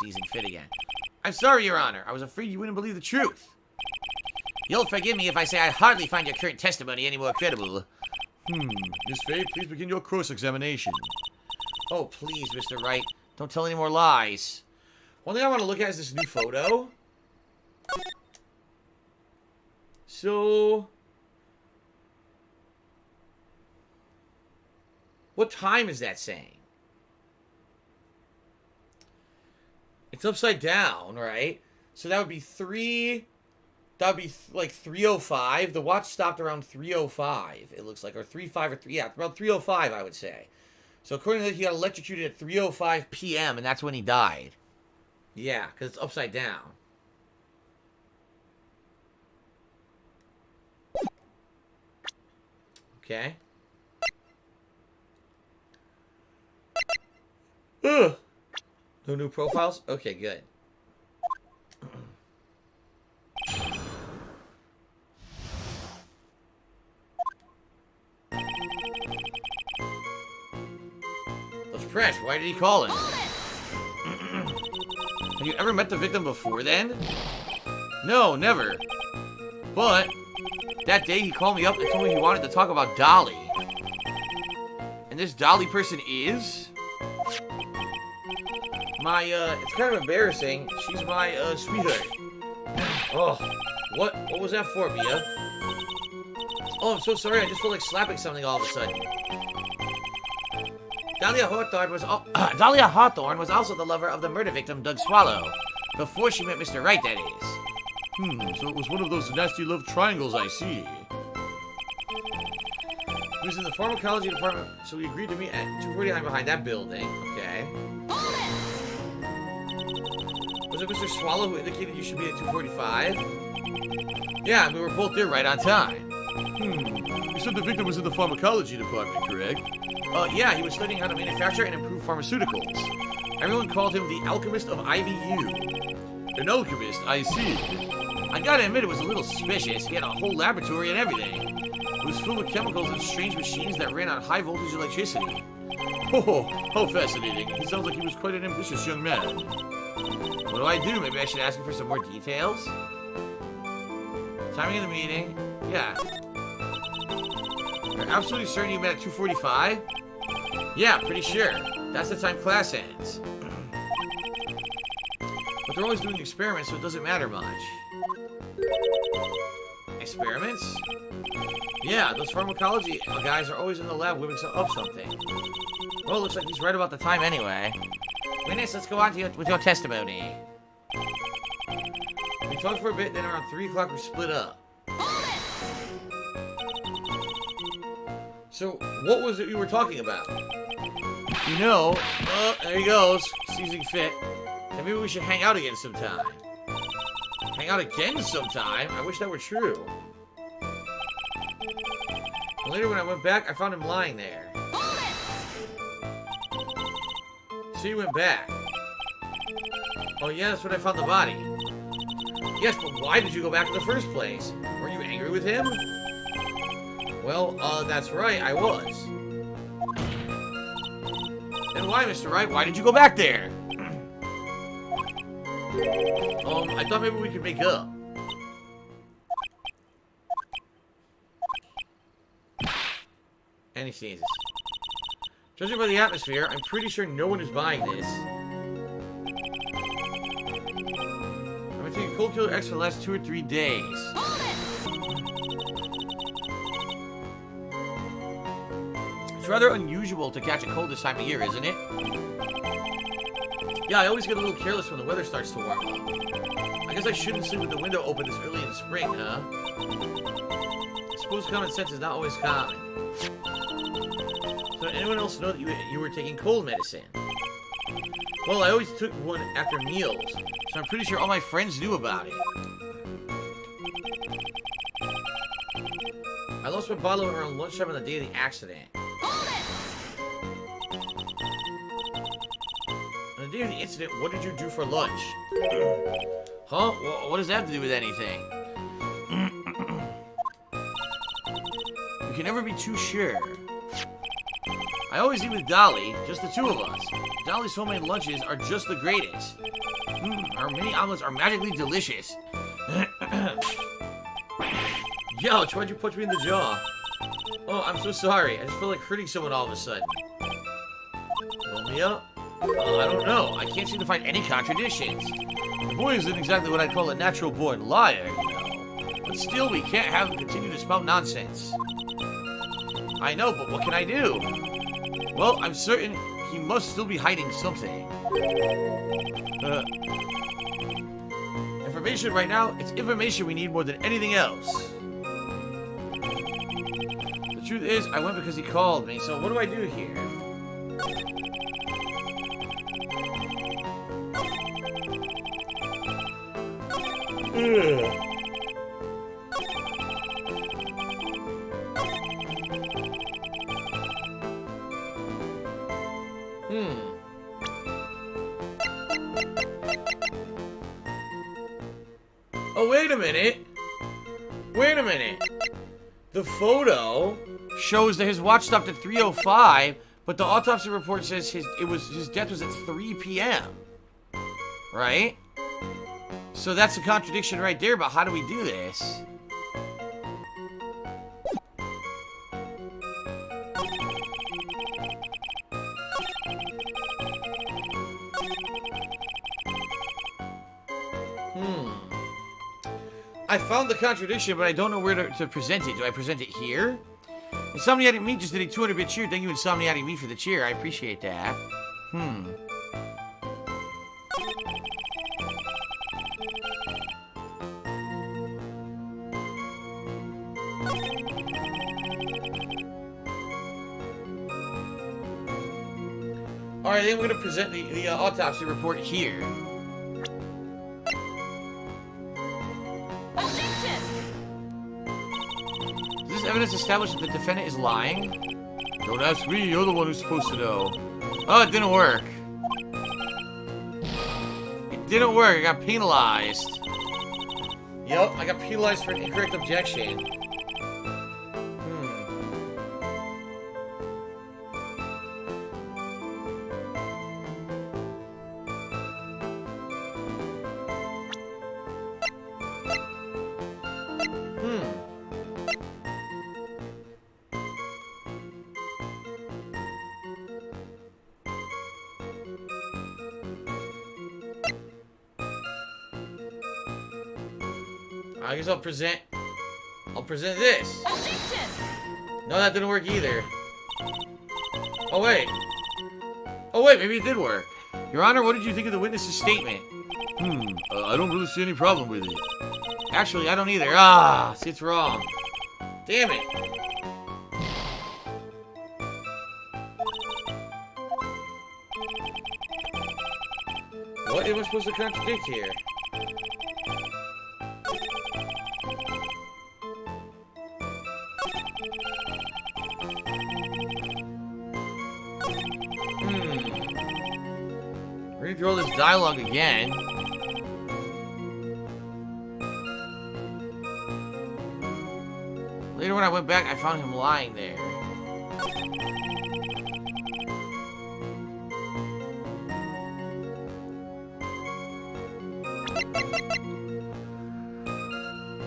seizing fit again. I'm sorry, Your Honor. I was afraid you wouldn't believe the truth. You'll forgive me if I say I hardly find your current testimony any more credible. Miss Faye, please begin your cross-examination. Oh, please, Mr. Wright. Don't tell any more lies. One thing I want to look at is this new photo. So... what time is that saying? It's upside down, right? So that would be 3... that would be like 3:05. The watch stopped around 3:05, it looks like. Or 3:05 or 3... yeah, around 3:05, I would say. So according to that, he got electrocuted at 3:05 p.m., and that's when he died. Yeah, because it's upside down. Okay. Ugh. No new profiles? Okay, good. Let's press. Why did he call him? Have you ever met the victim before then? No, never. But that day he called me up and told me he wanted to talk about Dolly. And this Dolly person is... my, it's kind of embarrassing. She's my, sweetheart. Oh, what was that for, Mia? Oh, I'm so sorry. I just feel like slapping something all of a sudden. Dalia Hawthorne was also the lover of the murder victim, Doug Swallow. Before she met Mr. Wright, that is. So it was one of those nasty love triangles, I see. He was in the pharmacology department, so we agreed to meet at 249 behind that building. Okay. Was it Mr. Swallow who indicated you should be at 245? Yeah, we were both there right on time. You said the victim was in the pharmacology department, correct? Yeah, he was studying how to manufacture and improve pharmaceuticals. Everyone called him the alchemist of IVU. An alchemist, I see. I gotta admit, it was a little suspicious. He had a whole laboratory and everything. It was filled with chemicals and strange machines that ran on high-voltage electricity. Oh, how fascinating. He sounds like he was quite an ambitious young man. What do I do? Maybe I should ask him for some more details? Timing of the meeting? Yeah. You're absolutely certain you met at 2:45? Yeah, pretty sure. That's the time class ends. But they're always doing experiments, so it doesn't matter much. Experiments? Yeah, those pharmacology guys are always in the lab whipping up something. Well, looks like he's right about the time anyway. Witness, let's go on to with your testimony. We talked for a bit, then around 3 o'clock we split up. So, what was it you were talking about? You know, there he goes, seizing fit. And maybe we should hang out again sometime. Hang out again sometime? I wish that were true. And later when I went back, I found him lying there. So you went back. Oh yeah, that's when I found the body. Yes, but why did you go back in the first place? Were you angry with him? Well, that's right, I was. And why, Mr. Wright? Why did you go back there? I thought maybe we could make up. And he sneezes. Judging by the atmosphere, I'm pretty sure no one is buying this. I've been taking Cold Killer X for the last 2 or 3 days. It's rather unusual to catch a cold this time of year, isn't it? Yeah, I always get a little careless when the weather starts to warm up. I guess I shouldn't sleep with the window open this early in spring, huh? I suppose common sense is not always common. So did anyone else know that you were taking cold medicine? Well, I always took one after meals, so I'm pretty sure all my friends knew about it. I lost my bottle around lunchtime on the day of the accident. On the day of the incident, what did you do for lunch? Huh? What does that have to do with anything? You can never be too sure. I always eat with Dolly, just the two of us. Dolly's homemade lunches are just the greatest. Our mini omelets are magically delicious. Yo, why'd you punch me in the jaw? Oh, I'm so sorry. I just feel like hurting someone all of a sudden. Blow me up? I don't know. I can't seem to find any contradictions. The boy isn't exactly what I'd call a natural-born liar, you know. But still, we can't have him continue to spout nonsense. I know, but what can I do? Well, I'm certain he must still be hiding something. Information right now, it's information we need more than anything else. The truth is, I went because he called me, so what do I do here? Oh, wait a minute. Wait a minute. The photo shows that his watch stopped at 3:05, but the autopsy report says his death was at 3 p.m. Right? So that's a contradiction right there, but how do we do this? I found the contradiction, but I don't know where to present it. Do I present it here? Insomniatic Meat just did a 200-bit cheer. Thank you, Insomniatic Meat, for the cheer. I appreciate that. Alright, then we're going to present the autopsy report here. Does this evidence establish that the defendant is lying? Don't ask me, you're the one who's supposed to know. Oh, it didn't work. It didn't work, I got penalized. Yup, I got penalized for an incorrect objection. I guess I'll present this. Objection! No, that didn't work either. Oh wait, maybe it did work. Your Honor, what did you think of the witness's statement? I don't really see any problem with it. Actually, I don't either. Ah, see, it's wrong. Damn it. What am I supposed to contradict here? We're gonna do all this dialogue again. Later when I went back, I found him lying there.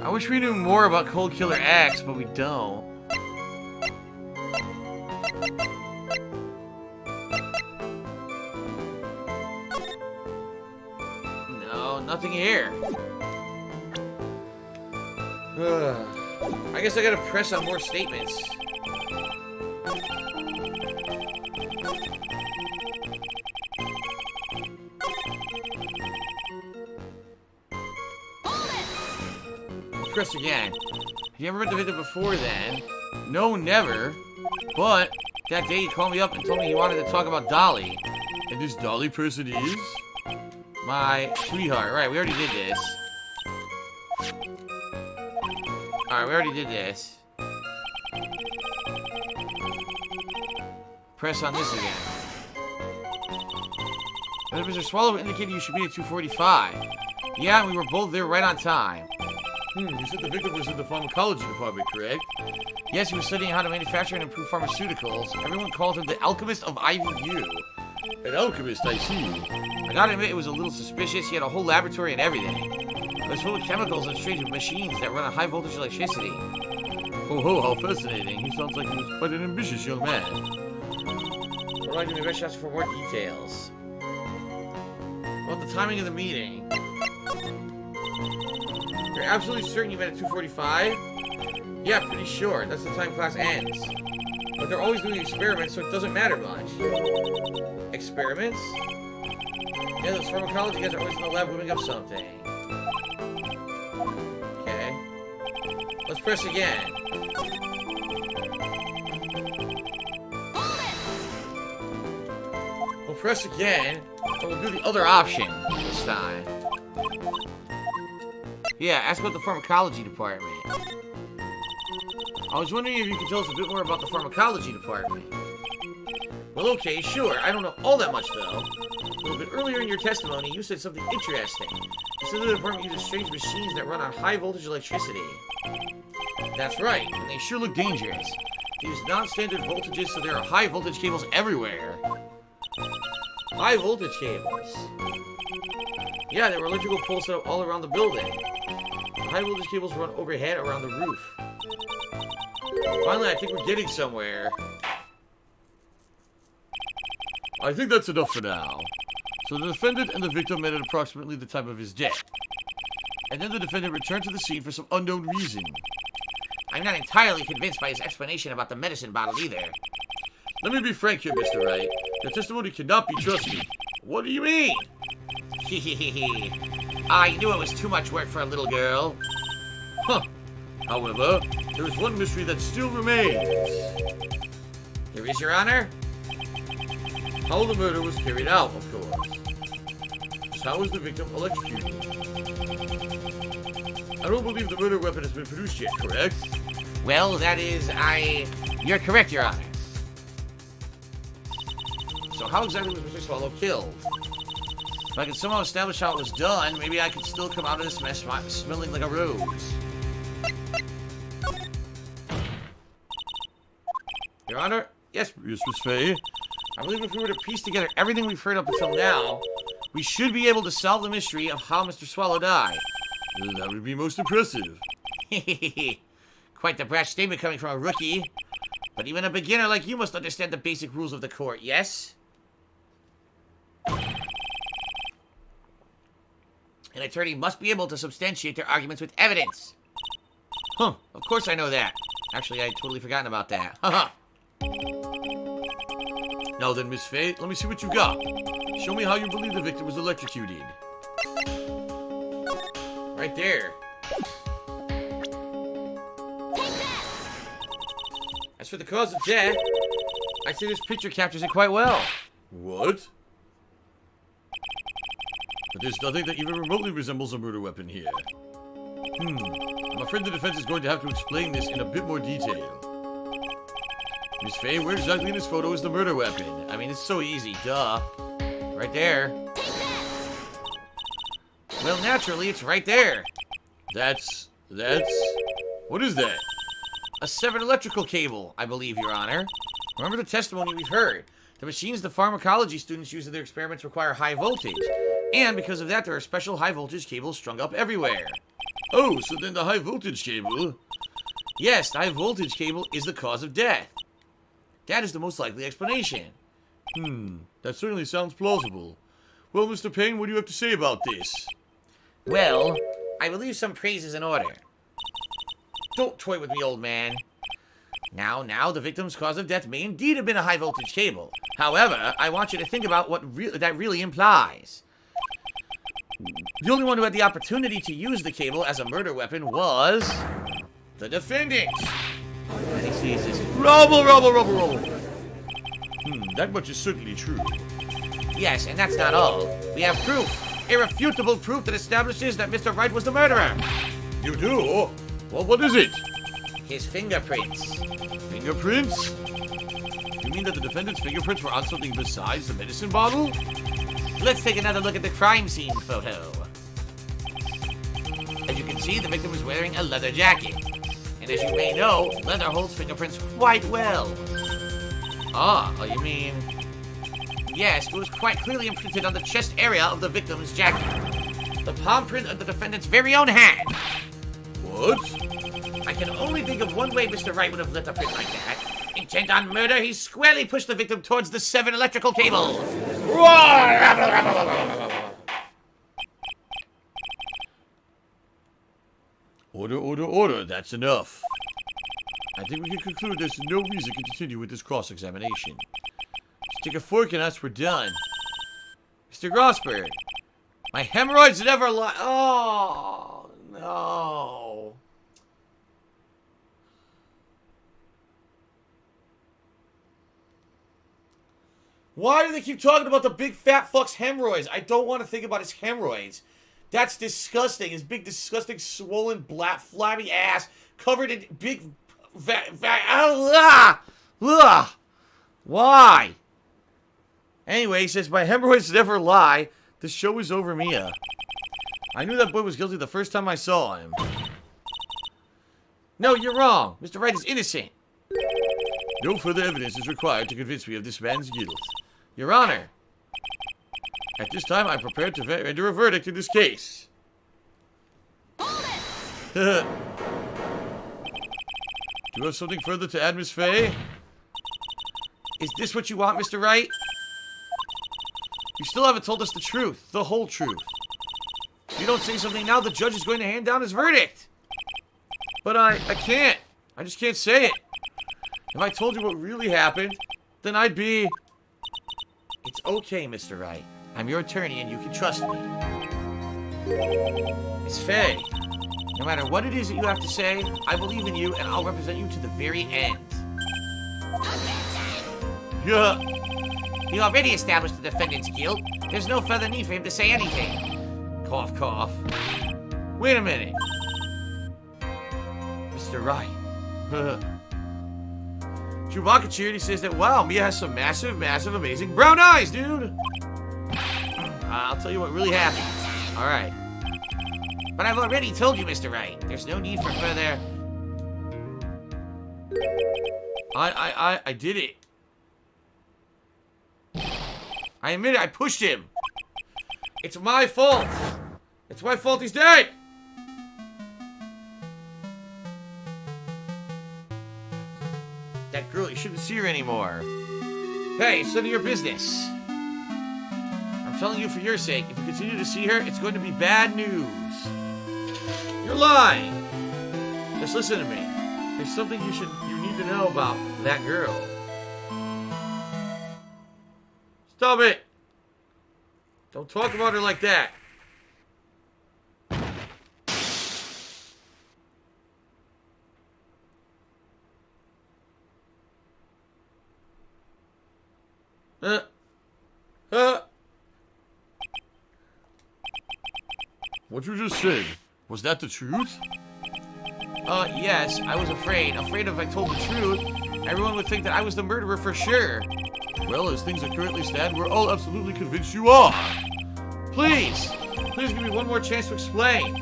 I wish we knew more about Cold Killer X, but we don't. No, nothing here. I guess I gotta press on more statements. Press again. Have you ever met the victim before then? No, never. But that day he called me up and told me he wanted to talk about Dolly. And this Dolly person is? My sweetheart. Right, we already did this. Alright, we already did this. Press on this again. Mr. Swallow indicated you should be at 2:45. Yeah, we were both there right on time. You said the victim was in the pharmacology department, correct? Yes, he was studying how to manufacture and improve pharmaceuticals. Everyone called him the alchemist of IVU. An alchemist, I see. I gotta admit, it was a little suspicious. He had a whole laboratory and everything. It was full of chemicals and strange machines that run on high-voltage electricity. Oh, how fascinating. He sounds like he was quite an ambitious young man. What do I do? Maybe I should ask for more details. About the timing of the meeting. You're absolutely certain you met at 2:45? Yeah, pretty sure. That's the time class ends. But they're always doing experiments, so it doesn't matter much. Experiments? Yeah, those pharmacology guys are always in the lab whipping up something. Okay. Let's press again. We'll press again, but we'll do the other option this time. Yeah, ask about the pharmacology department. I was wondering if you could tell us a bit more about the pharmacology department. Well, okay, sure. I don't know all that much, though. A little bit earlier in your testimony, you said something interesting. You said the department uses strange machines that run on high-voltage electricity. That's right, and they sure look dangerous. They use non-standard voltages, so there are high-voltage cables everywhere. High-voltage cables? Yeah, there were electrical poles set up all around the building. The high-voltage cables run overhead around the roof. Finally, I think we're getting somewhere. I think that's enough for now. So the defendant and the victim met at approximately the time of his death. And then the defendant returned to the scene for some unknown reason. I'm not entirely convinced by his explanation about the medicine bottle either. Let me be frank here, Mr. Wright. Your testimony cannot be trusted. What do you mean? Hehehe. I knew it was too much work for a little girl. Huh. However, there is one mystery that still remains. There is, Your Honor? How the murder was carried out, of course. Just how was the victim electrocuted? I don't believe the murder weapon has been produced yet, correct? Well, that is, You're correct, Your Honor. So how exactly was Mr. Swallow killed? If I could somehow establish how it was done, maybe I could still come out of this mess smelling like a rose. Your Honor? Yes, Yes, Miss Fay. I believe if we were to piece together everything we've heard up until now, we should be able to solve the mystery of how Mr. Swallow died. That would be most impressive. Quite the brash statement coming from a rookie. But even a beginner like you must understand the basic rules of the court, yes? An attorney must be able to substantiate their arguments with evidence. Huh, of course I know that. Actually, I'd totally forgotten about that. Haha. Now then, Miss Fay, let me see what you got. Show me how you believe the victim was electrocuted. Right there. As for the cause of death, I'd say this picture captures it quite well. What? But there's nothing that even remotely resembles a murder weapon here. I'm afraid the defense is going to have to explain this in a bit more detail. Miss Fay, where exactly in this photo is the murder weapon? I mean, it's so easy, duh. Right there. Well, naturally, it's right there. That's... What is that? A severed electrical cable, I believe, Your Honor. Remember the testimony we've heard. The machines the pharmacology students use in their experiments require high voltage. And because of that, there are special high voltage cables strung up everywhere. Oh, so then the high voltage cable... Yes, the high voltage cable is the cause of death. That is the most likely explanation. That certainly sounds plausible. Well, Mr. Payne, what do you have to say about this? Well, I believe some praise is in order. Don't toy with me, old man. Now, the victim's cause of death may indeed have been a high-voltage cable. However, I want you to think about what that really implies. The only one who had the opportunity to use the cable as a murder weapon was... the defendant! And he sees this... Rubble! That much is certainly true. Yes, and that's not all. We have proof. Irrefutable proof that establishes that Mr. Wright was the murderer. You do? Well, what is it? His fingerprints. Fingerprints? You mean that the defendant's fingerprints were on something besides the medicine bottle? Let's take another look at the crime scene photo. As you can see, the victim was wearing a leather jacket. And as you may know, leather holds fingerprints quite well. Ah, you mean... yes, it was quite clearly imprinted on the chest area of the victim's jacket. The palm print of the defendant's very own hand. What? I can only think of one way Mr. Wright would have lit a print like that. Intent on murder, he squarely pushed the victim towards the 7 electrical cables. Order. That's enough. I think we can conclude there's no reason to continue with this cross-examination. Stick a fork in us, we're done. Mr. Grossberg, my hemorrhoids never lie. Oh, no. Why do they keep talking about the big fat fuck's hemorrhoids? I don't want to think about his hemorrhoids. That's disgusting. His big, disgusting, swollen, black, flabby ass covered in big Why? Anyway, he says, my hemorrhoids never lie. The show is over, Mia. I knew that boy was guilty the first time I saw him. No, you're wrong. Mr. Wright is innocent. No further evidence is required to convince me of this man's guilt. Your Honor. At this time, I'm prepared to render a verdict in this case. Hold it! Do you have something further to add, Miss Fay? Is this what you want, Mr. Wright? You still haven't told us the truth. The whole truth. If you don't say something now, the judge is going to hand down his verdict. But I can't. I just can't say it. If I told you what really happened, then I'd be... It's okay, Mr. Wright. I'm your attorney and you can trust me. Miss Fay, no matter what it is that you have to say, I believe in you and I'll represent you to the very end. Yeah. You already established the defendant's guilt. There's no further need for him to say anything. Cough, cough. Wait a minute. Mr. Wright. Chewbacca cheered. He says that, wow, Mia has some massive, amazing brown eyes, dude. I'll tell you what really happened. All right. But I've already told you, Mr. Wright. There's no need for further... I did it. I admit it, I pushed him. It's my fault. It's my fault he's dead. That girl, you shouldn't see her anymore. Hey, it's none of your business. I'm telling you for your sake, if you continue to see her, it's going to be bad news. You're lying. Just listen to me. There's something you need to know about that girl. Stop it! Don't talk about her like that. What you just said, was that the truth? Yes, I was afraid. Afraid if I told the truth, everyone would think that I was the murderer for sure. Well, as things are currently stand, we're all absolutely convinced you are. Please give me one more chance to explain.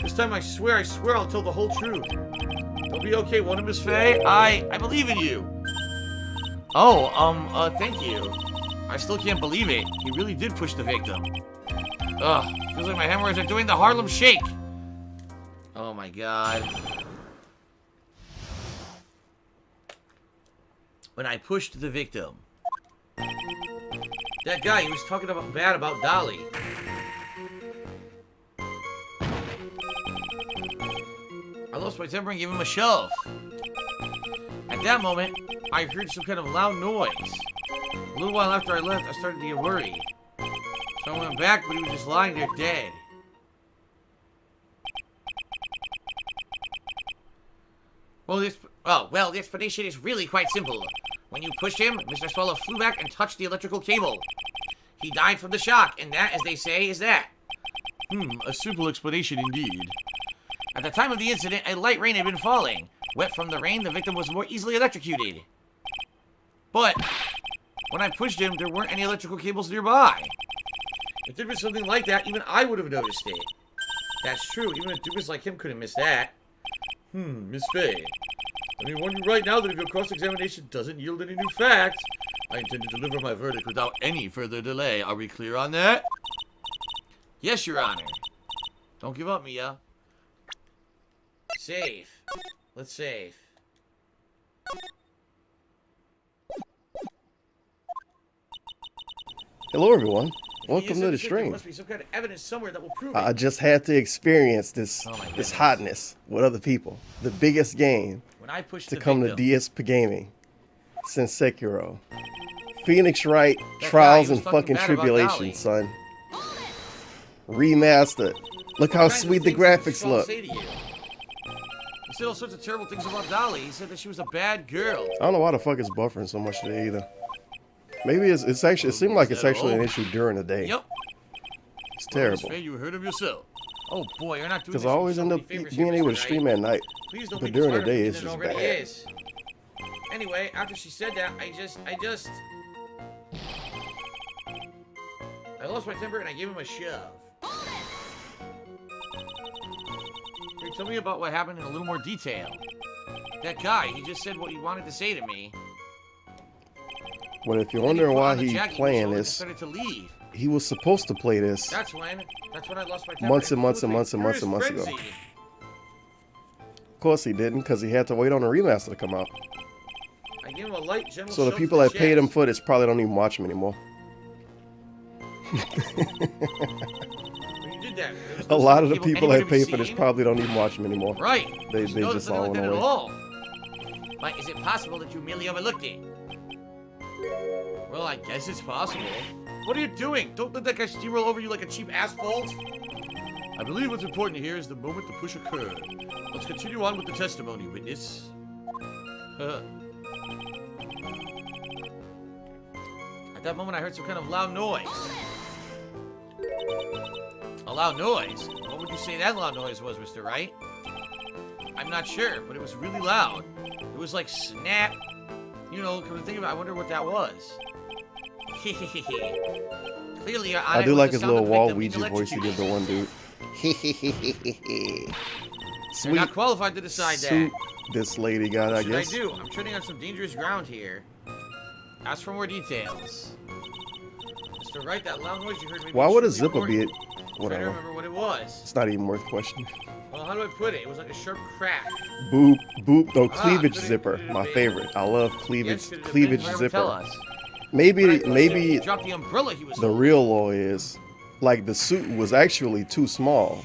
This time I swear I'll tell the whole truth. It'll be okay, won't it, Miss Fay? I believe in you. Oh, thank you. I still can't believe it. He really did push the victim. Ugh, feels like my hemorrhoids are doing the Harlem Shake. Oh my god. When I pushed the victim. That guy, he was talking bad about Dalia. I lost my temper and gave him a shove. At that moment, I heard some kind of loud noise. A little while after I left, I started to get worried. So I went back, but he was just lying there dead. Well, the explanation is really quite simple. When you pushed him, Mr. Swallow flew back and touched the electrical cable. He died from the shock, and that, as they say, is that. A simple explanation indeed. At the time of the incident, a light rain had been falling. Wet from the rain, the victim was more easily electrocuted. But when I pushed him, there weren't any electrical cables nearby. If there was something like that, even I would have noticed it. That's true, even a doofus like him couldn't miss that. Miss Fay. Let me warn you right now that if your cross-examination doesn't yield any new facts, I intend to deliver my verdict without any further delay. Are we clear on that? Yes, Your Honor. Don't give up, Mia. Save. Let's save. Hello, everyone. Welcome Yes, to the there stream. must be some kind of evidence somewhere that will prove I it. just had to experience this Oh my this goodness. hotness with other people. The biggest game When I push to the come to victim, DSP Gaming since Sekiro. Phoenix Wright, That guy, Trials he was and talking fucking bad about tribulations, Dalia. son. Remastered. Look how What kinds of sweet the things did graphics Shaw look. say to you? He said all sorts of terrible things about Dalia. He said that she was a bad girl. I don't know why the fuck it's buffering so much today either. Maybe it's actually, it seemed like it's actually an issue during the day. Yep. It's Miss terrible. Faye, you heard of yourself. Oh boy, you're not doing Because this. I always end up being able to stream at night. Please don't but make it during the harder day, for me it's than it just already bad. is. Anyway, after she said that, I lost my temper and I gave him a shove. Can you tell me about what happened in a little more detail? That guy, he just said what he wanted to say to me. But if you're Then wondering put why on the he's jacket playing and this, started to leave. he was supposed to play this That's when I lost my temper. Months and he months flew and months and through months his and months ago. frenzy. Of course he didn't, because he had to wait on a remaster to come out. I gave him a light, gentle So the shove people to that paid him chest. for this probably don't even watch him anymore. When you did that, there was A no lot of the people people that anybody pay for this seen. probably don't even watch him anymore. Right. They There's no- just nothing all like went that away. at all. Like, is it possible that you merely overlooked it? Well, I guess it's possible. What are you doing? Don't let that guy steamroll over you like a cheap asphalt. I believe what's important here is the moment the push occurred. Let's continue on with the testimony, witness. At that moment, I heard some kind of loud noise. A loud noise? What would you say that loud noise was, Mr. Wright? I'm not sure, but it was really loud. It was like snap. You know, come to think about it, I wonder what that was. Clearly, Your Honor, I do it was like the his sound little of victim Waluigi being voice he gives the one dude. You're Sweet not qualified to decide suit that. this lady got, I What should I guess. do? I'm treading on some dangerous ground here. Ask for more details. Mr. Wright, that loud noise you heard made me Why would a extremely zipper be it? important. I'm trying to Whatever. remember what it was. It's not even worth questioning. Well, how do I put it? It was like a sharp crack. Boop, boop. No, cleavage could it- zipper. could it My be- favorite. I love Yes, cleavage could it have cleavage been? Whatever, tell zipper. us. Maybe When I pushed him, he maybe dropped the umbrella he was the holding. real law is like the suit was actually too small.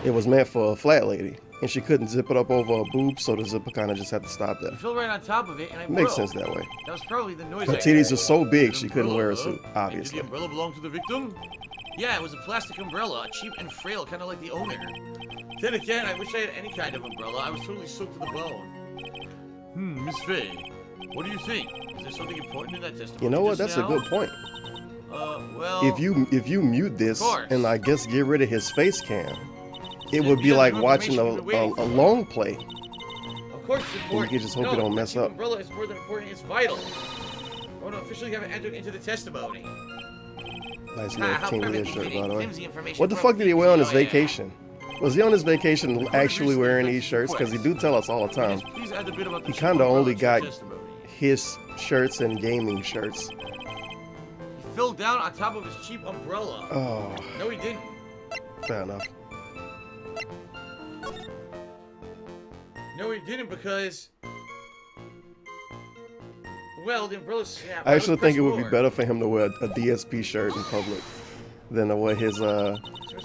It was meant for a flat lady, and she couldn't zip it up over her boob, so the zipper kind of just had to stop there. I fell right on top of it, and I Makes broke. sense that way. That was probably the noise. Her I titties heard. are so big she An couldn't wear a umbrella, suit, huh? And obviously. did the umbrella belong to the victim? Yeah, it was a plastic umbrella, cheap and frail, kind of like the owner. Then again, I wish I had any kind of umbrella. I was totally soaked to the bone. Miss Faye, what do you think? Is there something important in that testimony? You know what? just That's a now? good point. Well, If you mute this course. and I guess get rid of his face cam, it Then would be you have like new watching information we've been waiting a for. long play. Of course it's important. can just hope no, you don't that mess cheap up. Umbrella is more than important, it's vital. I want to officially have it entered into the testimony. Nice Ah, little how king of perfectly his shirt, fitting, by the way. flimsy information What the from fuck did he wear on his Oh, yeah. vacation? Was he on his vacation actually recently wearing placed these shirts? Because he request. do tell us all the time. Yes, please add the bit about the He cheap kinda umbrella only to your got- testimony. His shirts and gaming shirts. He fell down on top of his cheap umbrella. Oh, No, he didn't. fair enough. No, he didn't because... Well, the umbrella snapped. I actually think it would be better for him to wear a DSP shirt in public than to wear his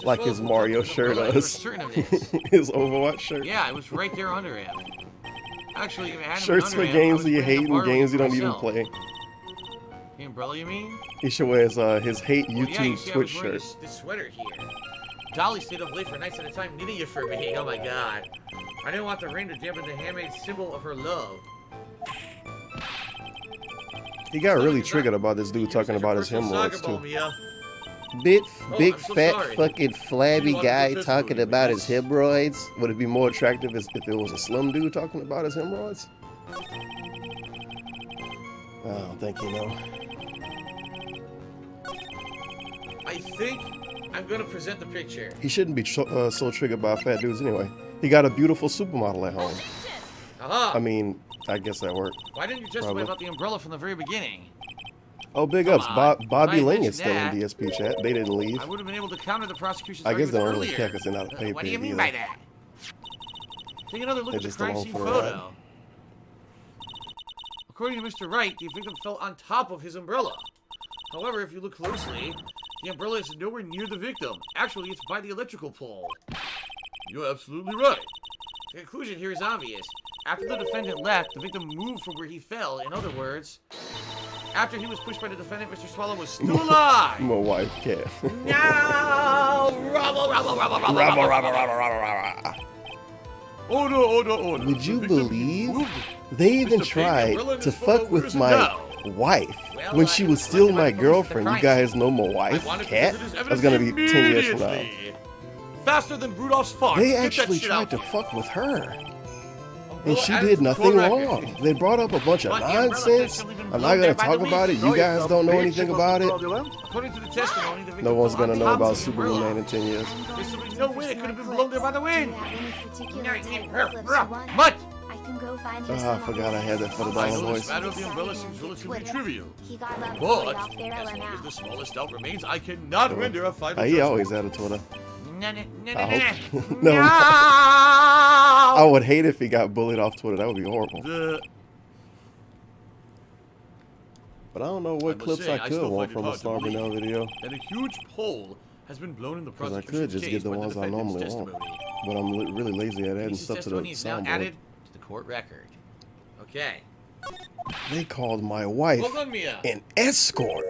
like his Mario shirt or his, Certain of this. his Overwatch shirt. Yeah, it was right there under him. Actually, if it hadn't Shirts been for under him, I games was that you putting hate a and bar games you for don't even myself. play. The umbrella, you mean? He should wear his hate Well, yeah, you YouTube see, Twitch I was wearing shirt. this sweater here. Dolly stayed up late for nights at a time knitting it for me. Oh my god. I didn't want the rain to dampen the handmade symbol of her love. He got really triggered about this dude talking about his hemorrhoids too. Big I'm so fat sorry. fucking flabby You wanted guy to talking testimony, about his yes. hemorrhoids. Would it be more attractive if it was a slim dude talking about his hemorrhoids? I don't think you know. I think I'm gonna present the picture. He shouldn't be so triggered by fat dudes anyway. He got a beautiful supermodel at home. Aha! I mean, I guess that worked. Why didn't you testify probably. about the umbrella from the very beginning? Oh, big Come ups. on. Bobby I Ling is still mentioned in DSP chat. They didn't leave. I would have been able to counter the prosecution's I guess they don't arguments really care earlier. because they're not a pay What do you mean either. by that? Take another look They're at the just crime along scene for a ride. photo. According to Mr. Wright, the victim fell on top of his umbrella. However, if you look closely, the umbrella is nowhere near the victim. Actually, it's by the electrical pole. You're absolutely right. The conclusion here is obvious. After the defendant left, the victim moved from where he fell. In other words, after he was pushed by the defendant, Mr. Swallow was still alive. My wife cat. No! Rubble, rubble, rubble, rubble, rubble. Order. Would you The victim believe moved. they even Mr. Payne, tried umbrella in to his photo, fuck with where's it my now? wife Well, when she was still my police at the girlfriend? You crime guys know my wife, I wanted to cat? visit his That's evidence gonna be 10 years from now. immediately. Faster than Rudolph's farts. They Get that actually shit tried out to there. fuck with her. Well, And she add it did to the nothing court wrong. record. They brought up a bunch of But the umbrella nonsense. said she'll even I'm blow not gonna there by talk the about it. wind. You guys don't know anything about it. According to the testimony, the victim No one's fell on gonna know top about of the umbrella. Superman in 10 years. There's simply no way it could have been blown there by the wind. What? What? I can go find Ah, I forgot I had that for the I dollar know this voice. matter of the umbrella seems relatively trivial. He got left But, off there as or long as now. the smallest doubt remains, I cannot render a final He judgment. always had a Twitter. No, no, no, I no, hope- no. No. I would hate if he got bullied off Twitter. That would be horrible. But I don't know I what must clips say, I I could still want find it from a hard to Star believe Brunel video. that a huge hole has been blown in the 'Cause I prosecution's could just case get the by ones I defendant's normally want. testimony. But I'm really lazy at adding This stuff to the testimony is now soundboard. added to the court record. Okay. They called my wife Well done, Mia. an escort.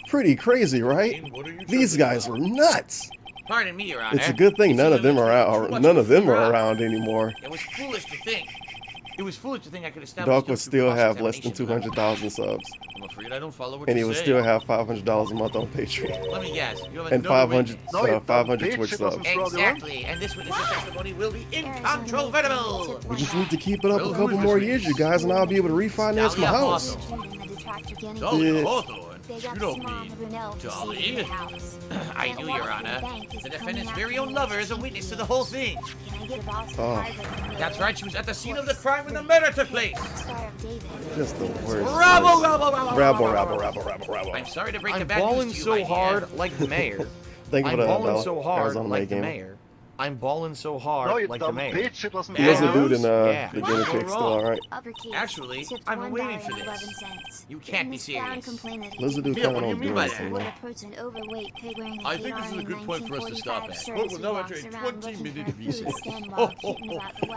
Pretty crazy, right? What are you These tripping guys about? were nuts. Pardon me, Your Honor. It's a good thing none of them are out. Too Or much none of them are crap. around anymore. It was foolish to think. It was foolish to think I could establish. Dog would guilt through still have less than cross-examination. 200,000 subs, I'm afraid I don't follow what and he you would say. still have $500 a month on Patreon Let me guess. You have and no 500 witness. 500 Twitch subs. Exactly. And this witness's testimony will be incontrovertible. We just need to keep it up Well, a who couple is more this years, you guys, and I'll be able to refinance my Dalia house. Hawthorne. Dalia Yeah. Hawthorne? You don't mean Dolly? I do, Your Honor. The defendant's very own lover is a witness to the whole thing. Oh. That's right. She was at the scene of the crime when the murder took place. Just the worst. Rabble, rabble, rabble, Rabble. I'm sorry to break the I'm bad balling news to you, so my dear. hard like the mayor. Thank you I'm for that, balling Bella. so That was hard on like the game. mayor. I'm balling so hard No, you like the dumb mayor. bitch, it wasn't He doesn't do it in Yeah. the guinea pig still, alright. Actually, I've been waiting for this. You can't be serious. Lizard dude Mia, coming what do you on mean by doing that? something. I think this is a good point for us to stop at. Court will now enter a 20-minute recess.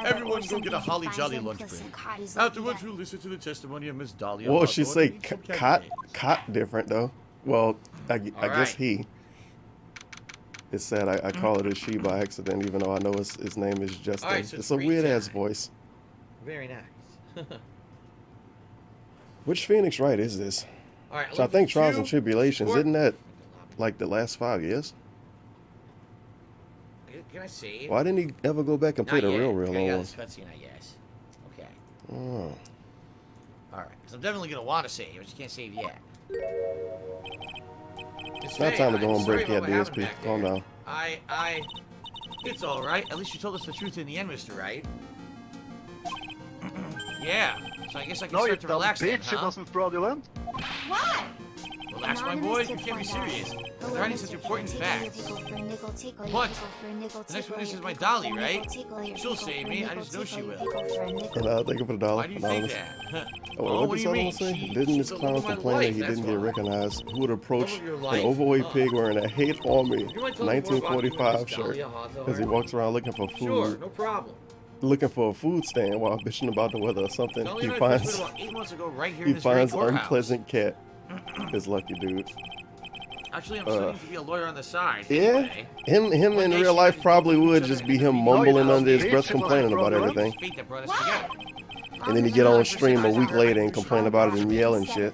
Everyone go get a holly jolly lunch break. Afterwards, we'll listen to the testimony of Miss Dalia. What would she Hawthorne say? and some Cot? candidates. Cot different, though. Well, I guess Alright. he. It's sad I call it a she by accident, even though I know his name is Justin. Alright, so It's a three weird-ass times. voice. Very nice. Which Phoenix Wright is this? All right. So I think Trials and Tribulations, Score. isn't that like the last 5 years? Can I save? Why didn't he ever go back and play Not the yet. real Okay, yeah, old this ones? cutscene, I guess. Okay. Oh. All right. Because I'm definitely gonna want to save. I just can't save yet. It's not time to go and break yet, DSP. Calm down. It's all right. At least you told us the truth in the end, Mr. Wright. Yeah. So I guess I can No, you start to dumb relax then, bitch, it huh? wasn't fraudulent. What? Relax, my boy. You can't be serious. They're writing such important facts. What? The next witness is my Dolly, right? She'll save me. I just know she will. And thank you for the dollar. Why do you think Anonymous. that? Oh, what what did do you this other one mean? say? She- Didn't she's this the clown love of my complain that life, he that's didn't get why. recognized? Who would approach Love of your an life. overweight Huh. pig wearing a hate army You mind telling me more about you and 1945 Miss shirt Dalia Hawthorne? as he walks around looking for Sure, food, no problem. looking for a food stand while bitching about the weather or something? Dalia He and I first met finds about 8 months ago right here he in this very finds courthouse. unpleasant cat. His lucky dude. Actually, I'm studying to be a lawyer on the side. Yeah, Anyway, him One in day real she life was probably beating would each just other be and him beating mumbling no, under his bitch, breath it wasn't complaining about fraudulent. everything. fate that brought us together. And then you get on stream a week later and complain about it and yell and shit.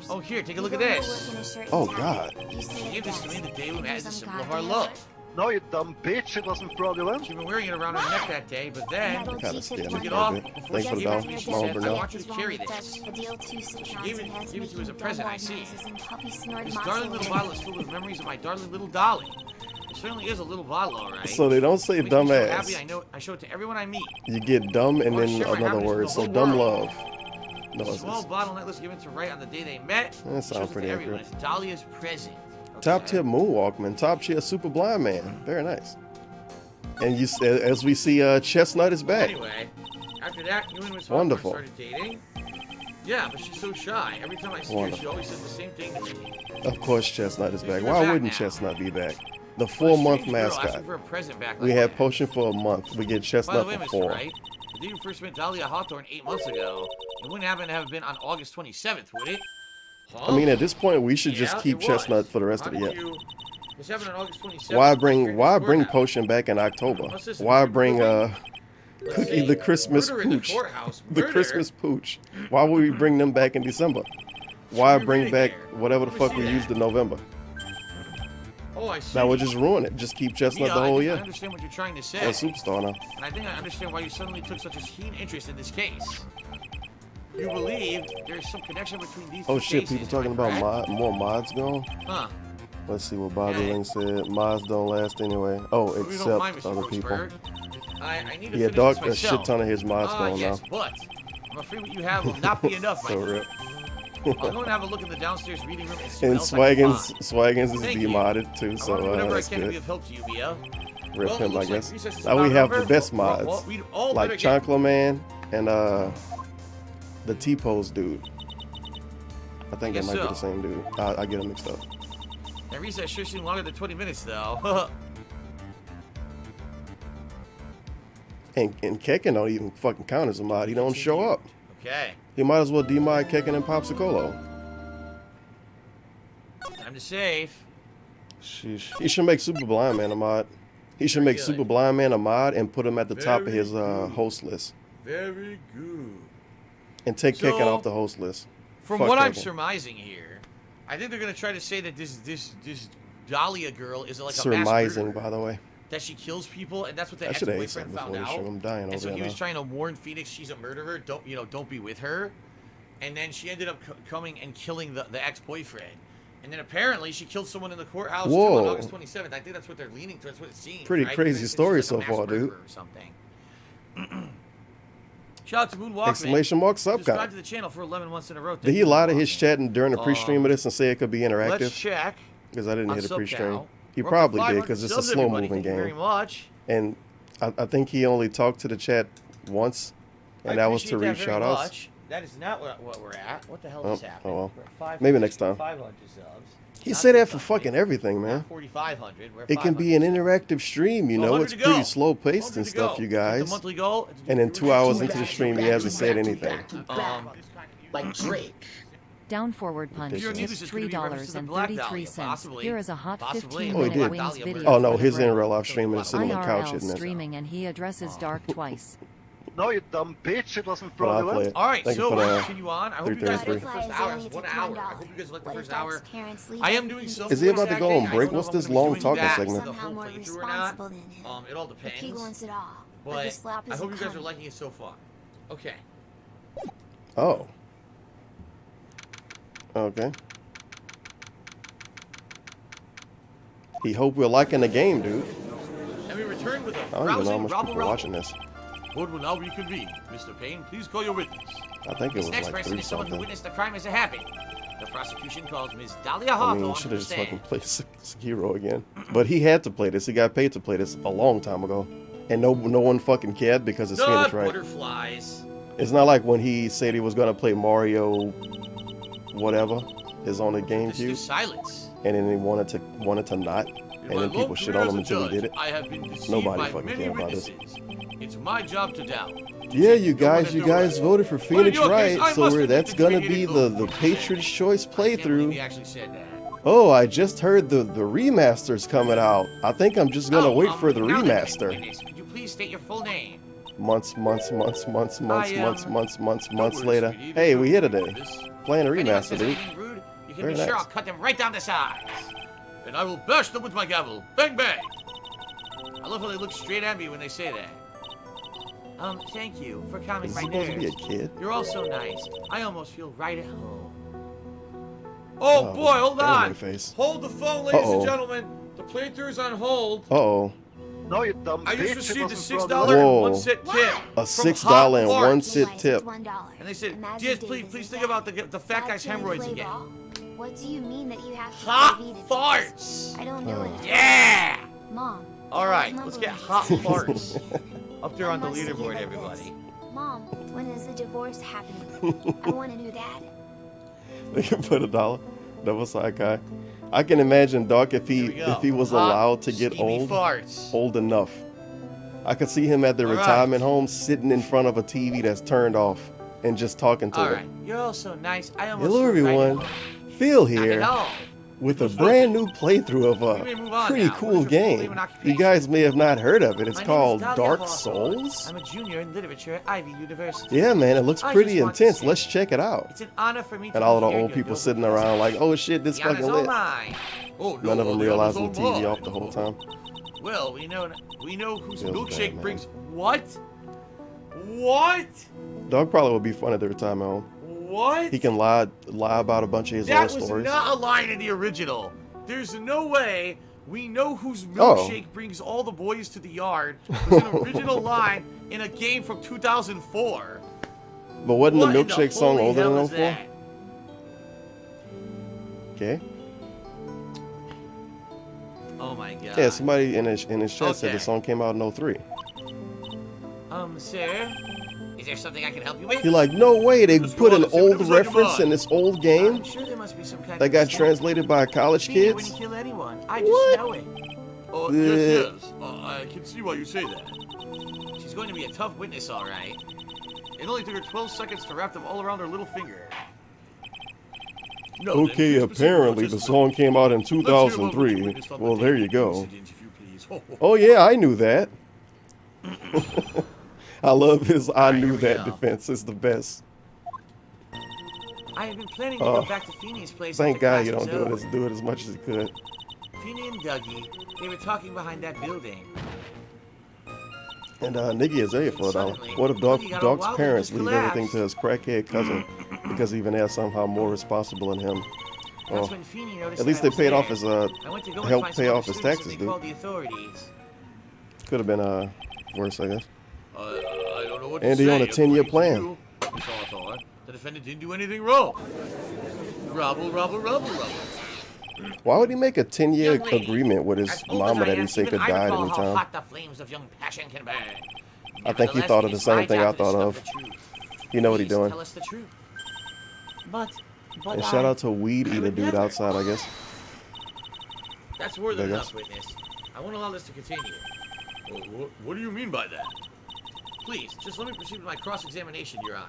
Oh, here, take a look at this. Oh, God. She gave this to me the day we met as a symbol of our love. No, you dumb bitch, it wasn't fraudulent. She'd been wearing it around her neck that day, but then Kinda scared me took it a off little bit. before Thanks she for the gave it dollar, to me. She Mama said, I Burnell. want you to carry this. She gave it to me as a present, I see. This darling little bottle is filled with memories of my darling little Dolly. It certainly is a little bottle, all right. So they don't say Makes me so happy dumbass. I show it to everyone I meet. You get dumb and I wanna then share my another happiness with word. the So whole dumb world. love. No, it's Small bottle necklace given to Wright on the day they met. That sounds Shows it to pretty everyone. accurate. It's Dalia's present. top Okay. tier moonwalkman, top tier super blind man. Very nice. And you, as we see, Chestnut is back. Anyway, after that, you and Miss Wonderful. Hawthorne started dating. Yeah, but she's so shy. Every time I see her, she always says the same thing to me. Of course, Chestnut is back. She's Why back wouldn't now. Chestnut be back? The What a 4-month strange girl asking mascot. for a present back We like had that. Potion for a month. We get By the Chestnut way, for Mr. 4. Wright, the day you first met Dalia Hawthorne 8 months ago, it wouldn't happen to have been on August 27th, would it? Huh? I mean, at this point, we should Yeah, just keep it was. Chestnut for the rest How of the did year. you- This happened on August 27th. Why Let's bring check Why this bring courthouse. Potion back in October? What's this, Why murder bring movie? Let's Cookie see. the Christmas Murder in the pooch? courthouse. The Murder? Christmas pooch. Why would we bring them back in December? Why What are we bring reading back here? whatever the Let me fuck see we that. used in November? Oh, I see. That would just ruin it. Just keep Chestnut Yeah, the whole I year. understand what you're trying to say. Or Superstar now. And I think I understand why you suddenly took such a keen interest in this case. You believe there's some connection between these Oh two shit, cases, people talking am I about correct? more mods going? Huh. Let's see what Bobby Yeah. Ling said. Mods don't last anyway. Oh, Hope you don't mind, except Mr. other people. Roseberg. I need to Yeah, finish Dark, this a myself. shit ton of his mods going yes, now. but I'm afraid what you have will not be enough, my So friend. rip. I'll go and have a look in the downstairs reading room and see And what else I can Swaggins is Thank you. demodded too, find. so I'll do whatever I that's can to be good. of help to you, Mia. Rip Well, it him, I looks like guess. recess is Now we about have the over. best Well, mods, we all like better get- Chancla Man and the T-Pose dude. I think guess that might be so. the same dude. I get them mixed up. That recess sure seemed longer than 20 minutes, though. And Kekken don't even fucking count as a mod. He don't show up. Okay. He might as well demod Kekken and Popsicolo. Time to save. Sheesh. He should make Super Blind Man a mod. He should make good. Super Blind Man a mod and put him at the top of Very his good. host list. Very good. And take So- Kekken off the host list. From Fuck what I'm Kekken. surmising here, I think they're gonna try to say that this Dalia girl is like a mass Surmising, murderer. by the way. That she kills people, and that's what the I should have ate ex-boyfriend something found before this out. show. I'm dying And over so there he was now. trying to warn Phoenix she's a murderer. Don't be with her. And then she ended up coming and killing the ex-boyfriend. And then apparently she killed someone in the courthouse too on Whoa. August 27th. I think that's what they're leaning to. That's what it seems. Pretty right? crazy She's story like a so mass far, dude. murderer Or something. Shout out to Moonwalkman. Exclamation mark Subscribe subcon. to the channel for 11 months in a row. Did Thank he you, lie to his Moonwalkman. chat during the pre-stream of this and say it could be Let's interactive? check. Because I didn't on hit a pre-stream. SubCal. He We're up to probably did 500 because it's a subs, everybody. slow-moving Thank you very game. much. And I think he only talked to the chat once, and that was to read shout-outs. That is not what we're at. What the hell Oh, is happening? oh well. We're at 500, Maybe next time. 500 subs. He Not said that for 600, fucking everything, man. not 4,500. We're at It can be an 500. interactive stream, you know. 100 It's to go. pretty slow-paced 100 and to stuff, go. you The guys. monthly goal. And in 2 hours into the stream, he hasn't said anything. Like Drake. Down forward punch Pure news is is gonna be reference to the Black Dahlia, $3.33. possibly. Here is a hot Possibly. 15 Oh, he minute did. wings Dahlia video. Oh, no, for his the in break. real life stream is sitting on the couch IRL hitting this. streaming and he addresses Dark twice. No, you dumb bitch, it wasn't But I'll play fraudulent. it. All right, Thank you so for we'll the continue on. I hope you guys like the 333. first hour. It's 1 hour. I hope you guys like the first hour. I am doing some. Is he about to go voice on acting. break? I don't know What's if I'm this gonna be long doing talking that segment? the Somehow whole more playthrough or not. responsible than him. It all The depends. pig wants it all. But But the slap I isn't hope you guys are coming. liking it so far. Okay. Oh. Okay. He hope we're liking the game, dude. And we return with a I don't even know how rousing much robble people are watching this. Court will now reconvene. Mr. Payne, please call your witness. I think it This was next like person 3 is someone who something. witnessed the crime as it happened. The prosecution calls Ms. Dalia I Hawthorne mean, he to should the have just fucking stand. played Sekiro again. But he had to play this. He got paid to play this a long time ago. And no one fucking cared because it's Not Phoenix Wright. butterflies. It's not like when he said he was gonna play Mario whatever is on the This is GameCube silence. and then he wanted to not. In And my then people long shit career on as him a until he judge, did it. I have been deceived Nobody by fucking many care about this. witnesses. It's my job to doubt. Yeah, you No one guys has no voted for Phoenix your Wright, case, I so must admit that's that you gonna made be it good. the Patriots' Choice I can't believe he playthrough. actually said that. Oh, I just heard the remaster's coming out. I think I'm just gonna wait for the now that you're remaster. witness, could you please state your full name? Months later. Don't worry, Later. sweetie, Hey, this we is here no today. this. Playing a If anyone remaster, says dude. anything rude, you can Very be sure nice. I'll cut them right down the sides. And I will bash them with my gavel. Bang, bang. I love how they look straight at me when they say that. Thank you for calming Is my he supposed to be a nerves. kid? You're all so nice. I almost feel right at home. Oh, Oh, boy, hold anime on. face. Hold the phone, ladies Uh-oh. and gentlemen. The playthrough is on hold. Uh-oh. No, you dumb I bitch. just It received a wasn't $6 Brother. Whoa. and 1 cent tip. A from $6 Hot and Farts. 1 cent tip. And they said, Diaz, please think about the fat guy's hemorrhoids again. What do you mean that you have to Hot play Vita farts. I don't know it. Yeah. Mom. All right, Mom let's get believes hot it. farts up there on the Mom wants to hear leaderboard, about everybody. this. Mom, when is the divorce happening? I want a new dad. They can put $1. Double side guy. I can imagine Doc if Here we go. he was Hot, allowed to get steamy old farts. enough. I could see him at the All right. retirement home sitting in front of a TV that's turned off and just talking to All her. right, you're all so nice. I almost Hello feel right everyone. at Phil home. Not here at all. with a brand new playthrough of We may move a on pretty now. What cool is your full name game. and occupation? You guys may have not heard of it. It's My name is called Dalia Dark Hawthorne. Souls. I'm a junior in literature at Ivy University. Yeah, man, it looks I pretty just want to intense. say Let's check it out. It's an honor for me to And all be of the here in old your people noble sitting presence. around like, oh shit, this The honor's fucking all lit. mine. Oh, None of them the realizing other's the all TV mine. off the whole time. Well, we know whose Feels milkshake bad, man. brings what? What? Dog probably would be fun at the retirement home. What? He can lie about a bunch of his That own was stories. not a line in the original. There's no way we know whose Oh. milkshake brings all the boys to the yard was an original line in a game from 2004. But wasn't What the in milkshake song holy older hell than is 04? that? Okay. Oh my god. Yeah, somebody in his chat said Okay. the song came out in 03. Sir, is there something I can help you with? You're like, no way, they Just put go an on and see what old it was like reference about. in this old game I'm sure there must be some kind that of got mistake. translated by college Feeney kids? wouldn't kill anyone. I just What? know it. Oh, Yeah. yes. I can see why you say that. She's going to be a tough witness, all right. It only took her 12 seconds to wrap them all around her little finger. No, then, Okay, here's specific apparently the participant. song came out in Let's hear about what you 2003. witnessed on the Well, day there of you the go. incident, if you please. Oh yeah, I knew that. I love his I Alright, knew here we that go. defense. It's the best. I have been planning to go back to Feeney's place. Thank after God class you was don't over. do it as much as you could. Feeney and Dougie, they were talking behind that building. And Nikki is there for $1. Suddenly, What if Dougie got all Dog's wild and parents just leave everything to collapsed. his crackhead cousin because even they're somehow more responsible than him? That's Well, when Feeney noticed at least that I they was paid there. off his I went to go and help find pay some off his students, taxes, and they dude. called the authorities. Could have been worse, I guess. I don't know what Andy to say. on a 10-year According to plan. you, Miss Hawthorne, the defendant didn't do anything wrong. Rubble, rubble, rubble, rubble. Why would he make a 10-year Young lady, agreement with his as old mama as I that he am, said even could I die at recall any how time? hot the flames of young passion can burn. I think he Nevertheless, thought it of the is same my thing job I to thought discover of. the truth. You know what he Please doing. Tell us the truth. But And shout out to Weed I Eater would dude never. outside, I guess. That's more I than guess. enough, witness. I won't allow this to continue. What do you mean by that? Please, just let me proceed with my cross-examination, Your Honor.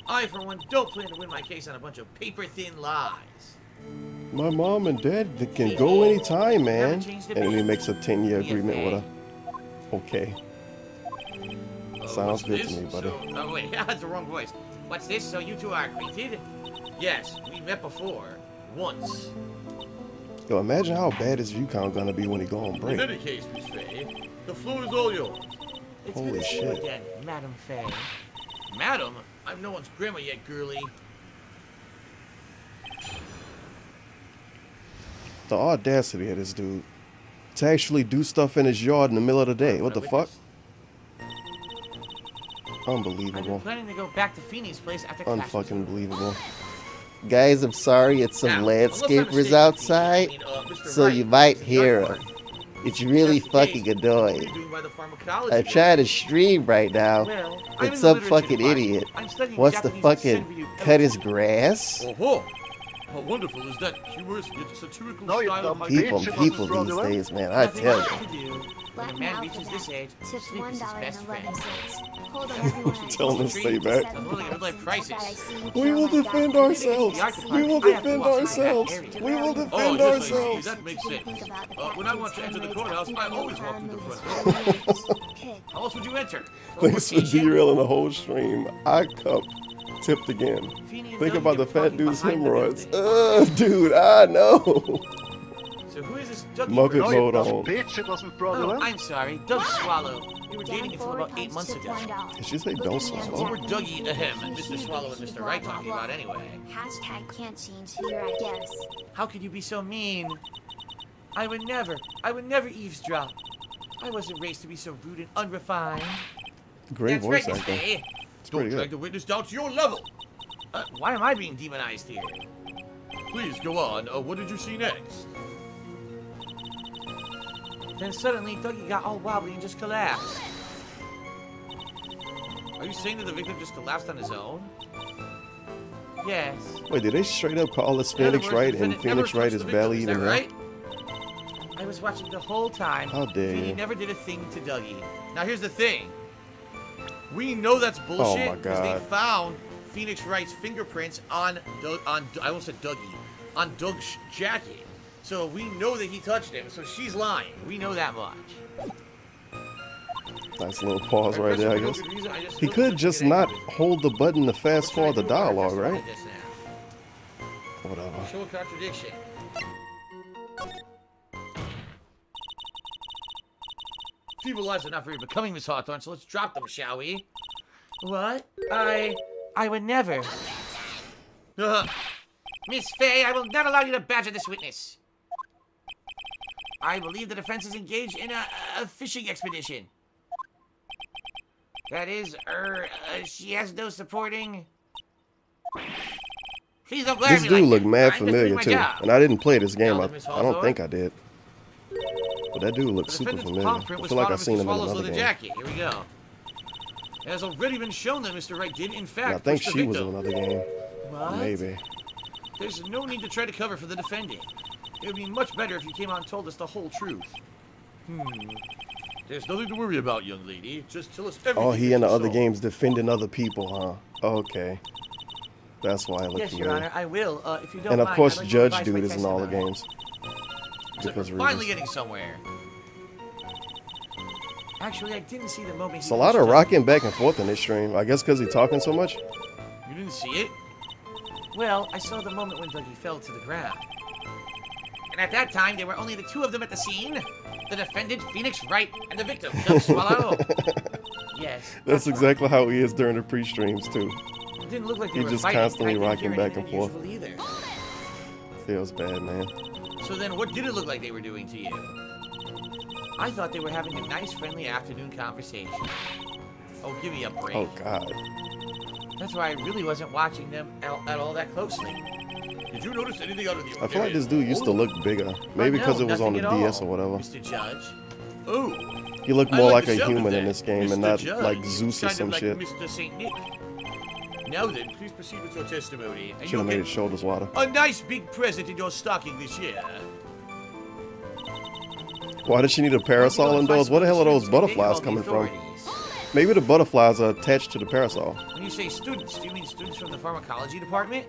I, for one, don't plan to win my case on a bunch of paper-thin lies. My mom and dad can go anytime, man. Never change the And then he beat. makes a 10-year Be a agreement with fan. her. Okay. Sounds What's good this? to me, buddy. Oh, wait, that's the wrong voice. What's this? So you two are acquainted? Yes, we met before. Once. Yo, imagine how bad his view count gonna be when he go on In break. any case, Miss Faye, the floor is all yours. It's Holy good to see you shit. again, Madam Faye. Madam, I'm no one's grandma yet, girlie. The audacity of this dude to actually do stuff in his yard in the middle of the day. What the fuck? I've been Unbelievable. planning to go back to Feeney's place after class. was Unfucking over. believable. Guys, I'm sorry, it's some Now, unless I'm landscapers mistaken, outside, I mean, Mr. so Wright you might is a hear drug them. lord. It's really If that's the case, fucking what are annoying. you doing by the pharmacology I'm group? trying to stream right now, Well, I'm and in some the literature fucking department. idiot I'm studying wants to Japanese fucking Senryu cut his poetry. grass. Oh, how wonderful is that humorous yet satirical No, you style of dumb hyperbole? People, bitch, it people wasn't these fraudulent. days, man, I Nothing tell left you. to do. When a Let man me reaches out this for age, that. Tip sleep is his best friend. $1.11. Hold on, everyone. Tell him to stay back. I'm willing to play prices. We will defend ourselves. We will defend ourselves. We will Oh, defend yes, I ourselves. see. That makes sense. When I want to enter the courthouse, I always walk through the front. How else would you enter? Thanks for derailing the whole stream. I cup tipped again. Think about the fat dude's hemorrhoids. Dude, I know. So who is this Dougie? Muppet No, you mode dumb on. bitch, it wasn't Oh, fraudulent. I'm sorry, Doug Swallow. We were dating until about 8 months ago. Did she say don't What swallow? were Dougie, Mr. Swallow, and Mr. Wright talking about anyway? Hashtag can't change here, I guess. How could you be so mean? I would never eavesdrop. I wasn't raised to be so rude and unrefined. Great That's voice right, Miss acting. Faye. Don't pretty drag good. the witness down to your level. Why am I being demonized here? Please go on. What did you see next? Then suddenly, Dougie got all wobbly and just collapsed. Are you saying that the victim just collapsed on his own? Yes. Wait, did they straight up call this In other Phoenix words, Wright the and defendant never Phoenix Wright touched is the barely victim, even is here? that right? I was watching the whole time. How dare Feeny you. never did a thing to Dougie. Now here's the thing. We know that's bullshit my because they God. found Phoenix Wright's fingerprints on I almost said Dougie, on Doug's jacket. So we know that he touched him. So she's lying. We know that much. Nice little pause right there, I guess. He He could just not hold the button to fast forward the dialogue, right? Whatever. Show a contradiction. Feeble lies are not very becoming, Miss Hawthorne, so let's drop them, shall we? What? I would never. Miss Faye, I will not allow you to badger this witness. I believe the defense is engaged in a fishing expedition. That is, she has no supporting. Please don't glare at This me dude like looked that. mad I'm just doing familiar my too, job. and I didn't play this game. Now, I Miss don't Hawthorne? think I did. But that dude looked The super defendant's familiar. palm print I was feel like found I've on seen Mr. him in Swallow's another leather game. jacket. Here we go. It has already been shown that Mr. Wright did, in fact, And I think push the she was in victim. another game. What? Maybe. There's no need to try to cover for the defendant. It would be much better if you came out and told us the whole truth. There's nothing to worry about, young lady. Just tell us everything. Oh, he that in the you other saw. games defending other people, huh? Okay. That's why I look Yes, Your familiar. Honor, I will. If you don't And of mind, course, I'd like to Judge revise my Dude is in all the testimony. games. So Because we're finally reasons. getting somewhere. Actually, I didn't see the moment. It's a lot of rocking back and forth in this stream. I guess because he's talking so much. You didn't see it? Well, I saw the moment when Dougie fell to the ground. And at that time, there were only the two of them at the scene. The defendant, Phoenix Wright, and the victim, Doug Swallow. Yes. That's exactly how he is during the pre-streams too. It didn't look like they He were just fighting. constantly I didn't rocking hear back anything and forth. unusual either. Feels bad, man. So then what did it look like they were doing to you? I thought they were having a nice, friendly afternoon conversation. Oh, give me a break. Oh God. That's why I really wasn't watching them at all that closely. Did you notice anything out of the I feel like this dude used to look bigger. Maybe No, because it was on the nothing at DS or all, whatever. Mr. Judge. Oh, He looked I more like the a sound of human in that, this game and Mr. not Judge. like Zeus or Kind some of like shit. Mr. Saint Nick. Now then, please proceed with your testimony. And Should you'll have made get his shoulders wider. a nice big present in your stocking this year. Why does she need a parasol indoors? Where the hell are those butterflies coming from? Maybe the butterflies are attached to the parasol. When you say students, do you mean students from the pharmacology department?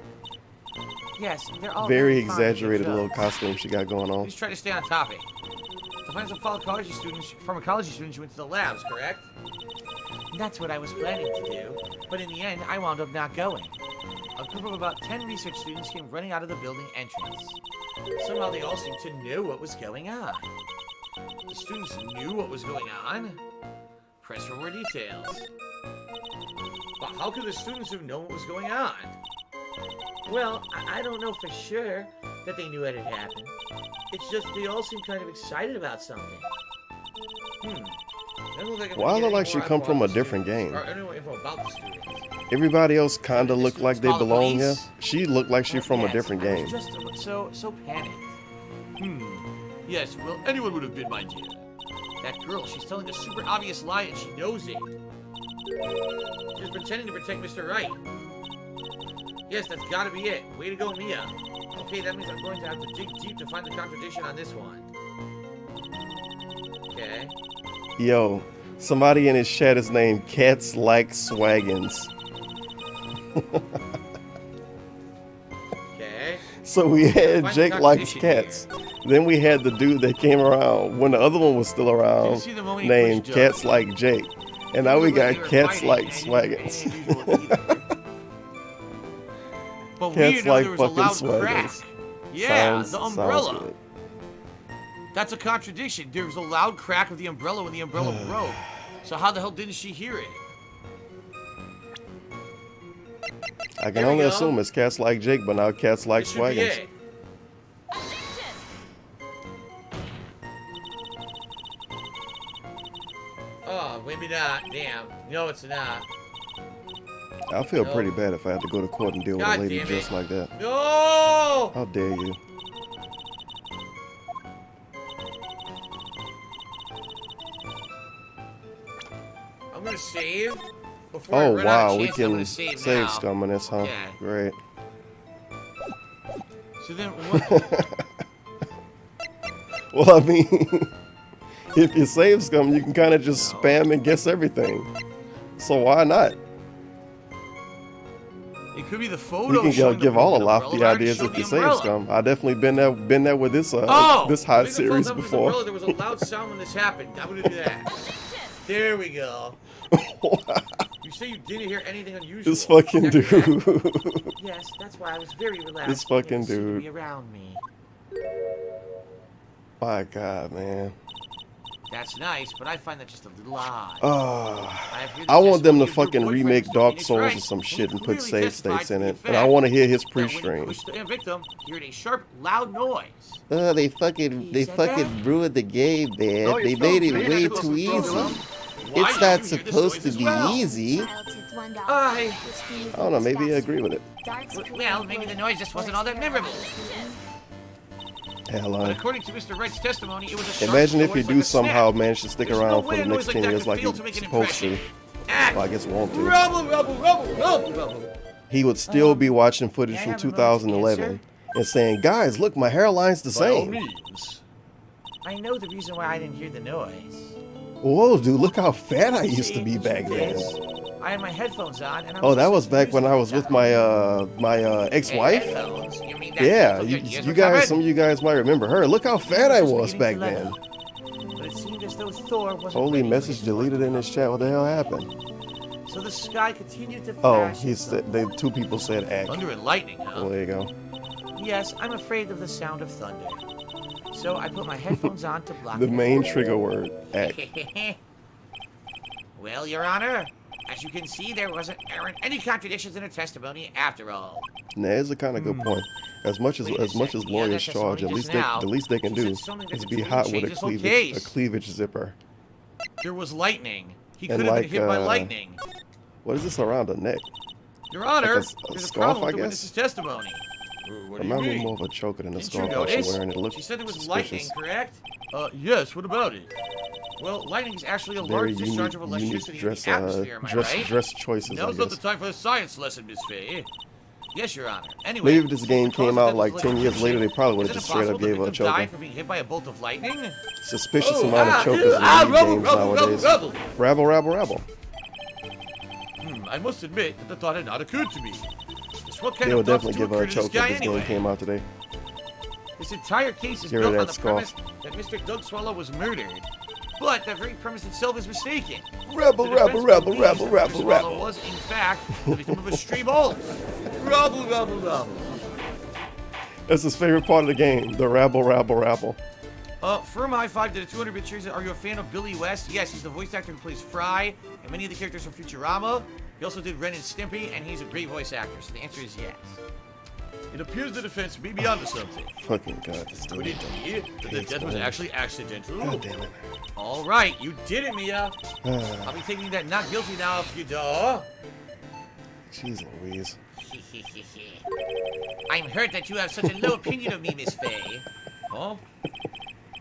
Yes, they're all Very fond of good exaggerated little jokes. costume she got going on. Please try to stay on topic. To find some pharmacology students, you went to the labs, correct? That's what I was planning to do, but in the end, I wound up not going. A group of about 10 research students came running out of the building entrance. Somehow they all seemed to know what was going on. The students knew what was going on. Press for more details. But how could the students have known what was going on? Well, I don't know for sure that they knew what had happened. It's just they all seemed kind of excited about something. Doesn't look like I'm Why getting look like any she more come info from on a the different students, game? Or any more info about the students. Everybody else kinda looked like they Call the belong here. police? She looked like she's from a Yes, different I was game. just so panicked. Yes, well, anyone would have been, my dear. That girl, she's telling a super obvious lie and she knows it. She's pretending to protect Mr. Wright. Yes, that's gotta be it. Way to go, Mia. Okay, that means I'm going to have to dig deep to find the contradiction on this one. Okay. Yo, somebody in his chat is named Cats Like Swaggins. Okay. So we had Find the Jake Likes contradiction Cats. Then we had the dude that came around when the other one was still Did you around, see the moment he named pushed Doug? Cats Like Jake. And now we got Cats Like Swaggins. But we Cats didn't know like there was a fucking loud crack. swaggins. Yeah, Sounds the umbrella. good. That's a contradiction. There was a loud crack of the umbrella when the umbrella broke. So how the hell didn't she hear it? I can Here we only go. assume it's Cats Like Jake, but now Cats Like This should be Swaggins. it. Oh, maybe not. Damn. No, it's not. I feel pretty bad if I had to go to court and deal with God a lady damn it. dressed like that. No! How dare you? I'm gonna save. Before I Oh run out wow, of we chance, I'm can gonna save now. scum on this, huh? Yeah. Great. So then what? Well, I mean, if you save scum, you can kind of just spam and guess everything. So why not? It could be the photo. You can showing give the all the umbrella, lofty but I already ideas showed if the you save umbrella. scum. I definitely been there with this Oh! this hot Big series thumbs up with the before. umbrella. There was a loud sound when this happened. I'm gonna do that. There we go. You say you didn't hear anything unusual. This fucking Is that correct? dude. Yes, that's why I was very relaxed. This fucking It seemed to dude. be around me. My God, man. That's nice, but I find that just a little odd. I want them to testimony of your fucking boyfriend, remake Mr. Dark Phoenix Souls Wright, or some and he shit and put clearly save testified states to in the it. And I fact want to hear his that when he pre-stream. pushed the victim, he heard a sharp, loud noise. They fucking He said that? ruined the game, man. No, They it's made not it me. way It was too the easy. problem. Why It's did not you hear this supposed noise to as be well? easy. I'll tip $1. I- The stream is I don't know, maybe I faster. agree with it. Dark's Well, maybe the noise just wasn't all that memorable. Hell But on. according to Mr. Wright's testimony, it was a sharp Imagine if you noise do like a somehow snap. manage to stick There's no around for way the a noise next like 10 that years could like fail you're to make an supposed to. impression. Act. Well, I guess it won't to. Rubble. He would still be watching footage may I from have a moment to 2011 answer? and saying, guys, look, my hairline's the By all same. means. I know the reason why I didn't hear the noise. Whoa, dude, look how fat I used to be See, back then. I had my headphones on, and I'm Oh, that was listening to back when I was music with my ex-wife. Headphones? You mean that Yeah, your you ears were guys, covered? some of you guys might remember her. Look how fat I was back Beginning to then. level. But it seemed as though Thor wasn't Holy ready for message his deleted in this chat. What the hell happened? So the sky continued to Oh, flash. he said they two people said act. Thunder and lightning, huh? Well, there you go. Yes, I'm afraid of the sound of thunder. So I put my headphones on to block The it main trigger word, act. out. Well, Your Honor, as you can see, there aren't any contradictions in her testimony after all. Nah, it's a kind of good point. As much as Wait a sec. Yeah, lawyers that charge, testimony just the least they can now, she do said something that is be completely hot with changed a this whole cleavage case. zipper. There was lightning. He And could have like, been hit by uh, lightning. What is this around the neck? Your Honor, like a there's a scarf, problem with I the guess? witness's testimony. What do you Reminds me mean? more of a choker than a Didn't you scarf that she's notice? wearing. It looks She said it was suspicious. lightning, correct? Yes, what about it? Well, lightning is actually a Very large discharge of electricity unique in the atmosphere, am I right? dress choices, I Now's not the guess. time for the science lesson, Miss Faye. Yes, Your Honor. Anyway, Maybe if this since game the cause came of out death like was 10 years later, they probably would have isn't just it straight up possible gave the her a victim died choker. from being hit by a bolt of lightning? Suspicious Oh, amount of chokers in rubble, games nowadays. rubble. I must admit that the thought had not occurred to me. Just what kind They would of thoughts definitely do give her a occur to this choker guy if this game anyway? came out today. This entire case is Get rid of built on that the premise scarf. that Mr. Doug Swallow was murdered. But that very premise itself is mistaken. Rebel, The defense believes that Mr. Swallow rebel. was, in fact, the victim of a stray bullet. Rubble. That's his favorite part of the game, the rabble. Firm high five to the 200-bit cheers. Are you a fan of Billy West? Yes, he's the voice actor who plays Fry and many of the characters from Futurama. He also did Ren and Stimpy, and he's a great voice actor. So the answer is yes. It appears the defense may be onto something. Fucking God, this Would dude. it be that the death was actually accidental? God damn it. All right, you did it, Mia. I'll be taking that not guilty now if you do. Jeez Louise. I'm hurt that you have such a low opinion of me, Miss Faye. Huh?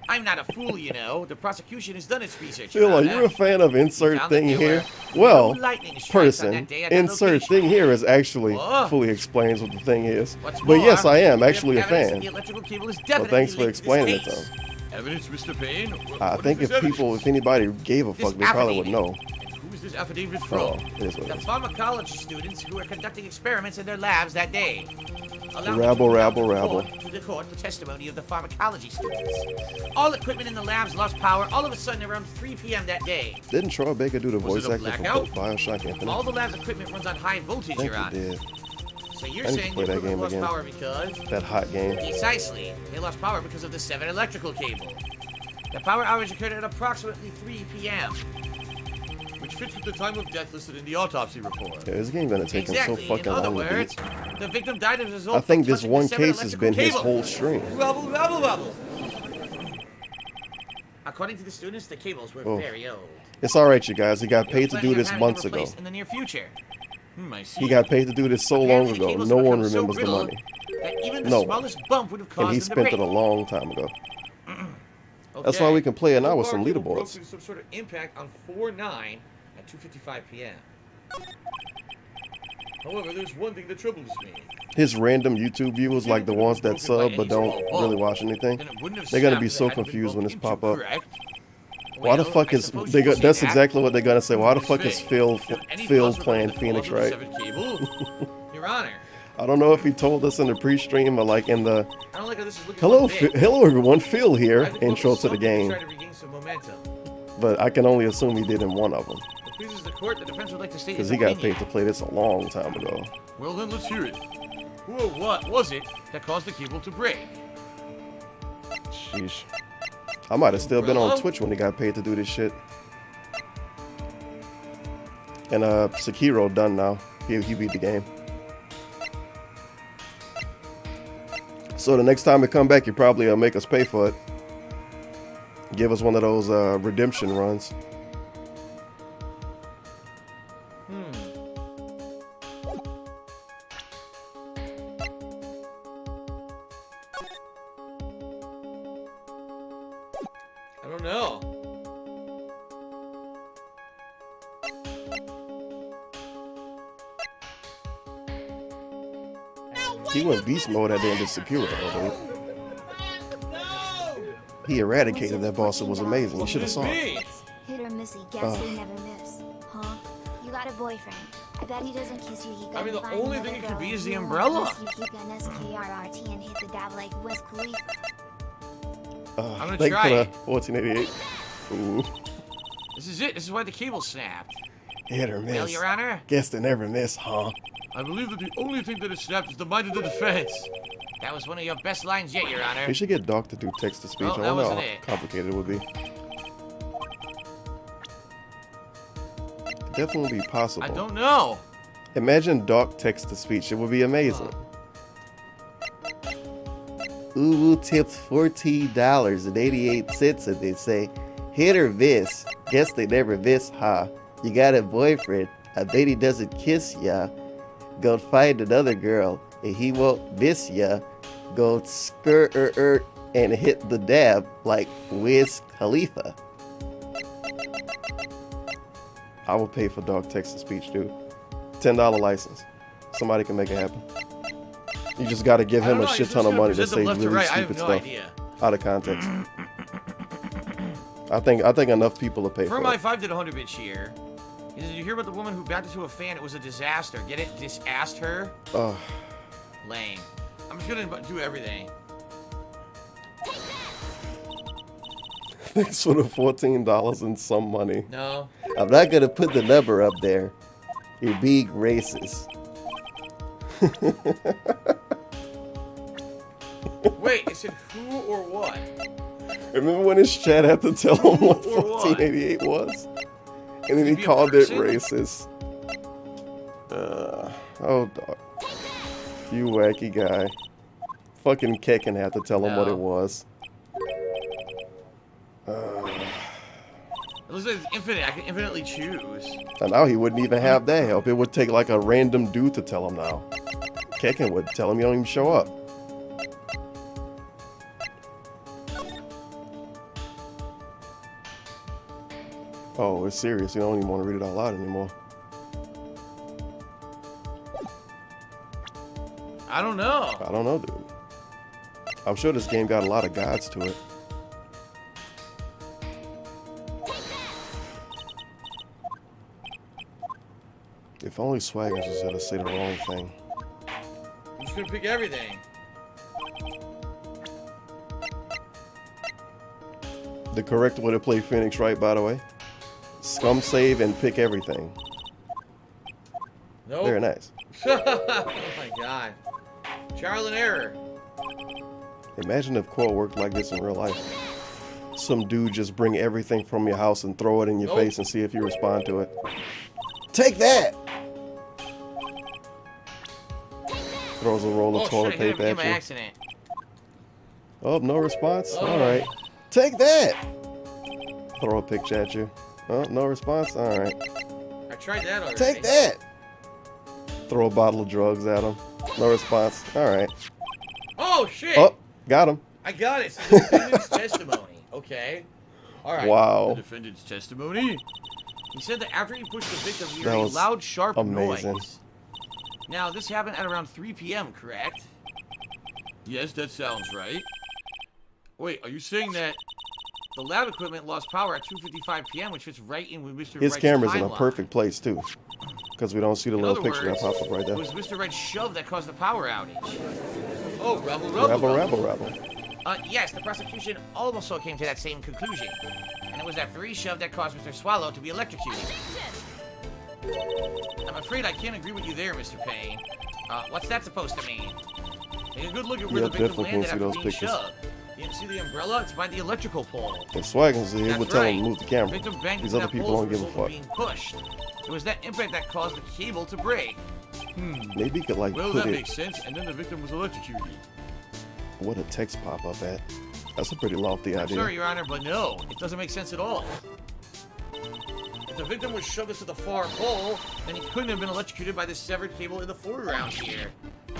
I'm not a fool, you know. The prosecution has done its research. Feel Your like Honor. you're a fan of insert Found that thing there here. were Well, no lightning strikes on person, that day at that insert location. thing here is actually Whoa. fully explains what the thing is. What's But more, yes, I am we have actually a evidence that fan. The electrical cable is Well, definitely thanks for linked to this explaining it case. to him. Evidence, Mr. Payne? I What think is if this people, evidence? if anybody gave a This fuck, they probably would affidavit. know. Who is this affidavit Oh, from? it is what The it is. pharmacology students who were conducting experiments in their labs that day. Allow me Rabble, to rabble, report rabble. To the court the testimony of the pharmacology students. All equipment in the labs lost power all of a sudden around 3 p.m. that day. Didn't Troy Baker do the Was voice it a acting blackout? for Bioshock Infinite? All the lab's equipment runs on high voltage, I think Your Honor. he did. So you're I need to saying play the that equipment game lost again. power because... That hot game. Precisely. They lost power because of the severed electrical cable. The power outage occurred at approximately 3 p.m. Which fits with the time of death listed in the autopsy report. Yeah, this game gonna take him so Exactly. fucking In other long to words, beat. the victim died as a result I think of this touching one the severed case has been electrical his cable. whole stream. Rubble. According to the students, the cables were Oh. very old. It's all right, you guys. He got paid to Plenty do of this having them months ago. replaced in the near future. I see. He got paid to do this so long Apparently, the ago. cables No have one become so remembers the brittle money. that even the No one. smallest bump would have caused And he them to spent it break. a long time ago. That's Okay. why we can play it now One with some bar cable broke leaderboards. due to some sort of impact on 4/9 at 2:55 p.m. However, there's one thing that troubles me. His random YouTube viewers, like the ones that sub but don't really watch anything, Then it wouldn't have they're gonna snapped be if it so hadn't been confused when this bumped pop up. into, correct? Why the Well, fuck I is suppose they you go, could say that's that. exactly what they're gonna say. Why the Miss fuck is Faye, Phil could any Phil possible playing cause Phoenix of the Wright? severed cable? Your Honor, I don't know if he told us in the pre-stream or like in the I don't like how this is looking. hello so big. hello everyone, Phil I here have to intro focus to the something game, try to regain some momentum. but I can only assume he did in one of them If it pleases the court, the defense would like to state because his he got opinion. paid to play this a long time ago. Well, then let's hear it. Who or what was it that caused the cable to break? Sheesh. I might have still been on Umbrella? Twitch when he got paid to do this shit. And Sekiro done now. He beat the game. So the next time we come back, you probably make us pay for it. Give us one of those redemption runs. I don't know. He went beast mode at the end of Sekiro, though, dude. He eradicated that boss. It was amazing. You should have saw it. Me. Hit or missy, guess they never miss. Huh? You got a boyfriend. I bet he doesn't kiss you. He I mean, the find only another thing it could girl. be is If the you want umbrella. this, You keep an SKRRT and hit the dab like Wiz Khalifa. I'm gonna Thank you try for it. the 1488. Ooh. This is it. This is why the cable snapped. Hit or Well, miss. Your Honor, Guess they never miss, huh? I believe that the only thing that is snapped is the mind of the defense. that was one of your best lines yet, Your Honor. We should get Doc to do text to speech. Oh, I that wonder how wasn't it. complicated it would be. Definitely be possible. I don't know. Imagine Doc text to speech. It would be amazing. Uwu tipped $14.88 and they say, hit or miss. Guess they never miss, huh? You got a boyfriend. I bet he doesn't kiss ya. Go find another girl and he won't miss ya. Go skirt and hit the dab like Wiz Khalifa. I will pay for Doc text to speech, dude. $10 license. Somebody can make it happen. You just got to give I him don't a know, shit he's ton just of gonna money to present them say left to really right. I have stupid no stuff idea. out of context. I think enough people will pay for Firm it. I5 did a 100-bit cheer. He said, did you hear about the woman who backed into a fan? It was a disaster. Get it? Disassed her? Oh, Lame. I'm just gonna do everything. thanks for the $14 and some money. No. I'm not gonna put the number up there. You're being racist. Wait, it said who or what? Remember when his chat had to tell him what Or what? 1488 was? And then he Maybe a called it person? racist. Oh, dog. You wacky guy. Fucking Kekken had to tell him what No. it was. It looks like it's infinite. I can infinitely choose. And now he wouldn't even have that help. It would take like a random dude to tell him now. Kekken would tell him you don't even show up. Oh, it's serious. You don't even want to read it out loud anymore. I don't know. I don't know, dude. I'm sure this game got a lot of guides to it. If only Swagger just had to say the wrong thing. I'm just gonna pick everything. The correct way to play Phoenix Wright, by the way. Scum save and pick everything. Nope. Very nice. Oh my god. Trial and error. Imagine if Core worked like this in real life. Some dude just bring everything from your house and throw it in your Nope. face and see if you respond to it. Take that! Throws a roll of Oh toilet shit, I hit paper him by at you. accident. Oh, no response? Oh. Alright. Take that! Throw a picture at you. Oh, no response? Alright. I tried that already. Take that! Throw a bottle of drugs at him. No response. Alright. Oh, shit! Oh, got him. I got it. It's the defendant's testimony. Okay. Alright. The Wow. defendant's testimony? He said that after he pushed the victim, he That heard a was loud, sharp amazing. noise. Now, this happened at around 3 p.m., correct? Yes, that sounds right. Wait, are you saying that The lab equipment lost power at 2:55 p.m., which fits right in with Mr. His Wright's camera's in a timeline. perfect place, too. Because we don't see the In little other picture that words, pops up right it there. was Mr. Wright's shove that caused the power outage. Oh, rabble, Rabble. Yes, the prosecution also came to that same conclusion. And it was that very shove that caused Mr. Swallow to be electrocuted. I'm afraid I can't agree with you there, Mr. Payne. What's that supposed to mean? Take a good look at where Yeah, the victim definitely landed can't see after those being pictures. shoved. You didn't see the umbrella? It's by the electrical pole. If Swaggin's here, he That's would tell him right. to move the The camera. victim banged These into other that people pole don't as give a result of fuck. being pushed. It was that impact that caused the cable to break. Maybe he could, like, Well, put that it makes sense. And then the victim was electrocuted. where the text pop up at. That's a pretty lofty I'm idea. sorry, Your Honor, but no, it doesn't make sense at all. If the victim was shoved into the far pole, then he couldn't have been electrocuted by the severed cable in the foreground here.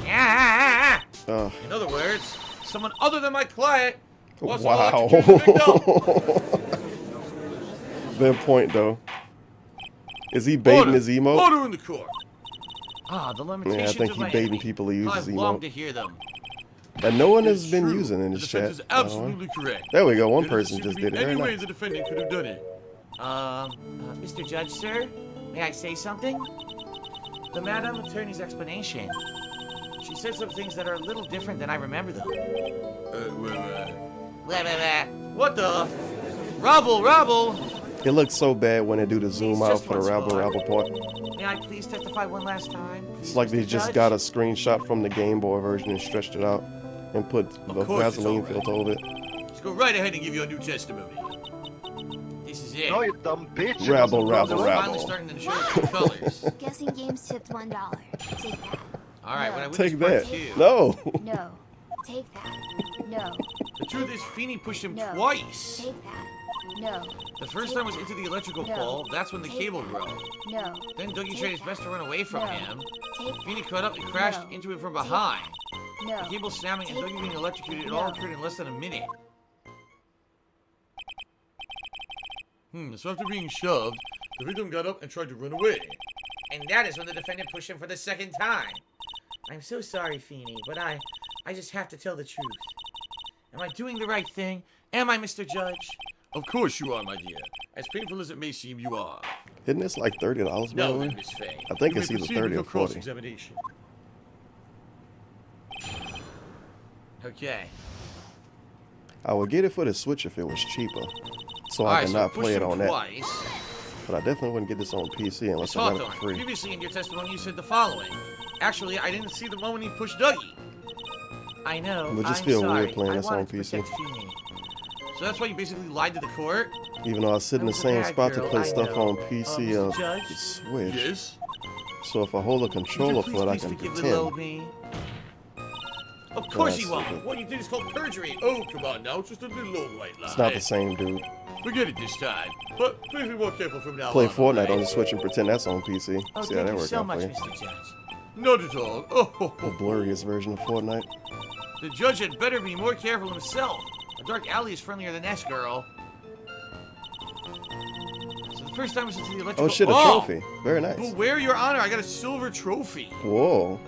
In other words, someone other than my client was Wow. electrocuted the victim. Good point, though. Is he baiting his emote? Order in the court. The Yeah, limitations I think of he my baiting enemy. people to use his I've longed emote. to hear them. That no one has It's been true. using in The this defense chat. is absolutely correct. There we go. One There person doesn't just seem to did be it. any Very way nice. the defendant could have done it. Mr. Judge, sir, may I say something? The Madam Attorney's explanation. She said some things that are a little different than I remember them. Blah, blah, blah. What the? Rabble! It looks so bad when they do the zoom out just for the once more. rabble part. May I please testify one last time? It's please, like Mr. they just Judge? got a screenshot from the Game Boy version and stretched it out and put the course it's Vaseline alright. filter over it. Let's go right ahead and give you a new testimony. This is it. No, you dumb bitch. Rabble, It's finally rabble. starting to show true colors. Guessing games tipped $1. Take that. All right, when I Take witnessed that. part two, No. No. Take that. No. the truth is, Feeney pushed him No. twice. Take that. No. The first time was into the electrical No. pole. That's when the Take cable that. broke. No. Then Dougie tried his best to run away from No. him. Take Feeney that. caught up and crashed No. into it from behind. No. The cable snapping and Dougie being electrocuted, it all occurred in less than a minute. So after being shoved, the victim got up and tried to run away. And that is when the defendant pushed him for the second time. I'm so sorry, Feeney, but I just have to tell the truth. Am I doing the right thing? Am I, Mr. Judge? Of course you are, my dear. As painful as it may seem, you are. Isn't this like $30, by the Now way? then, Miss Faye. I think you it's may either proceed with 30 your or 40. cross-examination. Okay. I would get it for the Switch if it was cheaper. So I Alright, could so not push play it him on that. twice. But I definitely wouldn't get this on PC unless Miss I got it Hawthorne, for free. previously in your testimony you said the following. Actually, I didn't see the moment he pushed Dougie. I know. It would just I'm feel sorry. weird playing I this on wanted to PC. protect Feeney. So that's why you basically lied to the court? Even though I sit in I the was a same bad spot to girl, play I stuff know. on PC Mr. or Judge? the Switch. Yes? So if I hold a Would controller you for it, I please can forgive little old pretend. me? Of course That's you won't. stupid. What you did is called perjury. Oh, come on now. It's just a little old white lie. It's not the same, dude. Forget it this time. But please be more careful from now Play on. Fortnite alright? on the Switch and pretend that's on PC. Oh, See how thank that you works so out much, for you. Mr. Judge. Not at all. Oh, The blurriest version of Fortnite. The judge had better be more careful himself. A dark alley is friendlier than this girl. So the first time was into the electrical... Oh shit, a trophy. Very But nice. where, Your Honor? I got a silver trophy. Whoa.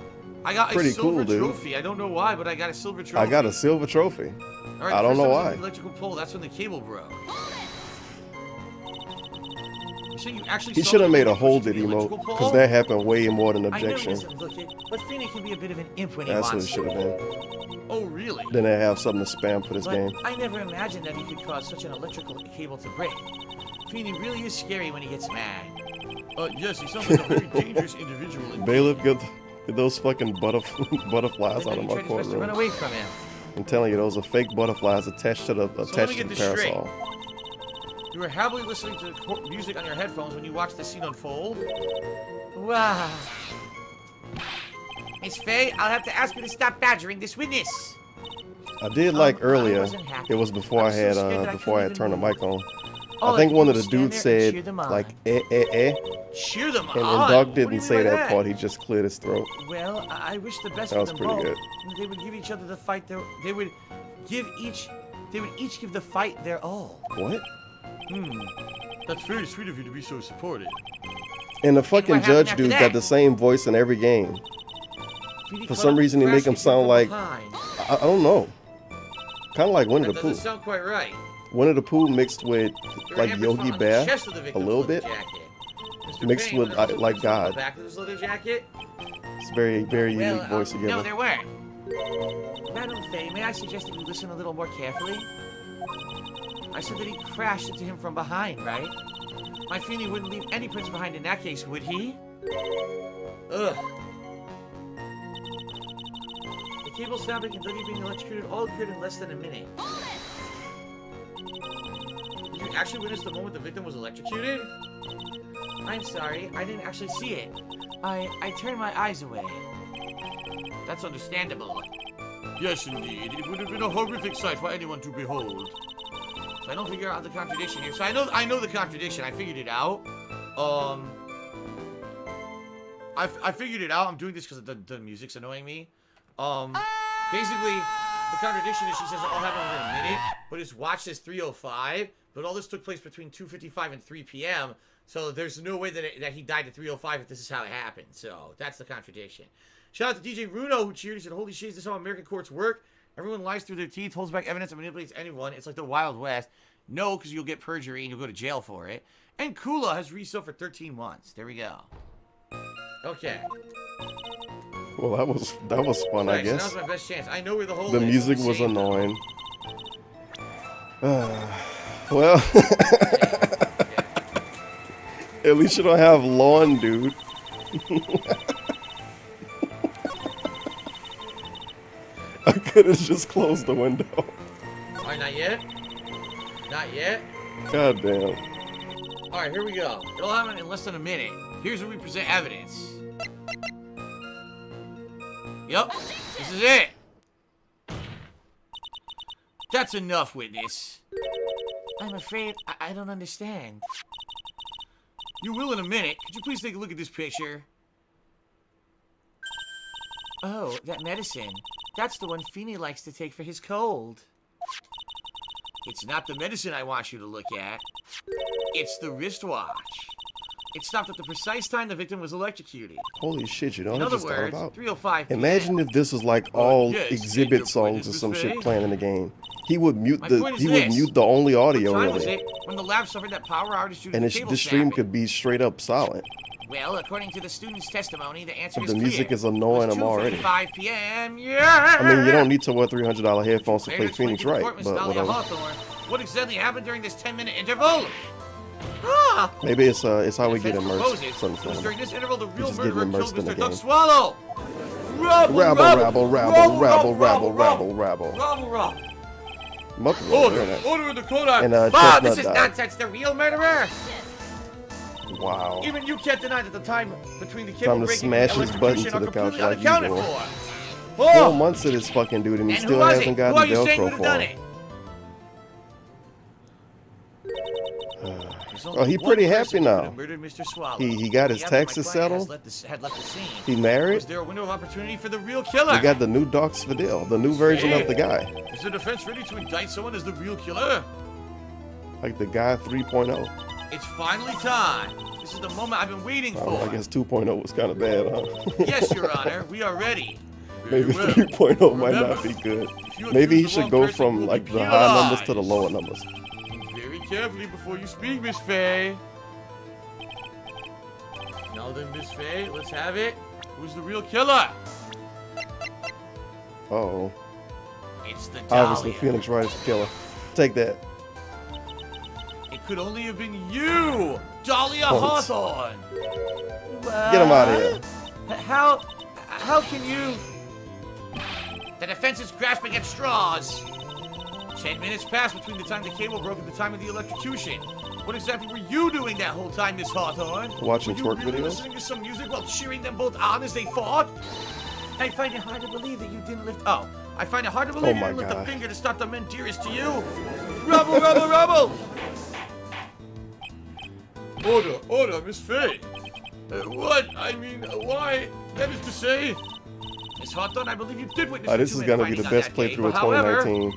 I got Pretty a silver cool, dude. trophy. I don't know why, but I got a silver trophy. I got a silver trophy. All right, I don't the know first time was why. on the electrical pole. That's when the cable broke. You saying you actually He saw should have the made a cable hold push it to the emote, electrical because pole? that happened way more than I know he objection. doesn't look it, but Phoenix can be a bit of an imp when he That's what it wants should to. have been. Oh, really? Then they have something to spam for this But game. I never imagined that he could cause such an electrical cable to break. Feeney really is scary when he gets mad. yes, he sounds like a very dangerous individual. indeed. Bailiff, get those fucking butterflies Then out of he my tried his best to run courtroom. away from him. I'm telling you, those are fake butterflies attached to the let me get this straight. parasol. You were happily listening to music on your headphones when you watched the scene unfold? Wow. Miss Faye, I'll have to ask you to stop badgering this witness. I did like I earlier. wasn't happy. It was before I I was so had scared that I before I had couldn't turned the even mic on. All I think I one do of the is stand dudes there and said, cheer them on. like, eh. Cheer them And on? Doc What do you didn't mean say by that part. He just cleared his throat. Well, I wish the best That for was them pretty both. good. They would give each other the fight their. They would each give the fight their all. What? That's very sweet of you to be so supportive. And the fucking what happened judge after dude that? got the same voice in every game. For some reason, they make him sound like, I don't know. Kind of like Winnie That the doesn't Pooh. sound quite right. Winnie the Pooh mixed with, There like, were Yogi embers on the Bear. chest of the victim's little leather bit. jacket. Mr. Mixed Payne, with, were there also like, embers on God. the back of his leather jacket? It's very, very Well, unique voice no, together. there weren't. Madam Faye, may I suggest that you listen a little more carefully? I said that he crashed into him from behind, right? My Feeny wouldn't leave any prints behind in that case, would he? Ugh. The cable snapping and Dougie being electrocuted all occurred in less than a minute. Did you actually witness the moment the victim was electrocuted? I'm sorry, I didn't actually see it. I turned my eyes away. That's understandable. Yes, indeed. It would have been a horrific sight for anyone to behold. So I don't figure out the contradiction here. So I know the contradiction. I figured it out. I figured it out. I'm doing this because the music's annoying me. Basically, the contradiction is she says it all happened within a minute, but his watch says 3:05. But all this took place between 2:55 and 3 p.m. So there's no way that he died at 3:05 if this is how it happened. So that's the contradiction. Shout out to DJ Runo who cheered. He said, "Holy shit, this is how American courts work. Everyone lies through their teeth, holds back evidence, and manipulates anyone. It's like the Wild West." No, because you'll get perjury and you'll go to jail for it. And Kula has resold for 13 months. There we go. Okay. Well, that was fun, I Right, so guess. now's my best chance. I know where the hole The is. music was Same. annoying. Well, at least you don't have lawn, dude. I could have just closed the window. Alright, not yet. Not yet. God damn. Alright, here we go. It'll happen in less than a minute. Here's where we present evidence. Yep, this is it. That's enough, witness. I'm afraid I don't understand. You will in a minute. Could you please take a look at this picture? Oh, that medicine. That's the one Feeny likes to take for his cold. It's not the medicine I want you to look at. It's the wristwatch. It stopped at the precise time the victim was electrocuted. Holy shit, you know In what I other just thought words, about? 3:05 p.m. Imagine if this was like all yes, exhibit your point songs or is some the shit same. playing in the game. He would mute My the point is he would this. mute the only audio What time was really. it when the lab suffered that power outage due to And the it's, cable the stream snapping? could be straight up silent. Well, according to the student's testimony, the answer But is the clear. music is annoying It was him already. 2:55 p.m. Yeah. I mean, you don't need to wear $300 headphones to play Later explained Phoenix to the Wright, court, Miss but Dalia whatever. Hawthorne, what exactly happened during this 10-minute interval? Ah! Maybe it's how we get Defense immersed. proposes. It was Sometimes. during this interval the real just getting murderer immersed killed in the Mr. Duck game. Swallow. Rabble, Rabble, rabble, rabble, rabble, rabble, rabble, rabble. Rabble, rabble. Muckle, very Order! nice. Order in the courthouse! And Bob, Chestnut this is died. nonsense. The real murderer. Wow. Even you can't deny that the time between the Time cable to breaking smash and his button electrocution to are the couch completely like unaccounted usual. for. 4 months of this fucking dude and he And still who was hasn't it? gotten Who are you saying Velcro would have done for it? Oh, he pretty happy now. Murdered Mr. Swallow. He got his The other, my taxes client settled. had left the scene. He Was married. there a window of opportunity for the real killer? We got the new Docs Fidel, the new version of the guy. Is the defense ready to indict someone as the real killer? Like the guy 3.0. It's finally time. This is the moment I've been waiting I don't know, for. I guess 2.0 was kind of bad, huh? Yes, Your Honor, we are ready. Maybe Very well. 3.0 might Remember, not be good. if you Maybe he accuse the should wrong go person, you from will like be the high numbers to the penalized. lower numbers. Think very carefully before you speak, Miss Faye. Now then, Miss Faye, let's have it. Who's the real killer? Uh-oh. It's the Obviously, Dalia. Phoenix Wright is the killer. Take that. It could only have been you, Dalia Points. Hawthorne. Get him out of here. How can you? The defense is grasping at straws. 10 minutes passed between the time the cable broke and the time of the electrocution. What exactly were you doing that whole time, Miss Hawthorne? Watching were twerk you really videos? listening to some music while cheering them both on as they fought? I find it hard to believe that you didn't lift. Oh, I find it hard to believe Oh you my didn't lift a God. finger to stop the men dearest to you. Rubble, rubble, rubble. Order, Miss Faye. What? I mean, why? That is to say... Miss Hawthorne, I believe you did witness This is gonna be the best playthrough of 2019.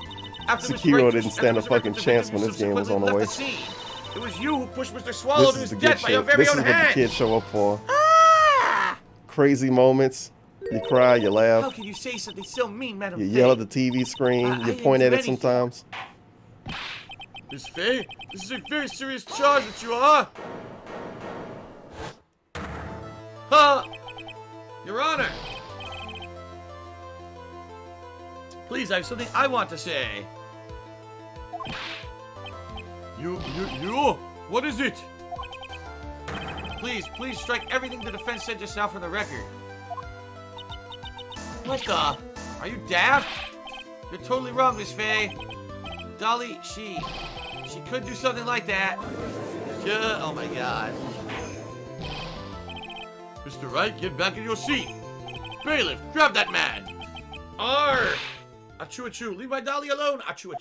Sekiro didn't stand a fucking chance when this game was on the way. It was you who pushed Mr. Swallow to This is his the good death by your shit. very This is own what the hand. kids show up for. Ah! Crazy moments. You cry, you How laugh, can you say something so mean, Madam you Faye? yell at the TV screen, I you didn't point do at it anything. sometimes. Miss Faye, this is a very serious charge that you are. Huh? Your Honor. Please, I have something I want to say. You, what is it? Please strike everything the defense said just now from the record. What the? Are you daft? You're totally wrong, Miss Faye. Dolly, she could do something like that. Yeah, oh my God. Mr. Wright, get back in your seat. Bailiff, grab that man. Arr! Achoo, leave my Dolly alone. Achoo.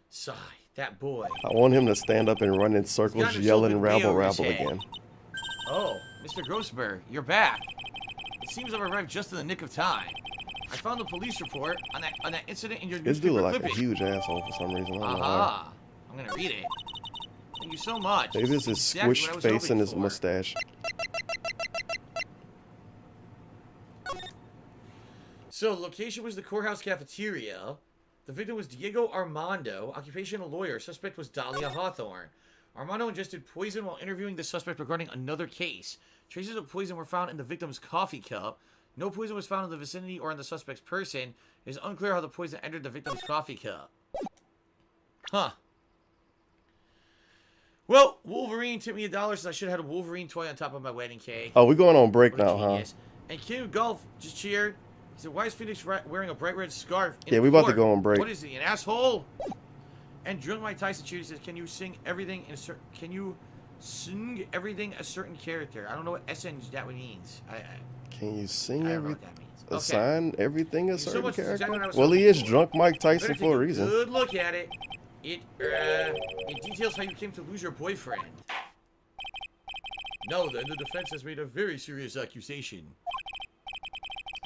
Sigh, that boy. I want him to stand up and run in circles himself yelling in rabble way over his rabble head. again. Oh, Mr. Grossberg, you're back. It seems I've arrived just in the nick of time. I found the police report on that incident in your This dude newspaper look like a clipping. huge asshole for some reason. I don't know why. Aha! I'm gonna read it. Thank you so much. Maybe it's This his is exactly squished what I was face and hoping his for. mustache. So, the location was the courthouse cafeteria. The victim was Diego Armando, occupation a lawyer. Suspect was Dalia Hawthorne. Armando ingested poison while interviewing the suspect regarding another case. Traces of poison were found in the victim's coffee cup. No poison was found in the vicinity or in the suspect's person. It is unclear how the poison entered the victim's coffee cup. Huh. Well, Wolverine tipped me $1 since I should have had a Wolverine toy on top of my wedding cake. Oh, we going on break What a now, huh? genius. And King Golf just cheered. He said, "Why is Phoenix wearing a bright red scarf?" in Yeah, we about to court? go on break. What is he, an asshole? And Drunk Mike Tyson cheered. He says, "Can you sing everything in a certain? Can you sing everything a certain character?" I don't know what SN that means. Can you sing I don't know every what that means. Okay. assign everything a Thank you so certain much. That's character? exactly what I was Well, he hoping is for. drunk Mike Better Tyson take for a a reason. good look at it. It details how you came to lose your boyfriend. Now then, the defense has made a very serious accusation.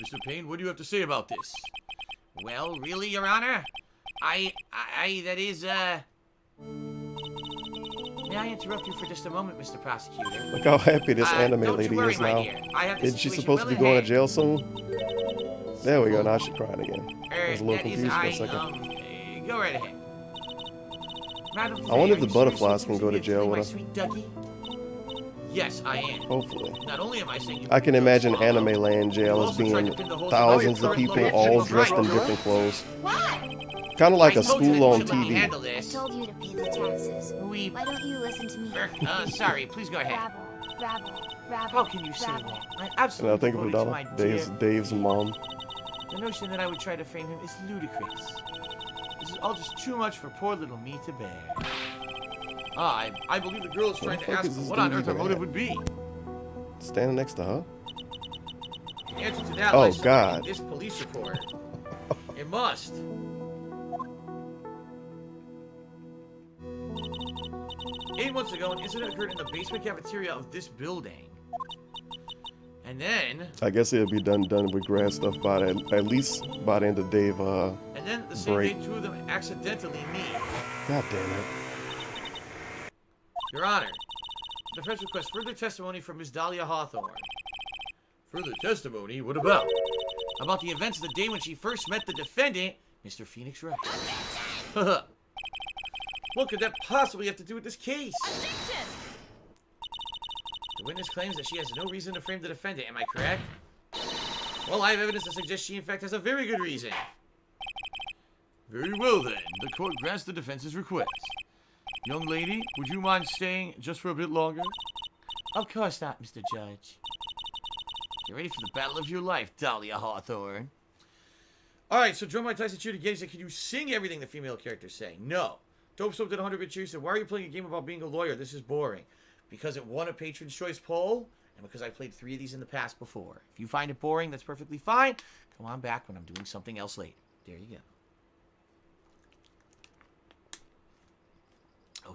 Mr. Payne, what do you have to say about this? Well, really, Your Honor? That is, May I interrupt you for just a moment, Mr. Prosecutor? Look how happy this anime don't lady you worry, is my now. dear. I have this Isn't she situation supposed to be well going in to jail soon? hand. There we go. Now she's crying again. I was a little That is, confused for a second. Go right ahead. Madam I wonder if Faye, the are you butterflies seriously can go to accusing jail me, with my her. sweet Dougie? Yes, I am. Hopefully. Not only am I saying you I can killed imagine Swallow, Anime Land jail you as also tried being to pin the whole thousands thing on of your people current all location. dressed in Right. different clothes. What? Kind of like I a told you that school you on should let me TV. handle I this. told you to pay the taxes. We, Why don't you listen to me? sorry, please go ahead. Rabble. How can you say Rabble. that? I And absolutely I think of devoted to my Dalia, dear. Dave's mom. The notion that I would try to frame him is ludicrous. This is all just too much for poor little me to bear. I believe the girl is trying the to fuck ask is this what on dude earth her even motive at? would be. Standing next to her. The answer to that Oh, lies God. in this police report. It must. Eight months ago, an incident occurred in the basement cafeteria of this building. And then, I guess it'll be done with grad stuff by that, at least by the end of Dave. the same Break. day, two of them accidentally meet. God damn it. Your Honor, the defense requests further testimony from Ms. Dalia Hawthorne. Further testimony? What about? About the events of the day when she first met the defendant, Mr. Phoenix Wright. What could that possibly have to do with this case? The witness claims that she has no reason to frame the defendant, am I correct? Well, I have evidence to suggest she in fact has a very good reason. Very well then. The court grants the defense's request. Young lady, would you mind staying just for a bit longer? Of course not, Mr. Judge. Get ready for the battle of your life, Dalia Hawthorne. Alright, so Drum Mike Tyson cheered again. He said, "Can you sing everything the female characters say?" No. Dope Soap did 100-bit cheer. He said, "Why are you playing a game about being a lawyer? This is boring." Because it won a Patron's Choice poll, and because I played 3 of these in the past before. If you find it boring, that's perfectly fine. Come on back when I'm doing something else later. There you go.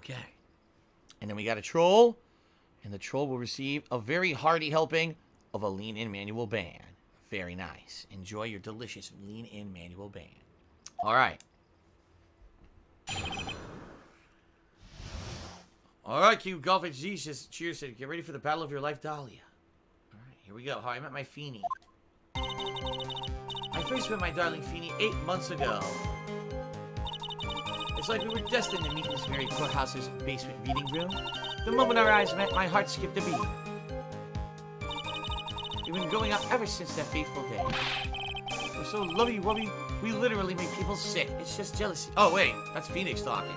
Okay. And then we got a troll. And the troll will receive a very hearty helping of a lean-in manual band. Very nice. Enjoy your delicious lean-in manual band. All right. All right, Q Golf HG says, cheers, said, get ready for the battle of your life, Dalia. All right, here we go. How I met my Feeny. I first met my darling Feeny 8 months ago. It's like we were destined to meet in this very courthouse's basement reading room. The moment our eyes met, my heart skipped a beat. We've been going out ever since that fateful day. We're so lovey-wovey, we literally make people sick. It's just jealousy. Oh, wait, that's Phoenix talking.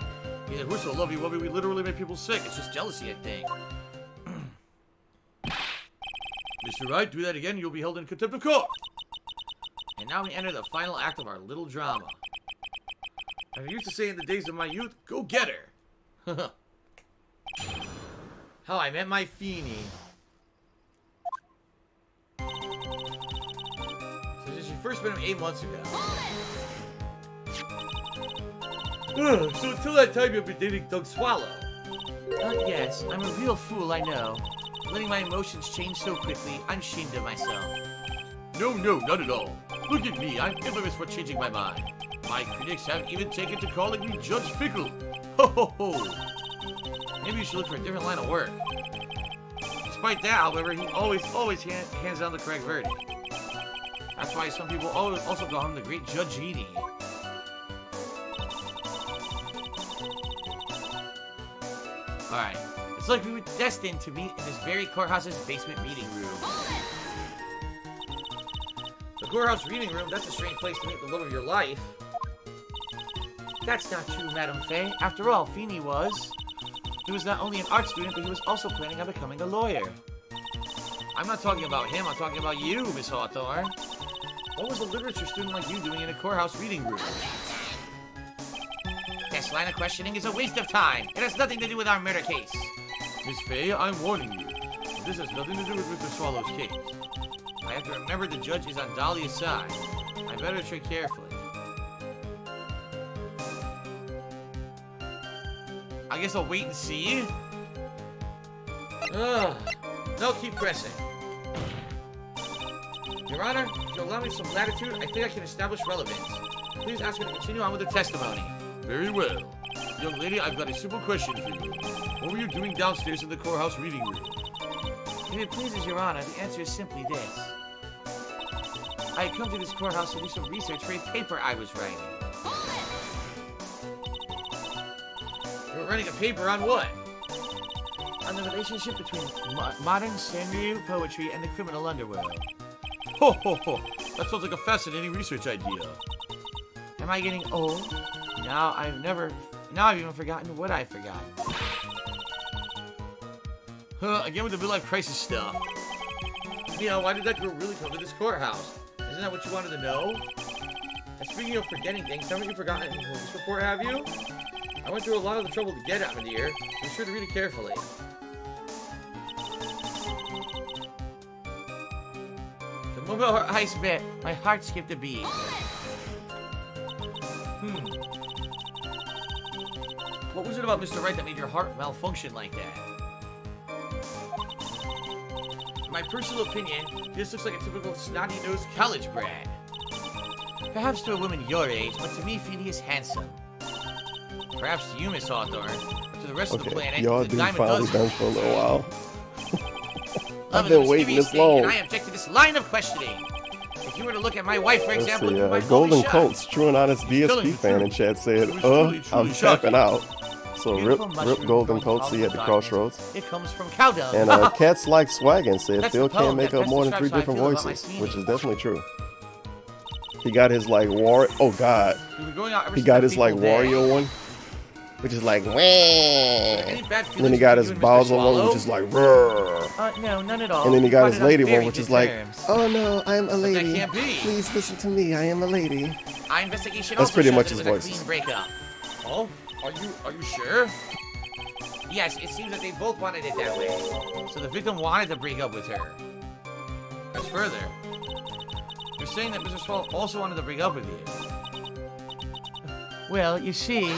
He said, we're so lovey-wovey, we literally make people sick. It's just jealousy, I think. Mr. Wright, do that again, you'll be held in contempt of court. And now we enter the final act of our little drama. I used to say in the days of my youth, go get her. How I met my Feeny. So she first met him 8 months ago. So until that time you've been dating Doug Swallow. Yes, I'm a real fool, I know. Letting my emotions change so quickly, I'm ashamed of myself. No, not at all. Look at me, I'm infamous for changing my mind. My critics have even taken to calling me Judge Fickle. Ho ho ho. Maybe you should look for a different line of work. Despite that, however, he always hands down the correct verdict. That's why some people also call him the Great Judge Edie. Alright, it's like we were destined to meet in this very courthouse's basement reading room. The courthouse reading room, that's a strange place to meet the love of your life. That's not true, Madame Faye. After all, Feeny was... He was not only an art student, but he was also planning on becoming a lawyer. I'm not talking about him, I'm talking about you, Miss Hawthorne. What was a literature student like you doing in a courthouse reading room? This line of questioning is a waste of time. It has nothing to do with our murder case. Miss Faye, I'm warning you. This has nothing to do with Mr. Swallow's case. I have to remember the judge is on Dalia's side. I better tread carefully. I guess I'll wait and see. No, keep pressing. Your Honor, if you'll allow me some latitude, I think I can establish relevance. Please ask me to continue on with the testimony. Very well. Young lady, I've got a simple question for you. What were you doing downstairs in the courthouse reading room? If it pleases Your Honor, the answer is simply this. I had come to this courthouse to do some research for a paper I was writing. You were writing a paper on what? On the relationship between modern Sanryu poetry and the criminal underworld. Ho ho ho! That sounds like a fascinating research idea. Am I getting old? Now I've even forgotten what I forgot. Again with the midlife crisis stuff. Yeah, why did that girl really come to this courthouse? Isn't that what you wanted to know? And speaking of forgetting things, haven't you forgotten the police report, have you? I went through a lot of the trouble to get it, my dear. Be sure to read it carefully. The moment our eyes met, my heart skipped a beat. What was it about Mr. Wright that made your heart malfunction like that? In my personal opinion, this looks like a typical snotty-nosed college brat. Perhaps to a woman your age, but to me, Feeny is handsome. Perhaps to you, Miss Hawthorne, but to the rest of the planet, y'all the do diamond finally does... done for a little while. Love I've is a been waiting mysterious this thing, long. and I object to this line of questioning. If you were to look at my wife, for Let's example, see, you might Golden be shocked. Colts, true and honest BSP fan in chat said, I'm tapping out. So rip Golden Colts, see at the crossroads. It comes from cow dung. And Cats Like Swaggin said, That's Phil the poem can't make that up more than best 3 describes different how I feel about my voices, Feeny. which is definitely true. He got his like oh god, We've been going out ever he since got that his like fateful day. Wario one, which is like wah. Any bad And then he feelings got between his you and Mr. Bowser one, Swallow? which is like roar. No, none at all. And then he We got brought his it on lady very one, which good is like, terms. oh no, I'm a That lady. can't be. Please listen to me, I am a lady. Our investigation That's also pretty shows much it his was a voice. clean breakup. Oh? Are you sure? Yes, it seems that they both wanted it that way. So the victim wanted to break up with her. As further, You're saying that Mr. Swallow also wanted to break up with you. Well, you see...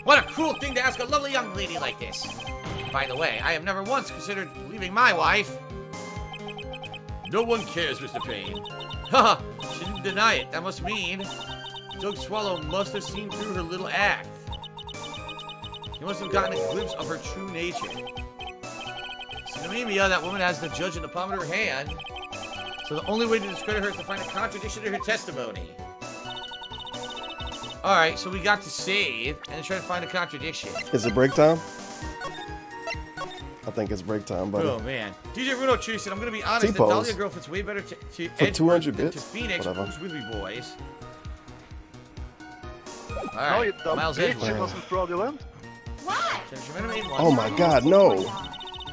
What a cruel thing to ask a lovely young lady like this. By the way, I have never once considered leaving my wife. No one cares, Mr. Payne. Haha, she didn't deny it. That must mean Doug Swallow must have seen through her little act. He must have gotten a glimpse of her true nature. So to me, Mia, that woman has the judge in the palm of her hand. So the only way to discredit her is to find a contradiction in her testimony. Alright, so we got to save and try to find a contradiction. Is it break time? I think it's break time, buddy. Oh, man. DJ Runo Tree said, I'm going to be honest, the T-pose. Dalia girl fits way better to For Edward 200 than bits? to Phoenix, Whatever. who's with me, boys. No, you Alright, dumb Miles bitch, Edward. it wasn't fraudulent. What? Oh my god, no!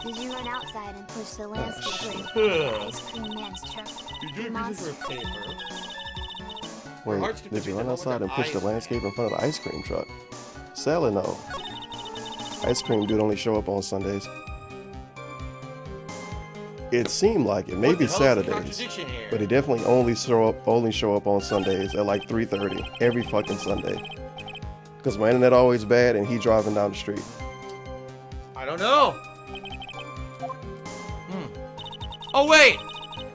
Did you run outside and push the landscape shit. ice cream man's truck? You do Monster. for a paper. Wait, hearts get did to you beat run them with outside their and push the eyes. landscape in front of the ice cream truck? Sadly, no. Ice cream dude only show up on Sundays. It seemed like it, maybe What the hell is the Saturdays, contradiction here? but he definitely only show up on Sundays at like 3:30 every fucking Sunday. Cause my internet always bad and he driving down the street. I don't know. Oh, wait.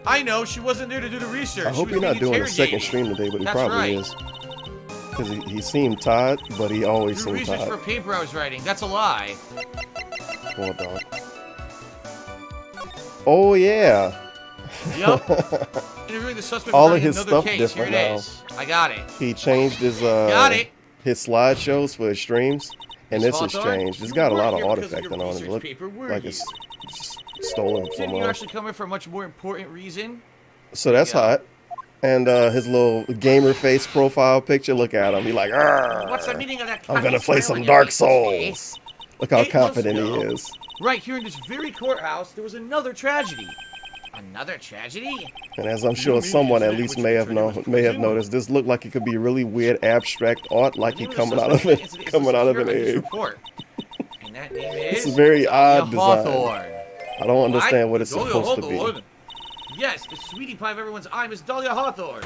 I know. She wasn't there to do the research. I hope She you're was not being doing a second interrogated. stream today, but he That's probably right. is. Cause he seemed tired, but he always Do seemed research for a tired. paper I was writing. That's a lie. Poor dog. Oh yeah. Yup. Interviewing the suspect All of regarding his another stuff case. different Here it now. is. I got it. He changed his Got it. his slideshows for his streams, and Miss this has Hawthorne, changed. It's you got a weren't lot of here because of artifacting your on it. research Look paper, were like you? it's stolen Didn't somewhere. you actually come here for a much more important reason? So that's Yeah. hot. And his little gamer face profile picture. Look at him. He like, "Arr, What's the meaning of that? I'm gonna cocky play smile some on your Dark face, Souls." face? Look how 8 months confident he ago, is. Right here in this very courthouse, there was another tragedy. Another tragedy? And as I'm sure someone at least may have noticed, this looked like it could be really weird abstract art, like he The name coming the out of suspect it, is coming out of an secure witness egg. report. And that name is It's a very odd Dalia design. Hawthorne. I don't understand what it's Dalia supposed to be. Hawthorne. Yes, the sweetie pie of everyone's eye, Miss Dalia Hawthorne.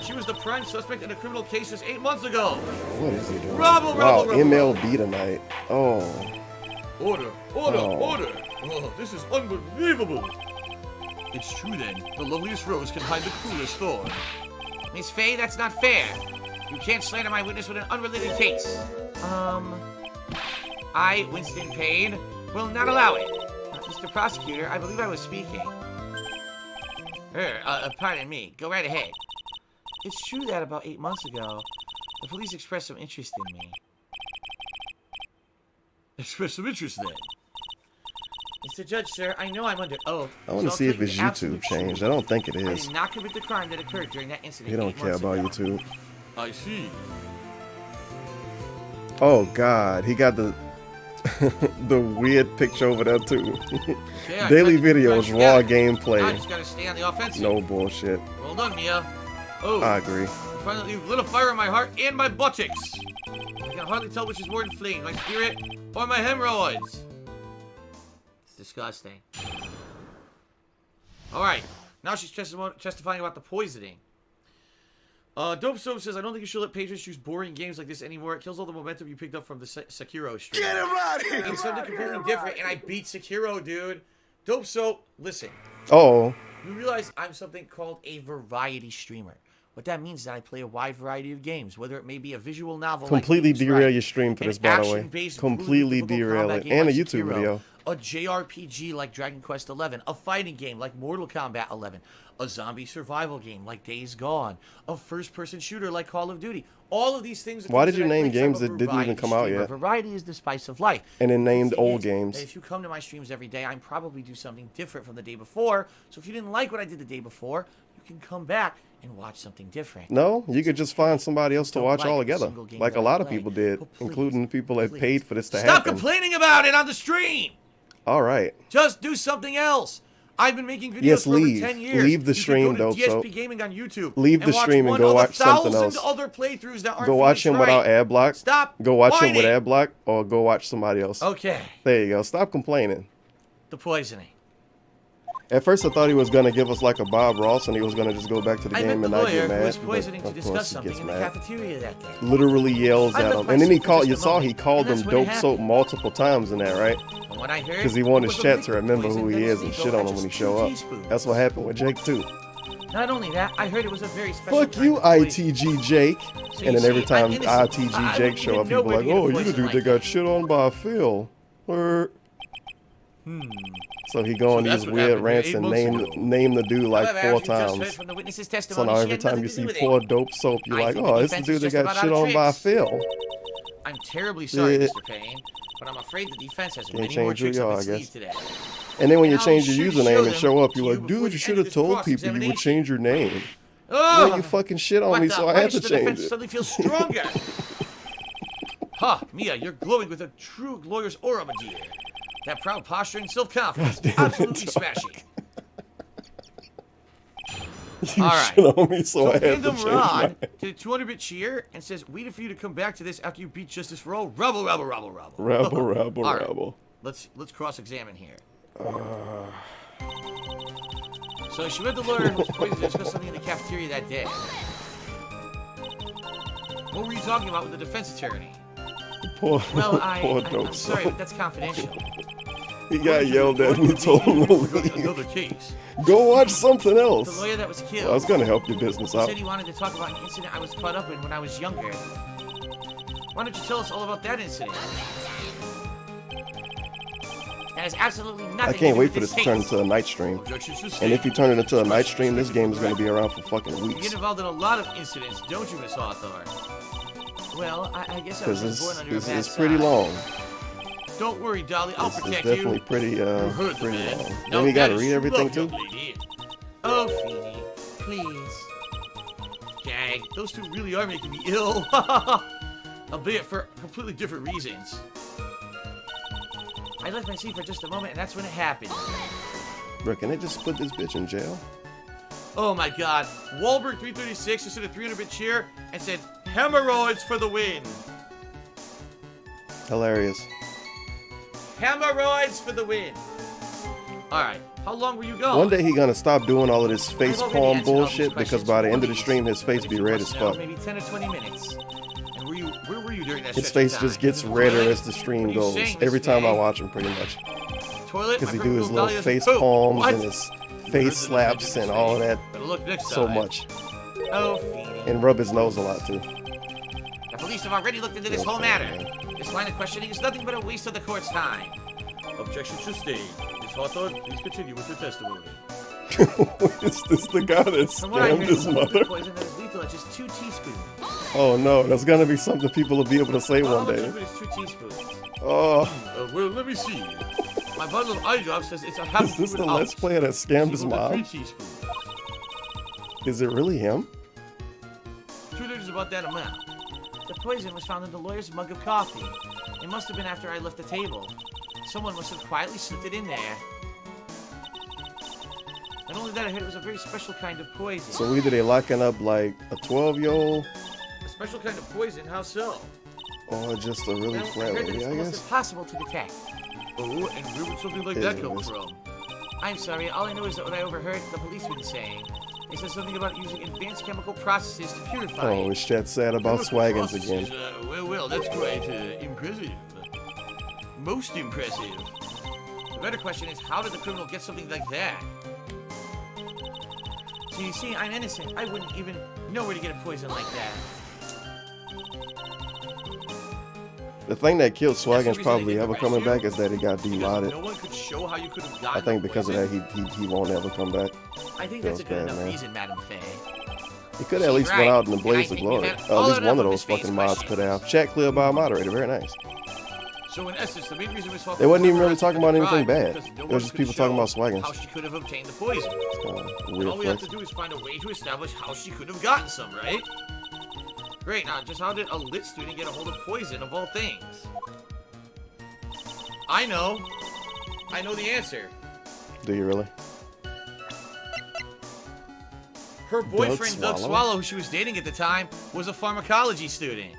She was the prime suspect in a criminal case just 8 months ago. What is he doing? Rubble, Wow, rubble, rubble. MLB tonight. Oh. Order, Oh. order. Oh, this is unbelievable. It's true then. The loveliest rose can hide the cruelest thorn. Miss Faye, that's not fair. You can't slander my witness with an unrelated case. I, Winston Payne, will not allow it. Mr. Prosecutor, I believe I was speaking. Pardon me. Go right ahead. It's true that about 8 months ago, the police expressed some interest in me. Express some interest then. Mr. Judge, sir, I know I'm under oath. I want to so see I'll if tell you his the absolute YouTube changed. I truth. don't think it I is. did not commit the crime that occurred during that incident. He don't 8 care months about ago. YouTube. I see. Oh God, he got the the weird picture over there too. Yeah, I Daily tried to videos, put raw it together. I gameplay. just gotta stay on the offensive. No bullshit. Well done, Mia. Oh, I agree. you finally lit a fire in my heart and my buttocks. I can hardly tell which is more inflamed, my spirit or my hemorrhoids. It's disgusting. Alright, now she's testifying about the poisoning. Dope Soap says, I don't think you should let patrons choose boring games like this anymore. It kills all the momentum you picked up from the Sekiro stream. Get him out of here! It's something completely different, and I beat Sekiro, dude. Dope Soap, listen. Oh, You realize I'm something called a variety streamer. What that means is that I play a wide variety of games, whether it may be a visual novel completely like Phoenix derail Wright, your stream for an this, by the way. action-based, Completely brutal, difficult derail combat it, game and a like YouTube Sekiro, video. a JRPG like Dragon Quest XI, a fighting game like Mortal Kombat 11, a zombie survival game like Days Gone, a first-person shooter like Call of Duty. All of these things. Are Why things did you that I name play 'cause I'm games a that didn't even variety come out streamer. yet? Variety is the spice of life. And then named The thing old is games. that if you come to my streams every day, I probably do something different from the day before. So if you didn't like what I did the day before, you can come back and watch something different. No, you could just find somebody else to Don't watch like all a together, single game like a that I lot of play. people did, Oh, please, including the people that please. paid for this to Stop happen. complaining about it on the stream. All right. Just do something else. I've been making videos Yes, for over leave. 10 years. Leave the You stream, can go though, to so- DSP Gaming on YouTube. Leave the watch stream and one go of the watch something 1,000 else. other playthroughs that aren't Go watch him Phoenix without Wright. ad block. Stop. Go watch him with whining. ad block, or go watch somebody else. Okay. There you go. Stop complaining. The poisoning. At first, I thought he was gonna give us like a Bob Ross, and he was gonna just go back to the I game met and the not lawyer get who mad. was But poisoning to of discuss course, he something gets in the mad. cafeteria that day. Literally yells I at left him, my and then he seat for called. just You a saw he moment, called and him that's when it dope soap happened. multiple times in that, right? From what I heard, Because he wanted it was chat a to remember liquid who he poison is that and was shit lethal on at him when he just show 2 up. teaspoons. That's what happened with Jake too. Not only that, I heard it was a very special Fuck kind you, of poison. ITG Jake. So And you then every see, time I'm innocent. ITG I Jake wouldn't show even up, know people where like, to get a oh, you the poison dude like that got that. shit on by Phil. Or so he go on that's these what weird happened rants 8 and months ago. name the dude like However, 4 as you just heard times. from the witness's So testimony, now she every had time nothing you to see do with poor it. dope soap, you're I like, think the oh, it's the defense dude is that just got about shit out of on by tricks. Phil. I'm terribly sorry, Yeah. Mr. Payne, but I'm afraid the defense has Can't many more change who tricks you up are, its I sleeve guess. today. And then when you And I'll be change your sure to username show and show up, them you're to like, you before dude, you the should end of have this told people you would cross-examination. change your name. Ugh! Well, you fucking shit on What me, the? so I Why had to should the change defense it. suddenly feel stronger? Ha, Mia, you're glowing with a true lawyer's aura, my dear. That proud posture and self-confidence, absolutely smashing. You All right. shit on me, so I had to Random change Ron mine. did a 200-bit cheer and says, waiting for you to come back to this after you beat Justice for All. Rabble, rabble, rabble, rabble. Rabble, rabble, All right. rabble. Let's cross-examine here. So she read the lawyer who was poisoned to discuss something in the cafeteria that day. What were you talking about with the defense attorney? Poor, Well, poor I'm dope sorry, soap. but that's confidential. He got yelled at and he told him to leave. Another case. Go watch something The else. lawyer that was killed. Well, it's gonna help your business He out. said he wanted to talk about an incident I was caught up in when I was younger. Why don't you tell us all about that incident? That has absolutely nothing I to can't do wait with for this this to turn case. into a night stream. Objection And sustained. if you turn it into a night stream, this game is gonna be around for fucking You get weeks. involved in a lot of incidents, don't you, Miss Hawthorne? Well, I guess I Because was born under a bad it's pretty side. long. Don't worry, Dolly, I'll It's protect definitely you. pretty Heard the pretty man. long. Now Then we gotta that is read everything love, too. young lady. Oh, Feeny, please. Gag, those two really are making me ill. Albeit for completely different reasons. I left my seat for just a moment, and that's when it happened. Bro, can they just put this bitch in jail? Oh my god. Wahlberg 336 just did a 300-bit cheer and said, hemorrhoids for the win. Hilarious. Hemorrhoids for the win. Alright, how long were you gone? One day he gonna stop doing all of this face I've already palm answered all these bullshit because questions by the for end of the these. stream his face But if be you red want as to know, fuck. Maybe 10 or 20 minutes. And where were you during that His stretch of face just time? gets In the redder toilet? as the stream What are you goes. saying, Every Mr. time I Fang? watch him, pretty much. Toilet? Because he My do his purple little Dahlia's face poop. palms What? and his face slaps and all of that Better look next so time. much. Oh, Feeny. And rub his nose a lot too. The police have already looked into this Yes, whole man, matter. This line of questioning is nothing but a waste of the court's time. Objection sustained. Miss Hawthorne, please continue with your testimony. Is this the guy that From what I scammed heard, his it's mother? poison that is lethal at just 2 teaspoons. Oh no, that's gonna be something people will be able to say All one of day. it is 2 teaspoons. Oh, Well, let me see. My bundle of eye drops says it's a half is this the fluid Let's ounce. Player that scammed his Equal to 3 mom? teaspoons. Is it really him? 2 is about that amount. The poison was found in the lawyer's mug of coffee. It must have been after I left the table. Someone must have quietly slipped it in there. Not only that, I heard it was a very special kind of poison. So either they locking up like a 12-year-old A special kind of poison? How so? or just a really Well, I flat heard that lady, it's I almost guess. impossible to detect. Oh, and where would something like Is that it come risk? from? I'm sorry, all I know is that what I overheard the policeman saying. They said something about using advanced chemical processes to purify Oh, it. is Chet sad about Chemical swaggins processes, again? Well, that's quite impressive. Most impressive. The better question is, how did the criminal get something like that? So you see, I'm innocent. I wouldn't even know where to get a poison like that. The thing that killed That's the Swaggins reason probably they ever arrest coming you? back is that he got Because demodded. no one could show how you could have I gotten think the because of poison. that he won't ever come back. I think Feels that's a good bad, enough man. reason, Madam Faye. He could at She's least right, went out in the and blaze I of think glory. we've At had all least enough one of of those this face fucking mods question. could have. Chat clear by a moderator, very nice. So in essence, the main reason Miss Hawthorne They wasn't even was really talking about anything deprived bad. because no It one was just could people talking show about Swaggins. How she could have obtained the poison. And Weird all we have flex. to do is find a way to establish how she could have gotten some, right? Great, now just how did a lit student get a hold of poison of all things? I know. I know the answer. Do you really? Her boyfriend, Doug Swallow? Swallow, who she was dating at the time, was a pharmacology student.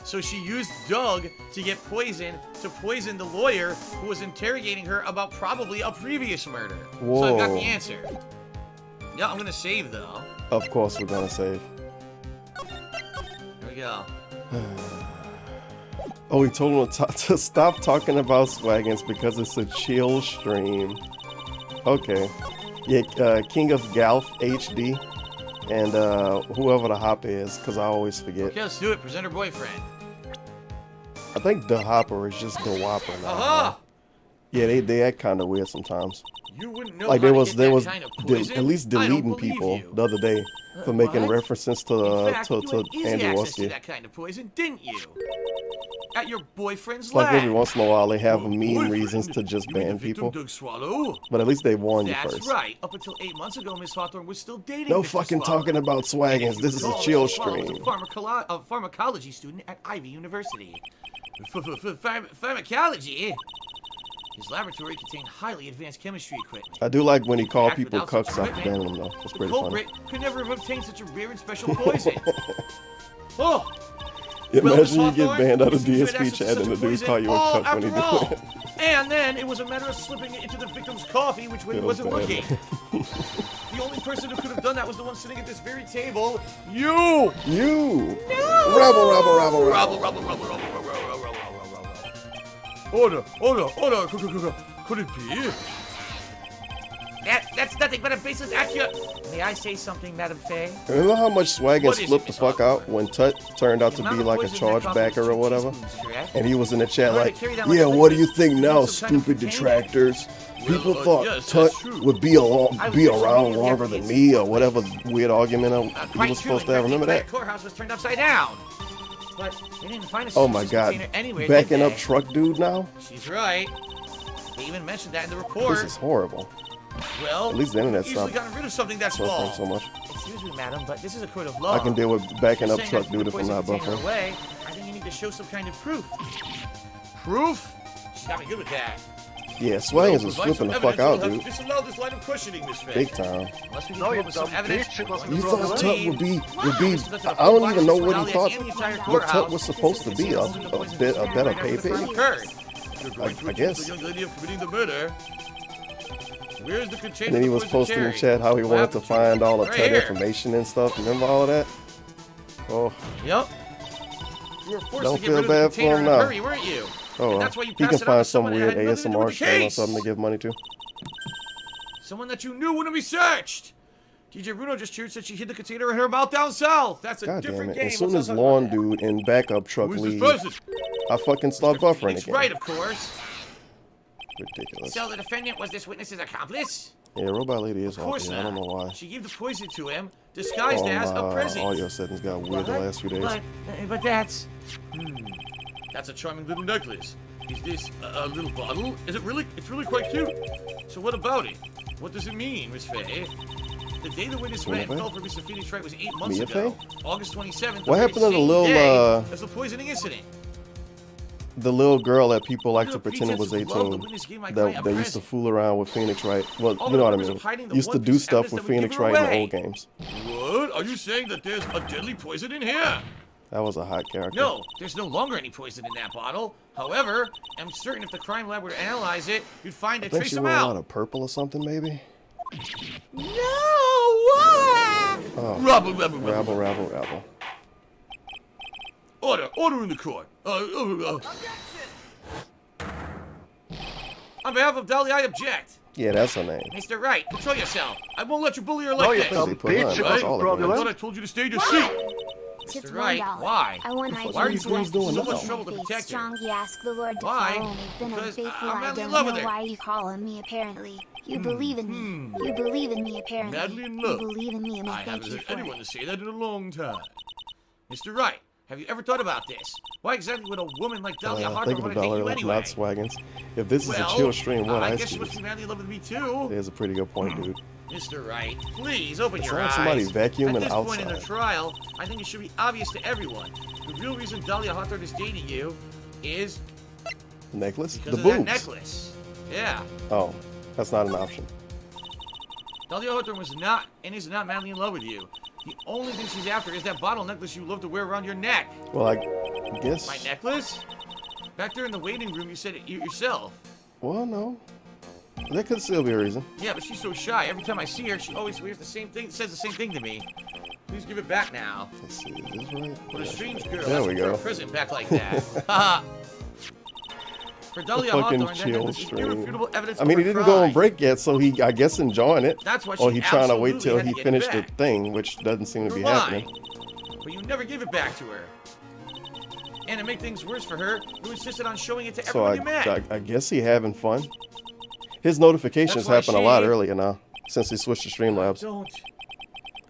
So she used Doug to get poison to poison the lawyer who was interrogating her about probably a previous murder. Whoa. So I got the answer. Yeah, I'm gonna save though. Of course we're gonna save. Here we go. Oh, he told him to stop talking about Swaggins because it's a chill stream. Okay. Yeah, King of Galf HD and whoever the Hop is, because I always forget. Okay, let's do it. Present her boyfriend. I think the Hopper is just the Whopper now. Aha! Yeah, they act kind of weird sometimes. You wouldn't know Like how there to was get there that was kind of de- poison? at least I don't deleting believe people you. the other day for making What? references to In fact, you to had easy Andy access to Woski. that kind of poison, didn't you? At your boyfriend's Like lab. every once in a while they have Your mean boyfriend? reasons to just You mean ban the victim, people, Doug Swallow? but at least they warn you That's first. right. Up until 8 months ago, Miss Hawthorne was still dating No Mr. fucking Swallow. talking about Swaggins. This is a chill stream. A pharmacology student at Ivy University. Pharmacology? His laboratory contained highly advanced chemistry equipment. I do like when he called Act people without cucks such after equipment, banning them though. That's The pretty funny. culprit could never have obtained such a rare and special poison. Oh! Yeah, Well, imagine you Miss get Hawthorne, banned out of you should DSP access chat such and a the dude poison call you a all cuck when he after do all. it. And then it was a matter of slipping it into the victim's coffee, which It was wasn't bad. working. The only person who could have done that was the one sitting at this very table. You! You! Rebel, rebel, rebel, rebel. Order. Could it be? That's nothing but a baseless accurate. May I say something, Madam Faye? Remember how much Swaggins What is it, flipped the Miss fuck Hawthorne? out when Tut turned out to The be amount of like a poison in that coffee was chargebacker or 2 whatever? teaspoons, correct? And he was in the chat In order like, to carry that much yeah, what do you liquid, think you now, need some kind of stupid container. detractors? People Well, thought yes, Tut that's true. would be I was around recently longer at the than me or institute. whatever weird argument he Quite was true. supposed to have. In fact, Remember the that? entire courthouse was turned upside down. But they didn't find a Oh my suspicious god. container anywhere, Backing did up they? truck dude now? She's right. They even mentioned that in the report. This is horrible. Well, At least the internet you've easily stopped gotten rid of something that buffering small. so much. Excuse me, madam, but this is a court of law. I can deal with backing You're up saying truck that you dude if I'm poison not container buffering. away, I think you need to show some kind of proof. Proof? She's got me good with that. Yeah, Swaggins was Provide some flipping the fuck evidence out, will dude. have to disallow this line of questioning, Miss Faye. Big time. Unless we can No, come you up with some dumb evidence. bitch, it wasn't You Bro, thought I Tut would be I don't even know what he thought what Tut was supposed to be, a better pay pig? You're going to I accuse guess. the young lady of committing the murder. Where's the container? And then he was posting in chat how he wanted to find all the Right Tut here. information and stuff. Remember all of that? Oh, Yep. You were forced Don't to get feel rid of bad the for Container him in a now. hurry, weren't you? oh And well. that's why you He passed can it on to find some someone that weird had nothing to do ASMR with the stream or case. something to give money to. Someone that you knew wouldn't be searched. DJ Bruno just cheered said she hid the container in her mouth down south. That's a God damn different it. game. As soon Let's as not talk lawn about that. dude and backup truck Who is this leave, person? I fucking start buffering Phoenix again. Wright, of course. Ridiculous. So the defendant was this witness's accomplice? Yeah, Robot Lady is Of course awful. not. I don't know why. She gave the poison to him, disguised Oh as a my, present. all your settings got weird the last few days. But that's... That's a charming little necklace. Is this a little bottle? Is it really? It's really quite cute. So what about it? What does it mean, Miss Faye? The day the witness Mia went and Faye? fell for Mr. Phoenix Wright was 8 months Mia ago. Faye? August 27th. What happened to the little, As the poisoning incident. The little girl that people like Under to pretend pretense was of love, the 18 witness gave my client a that used to present. fool around with Phoenix Wright. Well, All you know the what I purpose mean. of hiding the Used to one do piece of stuff with evidence Phoenix that would Wright give her in the old away. games. What? Are you saying that there's a deadly poison in here? That was a hot character. No, there's no longer any poison in that bottle. However, I'm certain if the crime lab were to analyze it, you'd find I a think trace she wore a lot amount. of purple or something, maybe? No! What? Oh, Rabble. rabble. Order in the court. On behalf of Dalia, I object. Yeah, that's her name. Mr. Wright, control yourself. I won't let you bully her No, like you this. dumb They put her on, bitch, it right? wasn't All of them. I thought I fraudulent. told you to stay in your seat. It's Mr. Wright, $1. why? I want my Why are you What are these going dudes to so doing much now? trouble to Faith protect her? strong, you ask the Lord to Why? follow me. Been Because unfaithful, I'm I madly in don't love know with her. why you calling me, apparently. You believe in me. You believe in me, apparently. Madly in love. You believe in me, and I I thank haven't you heard for anyone it. to say that in a long time. Mr. Wright, have you ever thought about this? Why exactly would a woman like Dalia Think Hawthorne of a want to date dollar you left, anyway? not Swaggins. If this is Well, a chill stream, what I ice guess she must cubes? be madly in love with me too. There's a pretty good point, dude. Mr. Wright, please open It's your like eyes. somebody vacuuming At this point in the outside. trial, I think it should be obvious to everyone. The real reason Dalia Hawthorne is dating you is Necklace? because The of that boobs. necklace. Yeah. Oh, that's not an option. Dalia Hawthorne was not and is not madly in love with you. The only thing she's after is that bottle necklace you love to wear around your neck. Well, Guess. My necklace? Back there in the waiting room, you said it yourself. Well, no. That could still be a reason. Yeah, but she's so shy. Every time I see her, she always wears the same thing, says the same thing to me. Please give it back now. Let's see, is this right? What a strange girl. There That's we for go. a present back like that. Haha. For Dalia Fucking Hawthorne, that chill necklace is stream. irrefutable evidence I mean, of he her didn't go on crime. break yet, so he, I guess, enjoying it. That's why she Or he trying to wait absolutely till had he to get it finished the back. thing, which doesn't seem to be You're happening. lying. But you never give it back to her. And to make things worse for her, you insisted on showing it to So everyone you met. I guess he having fun. His notifications That's why happen a lot she- earlier now, since he switched to Streamlabs. Don't.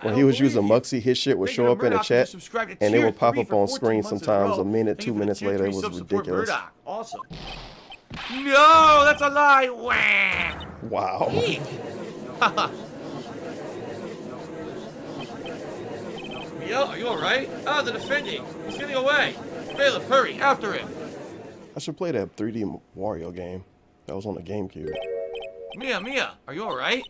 When he was using Muxy, his shit would show up in the chat, and it would pop up on screen sometimes a minute, 2 minutes later. It was ridiculous. Awesome. No, that's a lie. Wah. Wow. Eek. Yo, are you alright? Ah, the defending. He's getting away. Bailiff, hurry, after him. I should play that 3D Wario game that was on the GameCube. Mia, are you alright?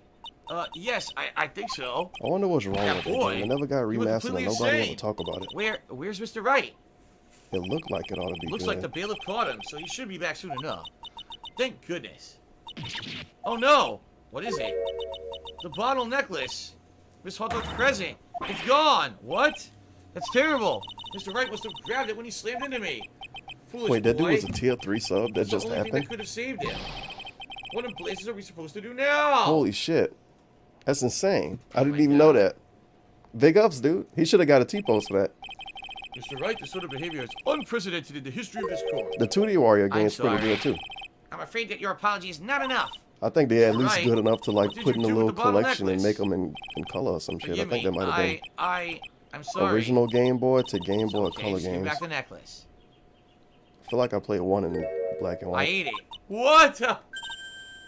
Yes, I think so. I wonder what's wrong That with that boy, game. It never got you were remastered and completely nobody insane. ever talk about it. Where's Mr. Wright? It looked like it ought to be Looks good. like the bailiff caught him, so he should be back soon enough. Thank goodness. Oh no! What is it? The bottle necklace. Miss Hawthorne's present. It's gone. What? That's terrible. Mr. Wright must have grabbed it when he slammed into me. Foolish Wait, that dude boy. was a tier 3 sub that That's just the only thing that happened? could have saved him. What in blazes are we supposed to do now? Holy shit. That's insane. I didn't my even God. know that. Big ups, dude. He should have got a T-post for that. Mr. Wright, this sort of behavior is unprecedented in the history of this court. The 2D Wario I'm game's pretty sorry. good too. I'm afraid that your apology is not enough. I think they're at least Right. good enough to like What did put in you a do little with the bottle collection and necklace? make them in color or some shit. I Forgive think me. that might have been I'm sorry. original Game Boy to Game It's Boy okay, Color just give games. back the necklace. I feel like I played one in black and I white. ate it. What?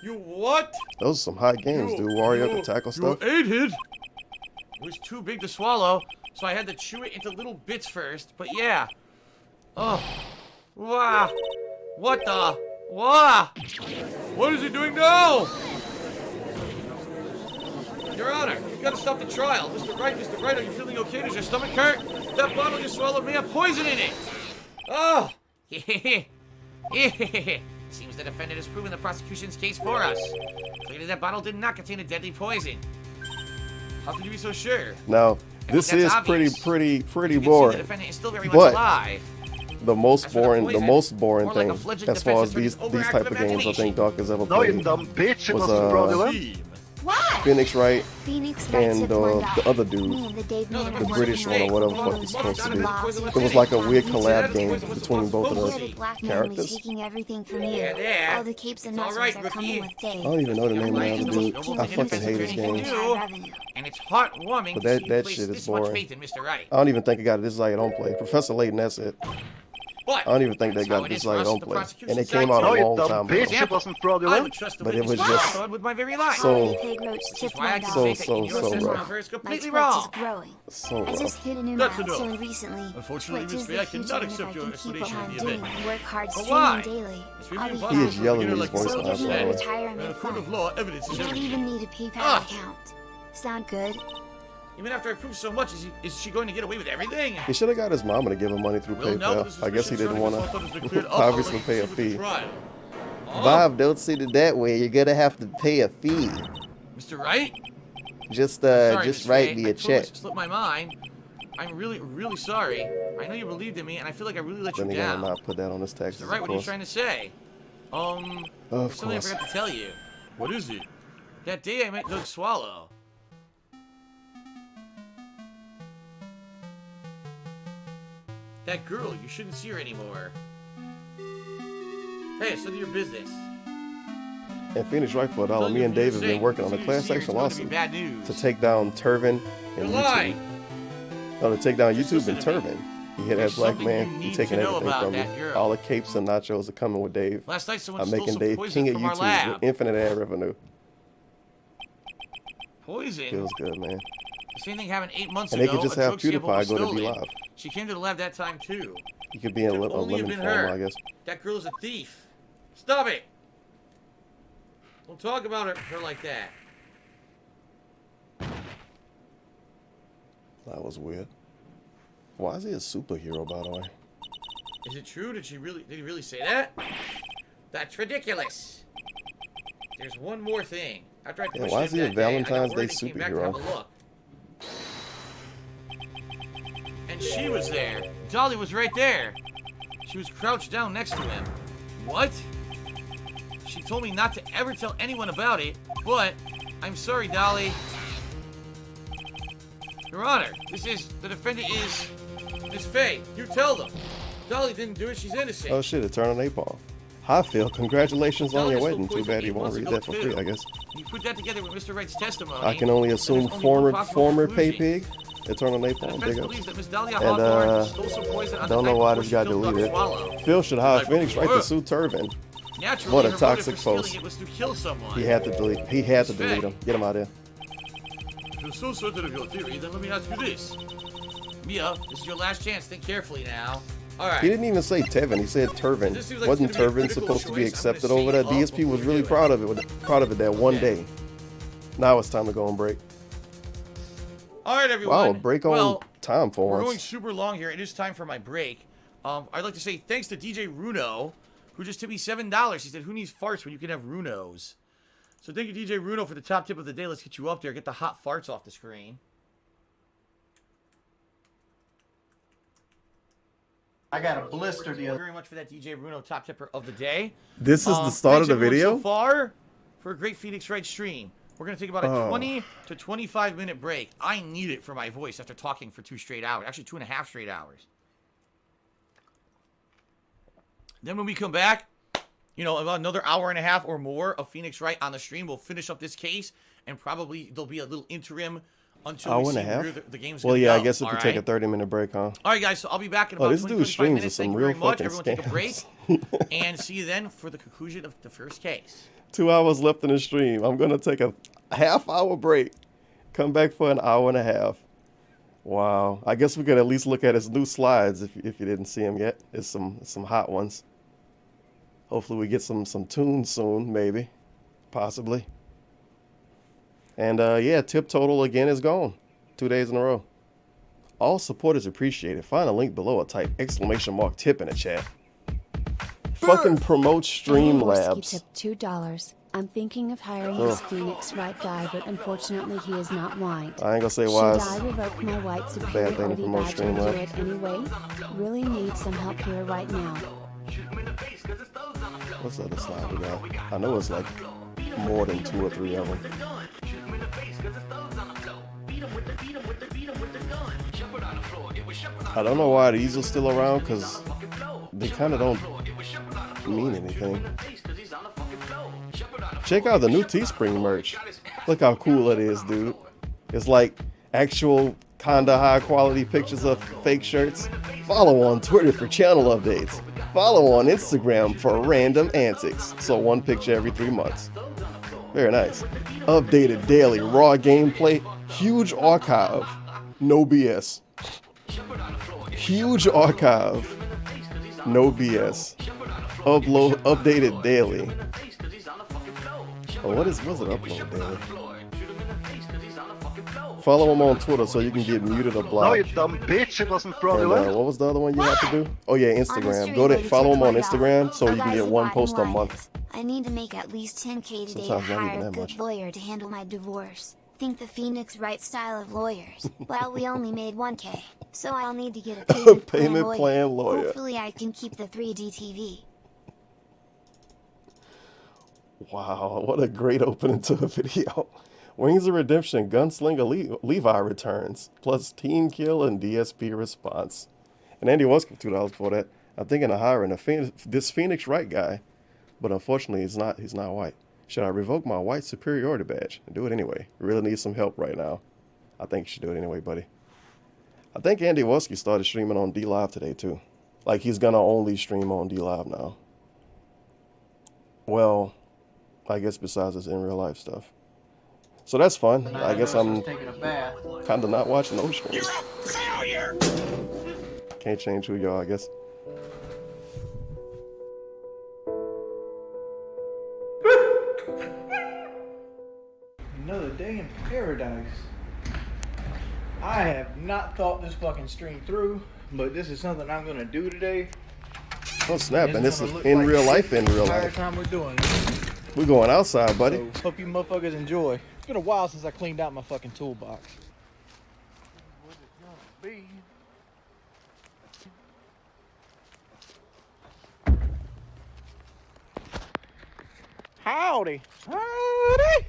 You what? Those are some hot games, dude. Wario can tackle stuff. You ate it? It was too big to swallow, so I had to chew it into little bits first. But yeah. Oh. Wow. What the? Wow. What is he doing now? Your Honor, you gotta stop the trial. Mr. Wright, are you feeling okay? Does your stomach hurt? That bottle you swallowed may have poison in it. Oh. Seems the defendant has proven the prosecution's case for us. Clearly that bottle did not contain a deadly poison. How could you be so sure? Now, this that's is obvious. pretty You can see the boring. defendant is still very But- much alive. The most As for the boring, poison, more like thing a fledgling as far as defense these attorney's type of overactive games I imagination. think Doc has ever No, you played dumb bitch. It was wasn't fraudulent. What? Phoenix Wright Phoenix Wright and tipped one the other Me dude. and the Dave No, Man the are British working one or on whatever the fuck it. it's supposed to be. Laws It was like a weird and collab game What's between both of You're those the black man characters. who's taking everything from you. Yeah. All the capes and It's all nuts right, are rookie. coming with I Dave. don't even know the name of the Right. other dude. I fucking hate his games. And it's heartwarming But to that- see you that place shit is this much boring. faith in Mr. Wright. I don't even think it got this like I don't play. Professor Layton, that's it. But I don't even think they that's how got it this is for like I us, don't the play. prosecution And it side came out too. No, a you long dumb time bitch. ago. It wasn't I fraudulent. would trust the But it witness was just- Hawthorne with my very life. So- Pig Roach Which is tipped why I one can dog. say that your so assessment rough. of her is My completely Twitch wrong. is growing. So I just hit a new That's milestone enough. recently. Unfortunately, Twitch Miss is Faye, the I cannot future, and accept if your I can keep explanation what of I'm the doing event. and work hard But streaming why? daily, It's really I'll be impossible He is for a yelling beginner in like his voice yourself Go to give me a understand. retirement A court of fund. law, evidence is You don't everything. even need a PayPal Ah. account. Sound good? Even after I prove so much, is she going to get away with everything? he should have got his mama to give him money through Well, now that the PayPal. I guess he suspicion didn't want surrounding Hawthorne has been to cleared up, obviously I'll pay a proceed with the fee. trial. Oh, Bob, don't see it that way. You're gonna have to pay a fee. Mr. Wright? Just Sorry, just Miss write Faye, me I a totally check. slipped my mind. I'm really sorry. I know you believed in me, and I feel like I really let you Then he gonna down. not put that on his taxes, Mr. Wright, of what are you course. trying to say? Of There's something I course. forgot to tell you. What is it? That day I met Doug Swallow. That girl, you shouldn't see her anymore. Hey, it's none of your business. And Phoenix Wright for a dollar. Tell Me you and what you're Dave have been saying. working on a As class soon as action you hear it's lawsuit going to be bad news. to take down Turvin You're and lying. YouTube. No, to take down Just YouTube and listen to me. Turvin. You hear There's that black something man? you He need taking to know everything about from that me. girl. All the capes and nachos are coming with Dave. Last night someone I'm stole making some Dave poison king of from our YouTube lab. with infinite ad revenue. Poison? Feels good, man. The same thing happened 8 months And they ago. could just A have drug sample was PewDiePie go to stolen. D-Live. She came to the lab that time too. He could be in a Could only have lemon been form, her. I guess. That girl is a thief. Stop it! Don't talk about her like that. That was weird. Why is he a superhero, by the way? Is it true? Did he really say that? That's ridiculous. There's one more thing. After I Yeah, pushed why him is he a that day, I got Valentine's word Day and came back to have a look. And she was there. Dalia was right there. She was crouched down next to him. What? She told me not to ever tell anyone about it, but I'm sorry, Dalia. Your Honor, the defendant is Miss Faye. You tell them. Dalia didn't do it. She's innocent. Oh shit, Eternal Napalm. Hi Phil, congratulations on your Dalia's wedding. still Too bad you poisoned won't 8 read months that for ago, free, I too. guess. You put that together with Mr. Wright's testimony. I can only there's assume only one possible former pay conclusion. pig. Eternal The Napalm, defense big ups. believes that Miss Dalia And Hawthorne stole some poison on the don't know night why before this she got killed Dr. deleted. Swallow. Phil should hire Like, Phoenix Wright to sue Turvin. Naturally, What a her motive toxic for stealing post. it was to kill someone. He had to delete. He had to Miss delete Faye. him. Get him out of here. If you're so certain of your theory, then let me ask you this. Mia, this is your last chance. Think carefully now. Alright. He didn't even say Tevin. He said Turvin. This seems like Wasn't it's gonna be a Turvin critical supposed to be choice. I'm gonna accepted over there? say up DSP was before really we do proud of it that one Yeah. day. Now it's time to go on break. Alright, everyone. Wow, break on well, time for we're going once. super long here. It is time for my break. I'd like to say thanks to DJ Runo, who just tipped me $7. He said, who needs farts when you can have Runos? So thank you, DJ Runo, for the top tip of the day. Let's get you up there. Get the hot farts off the screen. I got a blister the Thank you other. very much for that, DJ Runo, top tipper of the day. This is the start of thanks, the everyone, video? So far, for a great Phoenix Wright stream. We're going to take about a 20 to 25 minute break. I need it for my voice after talking for 2 straight hours. Actually, 2.5 straight hours. Then when we come back, you know, about another hour and a half or more of Phoenix Wright on the stream, we'll finish up this case, and probably there'll be a little interim until Hour we and see a half? where the game's Well, going to yeah, go. I guess if you all take a right? 30-minute break, huh? All right, guys, so I'll be back in Oh, about this 20, dude 25 streams minutes. with some Thank you real very much. fucking Everyone take a break, scams. and see you then for the conclusion of the first case. 2 hours left in the stream. I'm going to take a half-hour break. Come back for an hour and a half. Wow. I guess we could at least look at his new slides if you didn't see them yet. It's some hot ones. Hopefully we get some tunes soon, maybe. Possibly. And yeah, tip total again is gone. 2 days in a row. All support is appreciated. Find a link below or type !tip in the chat. Fucking promote Streamlabs. Tipped $2. I'm thinking of hiring this Phoenix Wright guy, but unfortunately he is not white. I ain't gonna say why. Should I revoke my white thing to superiority promote badge and do Streamlabs. it anyway? Really need some help here right now. What's the other slide we got? I know it's like more than 2 or 3 of them. I don't know why these are still around, because they kind of don't mean anything. Check out the new Teespring merch. Look how cool it is, dude. It's like actual kinda high quality pictures of fake shirts. Follow on Twitter for channel updates. Follow on Instagram for random antics. So 1 picture every 3 months. Very nice. Updated daily raw gameplay. Huge archive. No BS. Huge archive. No BS. Updated daily. Oh, what's it upload daily? Follow him on Twitter so you can get muted or No, blocked. you dumb bitch, it wasn't from And you. what was the other one you had to do? Oh yeah, Instagram. Go to follow him on Instagram so you can get 1 post a month. I need to make at least 10K today to Sometimes not even hire a that good much. lawyer to handle my divorce. Think the Phoenix Wright style of lawyers. Well, we only made 1K, so I'll need to get a payment, Plan lawyer. Hopefully I can keep the 3D TV. Wow, what a great opening to a video. Wings of Redemption, Gunslinger Levi returns, plus Team Kill and DSP response. And Andy was $2 for that. I'm thinking of hiring this Phoenix Wright guy, but unfortunately he's not white. Should I revoke my white superiority badge? Do it anyway. Really need some help right now. I think you should do it anyway, buddy. I think Andy Woski started streaming on D Live today too. Like he's gonna only stream on D Live now. Well, I guess besides his in real life stuff. So that's fun. I guess I'm kind of not watching those streams. Can't change who you are, I guess. Another day in paradise. I have not thought this fucking stream through, but this is something I'm gonna do today. Oh snap! And this It's is gonna look in like real shit life. In the real entire life, time we're doing it. we're going outside, buddy. So, hope you motherfuckers enjoy. It's been a while since I cleaned out my fucking toolbox. Where's it gonna be? Howdy. Howdy.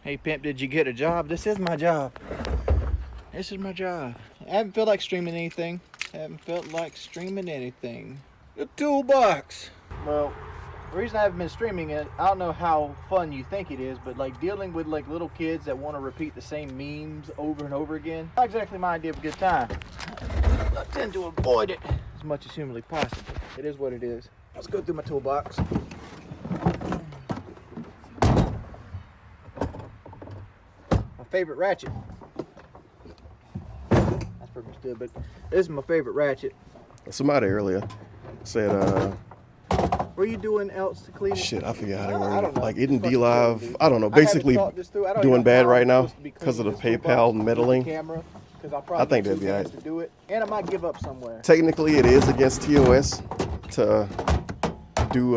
Hey, pimp, did you get a job? This is my job. This is my job. I haven't felt like streaming anything. The toolbox. Well, the reason I haven't been streaming it, I don't know how fun you think it is, but like dealing with like little kids that want to repeat the same memes over and over again, not exactly my idea of a good time. I tend to avoid it as much as humanly possible. It is what it is. Let's go through my toolbox. My favorite ratchet. That's pretty much good, but this is my favorite ratchet. Somebody earlier said, What are you doing else to clean it? shit, I forgot how to I word don't it. know. Like, isn't Fucking D-Live, dude. I don't know, I haven't basically thought this through. I don't doing even know bad how right I'm now supposed to be because of the cleaning this PayPal toolbox with the meddling. camera, 'cause I'll I probably think need that'd be 2 hands alright. to do it, and I might give up somewhere. Technically, it is against TOS to do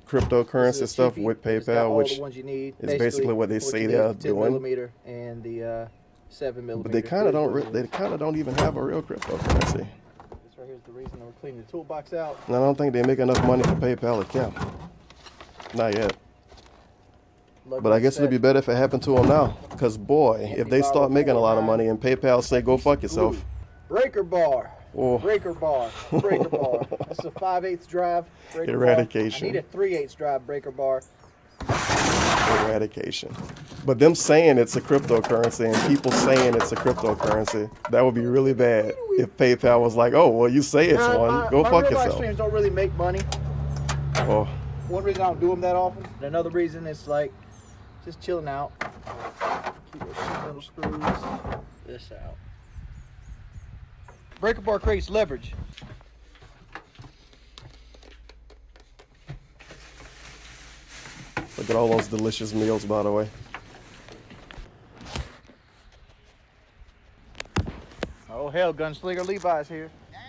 cryptocurrency stuff with It's got PayPal, all which the ones you need. is basically what they say they're doing. 10mm and the 7mm. But they kind of don't. They kind of don't even have a real cryptocurrency. This right here is the reason we're cleaning the toolbox out. And I don't think they make enough money for PayPal account. Not yet. But I guess it'd be better if it happened to them now. Because, boy, if they start making a lot of money and PayPal say, go fuck yourself. Breaker bar. Oh. Breaker bar. Breaker bar. That's a 5/8 drive. Breaker Eradication. Bar. I need a 3/8 drive breaker bar. Eradication. But them saying it's a cryptocurrency and people saying it's a cryptocurrency, that would be really bad if PayPal was like, oh, well, you say it's one. Go my fuck real life yourself. streams don't really make money. Oh, One reason I don't do them that often. And another reason is like just chilling out. Keep those little screws. This out. Breaker bar creates leverage. look at all those delicious meals, by the way. Oh hell, Gunslinger Levi's here. Dang,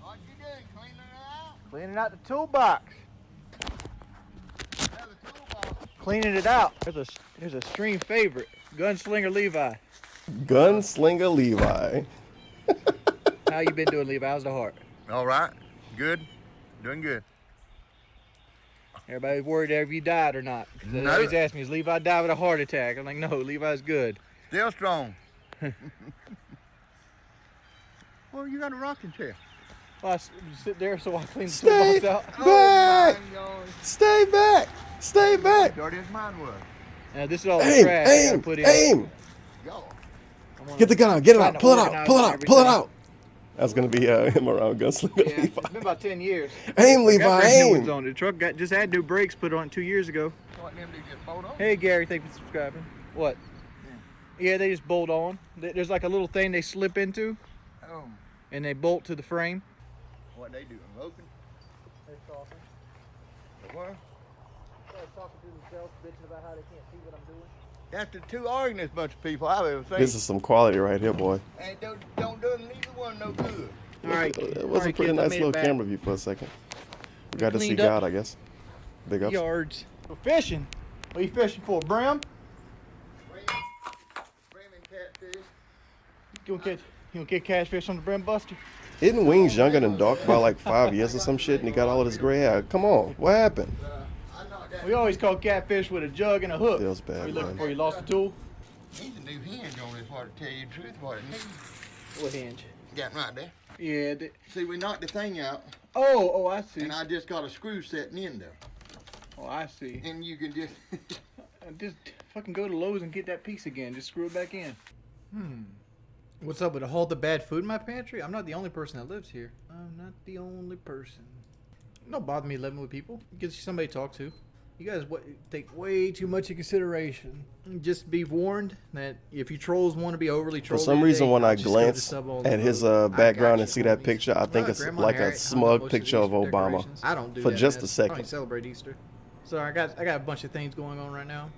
what you doing? Cleaning it out? Cleaning out the toolbox. Cleaning it out. There's a stream favorite. Gunslinger Levi. Gunslinger Levi. How you been doing, Levi? How's the heart? All right. Good. Doing good. Everybody's worried if you died or not. They No. always ask me, is Levi died with a heart attack? I'm like, no, Levi's good. Still strong. Well, you got a rocking chair. Well, I sit there so I clean the Stay toolbox out. back! Stay back! Stay back! Dirty as mine was. This is all the Aim! trash I gotta Aim! put in. Aim! Go. Get the gun out! Get it Trying out! to Pull it out! organize Pull it out! Pull it everything. out! That's gonna be him around Gunslinger Yeah, Levi. it's been about 10 years. Aim, I Levi! got brand new ones Aim! on it. The truck just had new brakes put on 2 years ago. What them did just bolt on? Hey Gary, thank you for subscribing. What? Yeah, they just bolt on. There's like a little thing they slip into, Oh, and they bolt to the frame. what they do? Open? They're talking. What? They're talking to themselves, bitching about how they can't see what I'm doing. That's the two arguingest bunch of people I've ever seen. This is some quality right here, boy. And don't do neither one no good. All right. It was a pretty nice little camera view for a second. We got to see Cleaned up. God, I guess. Big ups. Yards. We're fishing. What are you fishing for, brim? Brimmin' catfish. You gonna get catfish on the brim buster? Isn't Wings younger than Doc by like 5 years or some shit, and he got all of this gray hair? Come on, what happened? We always caught catfish with a jug and a hook. Feels bad, What you looking man. for? You lost a tool? Needs a new hinge on this part to tell you the truth what it needs. What hinge? Got right there. Yeah. See, we knocked the thing out, Oh, I see. and I just got a screw setting in there. Oh, I see. And you can just... Just fucking go to Lowe's and get that piece again. Just screw it back in. What's up with all the bad food in my pantry? I'm not the only person that lives here. I'm not the only person. Don't bother me living with people. It gives you somebody to talk to. You guys take way too much in consideration. Just be warned that if you trolls want to be overly For trolly some reason, today, when I just go to glance sub all at the his road. background I and got see you, that homies. picture, I think it's Grandma like Harriet, a I don't know smug most of picture the of Easter Obama. decorations. I don't do For that, just man. a second. I don't even celebrate Easter. So I got a bunch of things going on right now.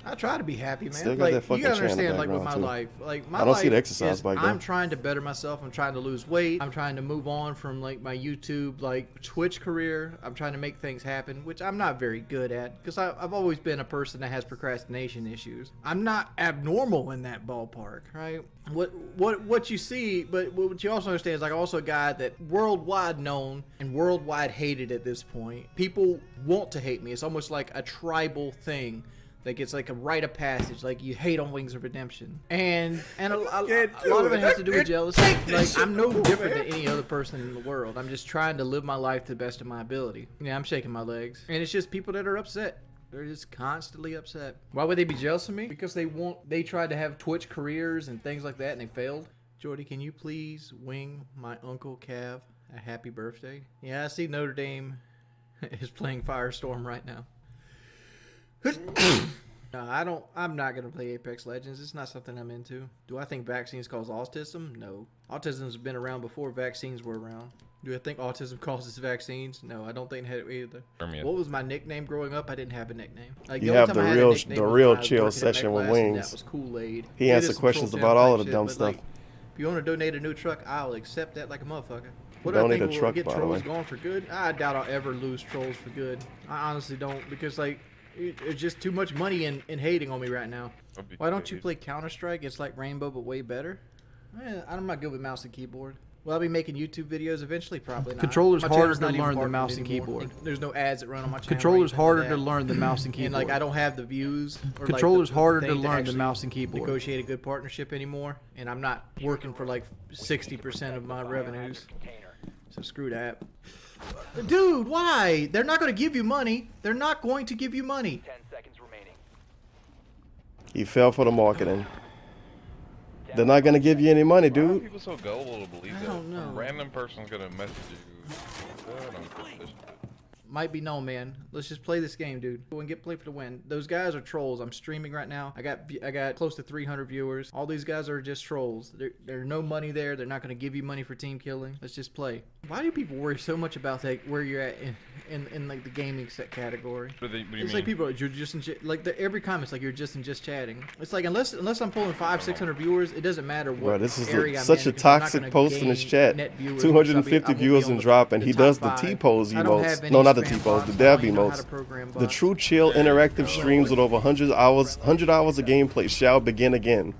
I try to be happy, man. Still got Like that fucking you gotta chair in the understand, like with background, my too. life, like my I don't life see the exercise is, bike, though. I'm trying to better myself. I'm trying to lose weight. I'm trying to move on from like my YouTube, like Twitch career. I'm trying to make things happen, which I'm not very good at because I've always been a person that has procrastination issues. I'm not abnormal in that ballpark, right? What you see, but what you also understand is like also a guy that worldwide known and worldwide hated at this point. People want to hate me. It's almost like a tribal thing. Like it's like a rite of passage. Like you hate on Wings of Redemption, and a lot of it has to do with jealousy. Like I'm no different than any other person in the world. I'm just trying to live my life to the best of my ability. Yeah, I'm shaking my legs, and it's just people that are upset. They're just constantly upset. Why would they be jealous of me? Because they tried to have Twitch careers and things like that, and they failed. Jordy, can you please wing my Uncle Cav a happy birthday? Yeah, I see Notre Dame is playing Firestorm right now. No, I'm not going to play Apex Legends. It's not something I'm into. Do I think vaccines cause autism? No. Autism's been around before vaccines were around. Do I think autism causes vaccines? No, I don't think it either. What was my nickname growing up? I didn't have a nickname. Like, You the only have time the I had a real nickname was real when I was chill working at session with McLaughlin, and Wings. That was Kool-Aid. He It answered is some questions troll about town all type of the dumb shit, stuff. but, like, if you want to donate a new truck, I'll accept that like a motherfucker. What Don't I need think a will truck, get by the trolls way. going for good? I doubt I'll ever lose trolls for good. I honestly don't, because like it's just too much money in hating on me right now. Why don't you play Counter-Strike? It's like Rainbow but way better. I'm not good with mouse and keyboard. Will I be making YouTube videos eventually? Probably not. Controller's My harder channel's to not even learn than marketed mouse and anymore. keyboard. There's no ads that run on my channel. Controller's or anything harder like to that. learn than mouse and And like keyboard. I don't have the views. Or Controller's like harder to thing learn than actually mouse and keyboard. Negotiate a good partnership anymore, and I'm not working for like 60% of my revenues. So screw that. Dude, why? They're not going to give you money. They're not going to give you money. 10 seconds remaining. He fell for the marketing. They're not gonna give you any money, Why are dude. people so gullible to believe that? I don't know. A random person's gonna message you. I'm suspicious. Might be known, man. Let's just play this game, dude. Go and get play for the win. Those guys are trolls. I'm streaming right now. I got close to 300 viewers. All these guys are just trolls. There's no money there. They're not going to give you money for team killing. Let's just play. Why do people worry so much about like where you're at in like the gaming set category? What do you It's mean? like people, you're just in like every comment's like you're just chatting. It's like unless I'm pulling 500-600 viewers, it doesn't matter what Bro, this is area I'm such in, a because I'm not toxic gonna post in gain his chat. net viewers, 250 because I won't be viewers on and the- drop, and the he top does the 5. T-pose I don't have emotes. any No, not the spam T-pose, bots. the I dab don't even know how to emotes. program The bots. true chill interactive streams with over 100 hours of gameplay shall begin again.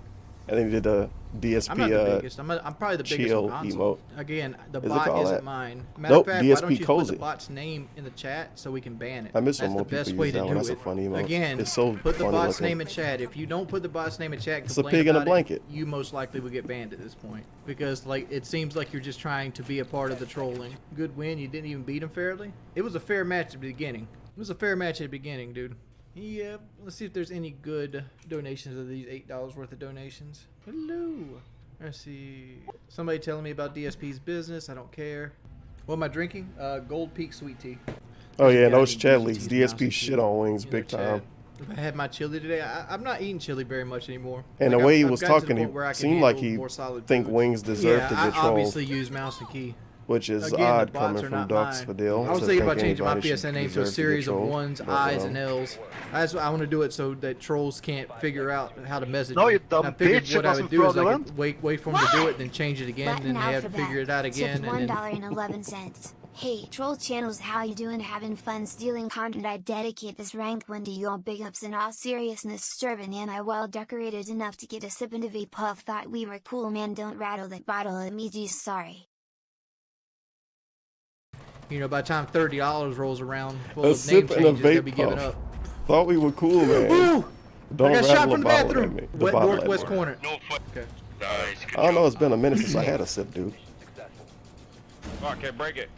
And then he did the DSP I'm not the biggest. I'm probably the biggest chill on console. emote. Again, the Is it bot called isn't that? mine. Matter Nope, of fact, DSP why don't you put cozy. the bot's name in the chat so we can ban it? I miss That's when more the best people way use to that one. do That's a it. funny emote. Again, It's so put the funny bot's looking. name in chat. If you don't put the bot's name in chat, It's a complain pig in a about blanket. it, you most likely will get banned at this point because like it seems like you're just trying to be a part of the trolling. Good win. You didn't even beat him fairly. It was a fair match at the beginning. It was a fair match at the beginning, dude. Yeah, let's see if there's any good donations of these $8 worth of donations. Hello. Let's see. Somebody telling me about DSP's business. I don't care. What am I drinking? Gold Peak Sweet Tea. Oh yeah, Gotta those be chat DSP's leaks. mouse DSP and shit on Wings you know, big chat. time. If I had my chili today, I'm not eating chili very much anymore. And Like, the way he I've was gotten to the talking, point where I he can seemed like handle he more solid think foods. Wings deserve to I get trolled, obviously use mouse and key. which is Again, the odd bots coming are from not Ducks mine. for Dill. I was to thinking about think changing my anybody should PSN name to a deserve get series of trolled, ones, but, I's, and L's. I want to do it so that trolls can't figure out how to message No, me. you dumb And I figured bitch, what it I would wasn't do is I fraudulent. could wait for them to do it, then change it again, Button then they out have for to figure that. it out again, Tipped and then $1.11. Hey, troll channels, how you doing? Having fun stealing content? I dedicate this ranked one to you all. Big ups in all seriousness. Serving and I well decorated enough to get a sip into V Puff. Thought we were cool, man. Don't rattle that bottle at me. Geez, sorry. you know, by the time $30 rolls around, full A of name sip and a changes, they'll vape be giving puff. up. Thought we were cool, man. Woo! Don't I got shot rattle a from the bottle at bathroom. me. Wet bottle at northwest me. corner. Okay. I don't know. It's been a minute since I had a sip, dude. Oh, I can't break it.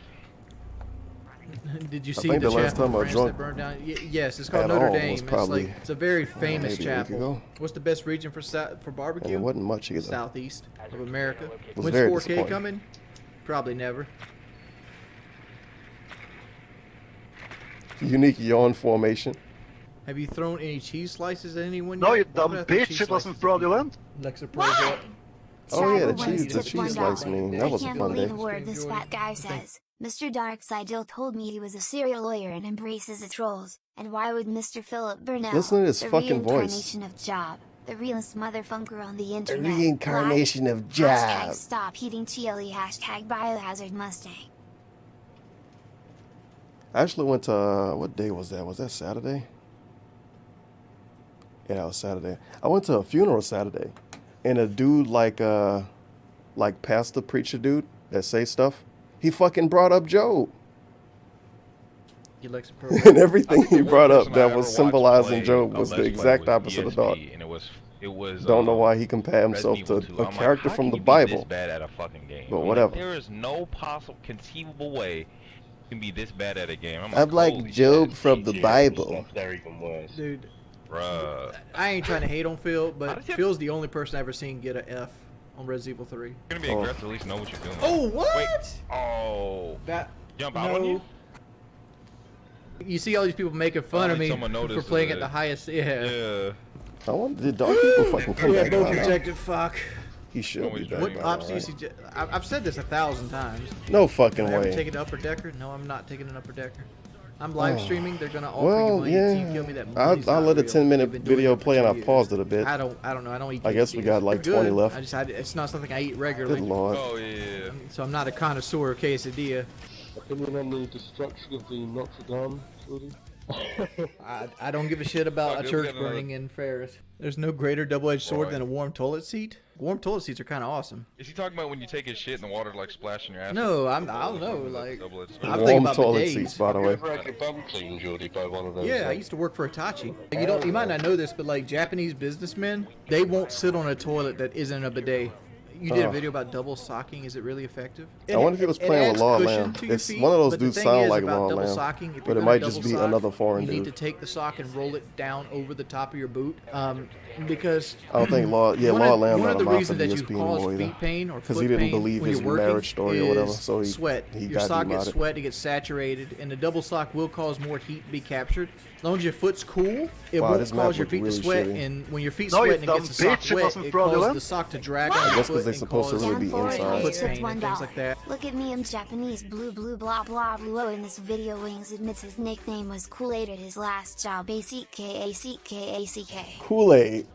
Did you I see think the the last chapel time I branch drunk that burned down? Yes, it's called at Notre all Dame. was It's probably, like it's a very famous maybe a week chapel. ago. What's the best region for And barbecue? it wasn't much either. Southeast of America. was When's very 4K disappointing. coming? Probably never. Unique yawn formation. Have you thrown any cheese slices at anyone No, yet? you Why dumb would I throw bitch, cheese it wasn't slices? fraudulent. Lexa Pro's up. Oh yeah, the Tribal ones cheese tipped slice $1. meme. That was a I can't fun believe day. a word this fat guy says. Mr. Darkseidel told me he was a serial lawyer and embraces the trolls. And why would Mr. Philip Burnell, Listen to this the fucking voice. reincarnation of Job, the realest motherfunker on the The internet, reincarnation of Hashtag Job. stop eating chili, hashtag biohazard Mustang. I actually went to, what day was that? Was that Saturday? Yeah, it was Saturday. I went to a funeral Saturday, and a dude like pastor preacher dude that say stuff, he fucking brought up Job. You like some And everything he brought up that was symbolizing Job was the exact opposite of Dark. And it was Don't know why he compared himself to a character from the Bible. Bad at a fucking game? But whatever. There is no possible conceivable way you can be this bad at a game. I'm like Job from the Bible. They're even worse. Dude, Bruh. I ain't trying to hate on Phil, but Phil's the only person I've ever seen get an F on Resident Evil 3. You're gonna be aggressive, at least know what you're doing. Oh, what? Wait. Oh. That Jump out on you? You see all these people making fun of me for playing at the highest. Yeah. I wonder, did Dark people fucking come Yeah, back? no around? projected fuck. He should be back. What by ops now, do you right? suggest? I've said this 1,000 times. No fucking Am I ever way. taking the upper decker? No, I'm not taking an upper decker. I'm live streaming. They're gonna offer you Well, money yeah. so you kill me. That I'll money's let not a real. 10-minute I've been doing video it for play and 2 I years. paused it a bit. I don't know. I don't eat. I guess we got like They're 20 good. left. It's not something I eat regularly. Good lord. Oh yeah. So I'm not a connoisseur of quesadilla. Opinion on the destruction of the Notre Dame building? I don't give a shit about a Oh, church good. burning in Ferris. There's no greater double-edged sword than a warm toilet seat. Warm toilet seats are kind of awesome. Is he talking about when you take his shit and the water like splashing your ass? No, I don't know. Like, I'm Warm thinking about toilet bidets. seats, by the way. Ever had your bum cleaned, Jordy, by one of those? Yeah, I used to work for Hitachi. You might not know this, but like Japanese businessmen, they won't sit on a toilet that isn't a bidet. You did a video about double socking. Is it really effective? I wonder if he was playing with Law Lamb. It's one of those dudes sound like Law Lamb, but it might just be another foreign You need to dude. take the sock and roll it down over the top of your boot, because I don't think Law Lamb one not of a the mouth for reasons that you DSP anymore cause either. feet pain or Because foot he didn't pain believe when his you're working marriage story or whatever, is so he sweat. he Your got sock gets demoted. sweat, it gets saturated, and the double sock will cause more heat to be captured. As long as your foot's cool, it Wow, won't this map cause your looked feet to really sweat. shitty. And when your feet No, sweat you and it gets the dumb sock bitch, it wet, wasn't it fraudulent. causes the sock to drag on I your guess foot 'cause they're and supposed to cause really be Down forward, inside. foot tips pain and things $1. like that. Look at me, I'm Japanese. Blue blah blah blue. In this video, Wings admits his nickname was Kool-Aid at his last job. ACK. Kool-Aid.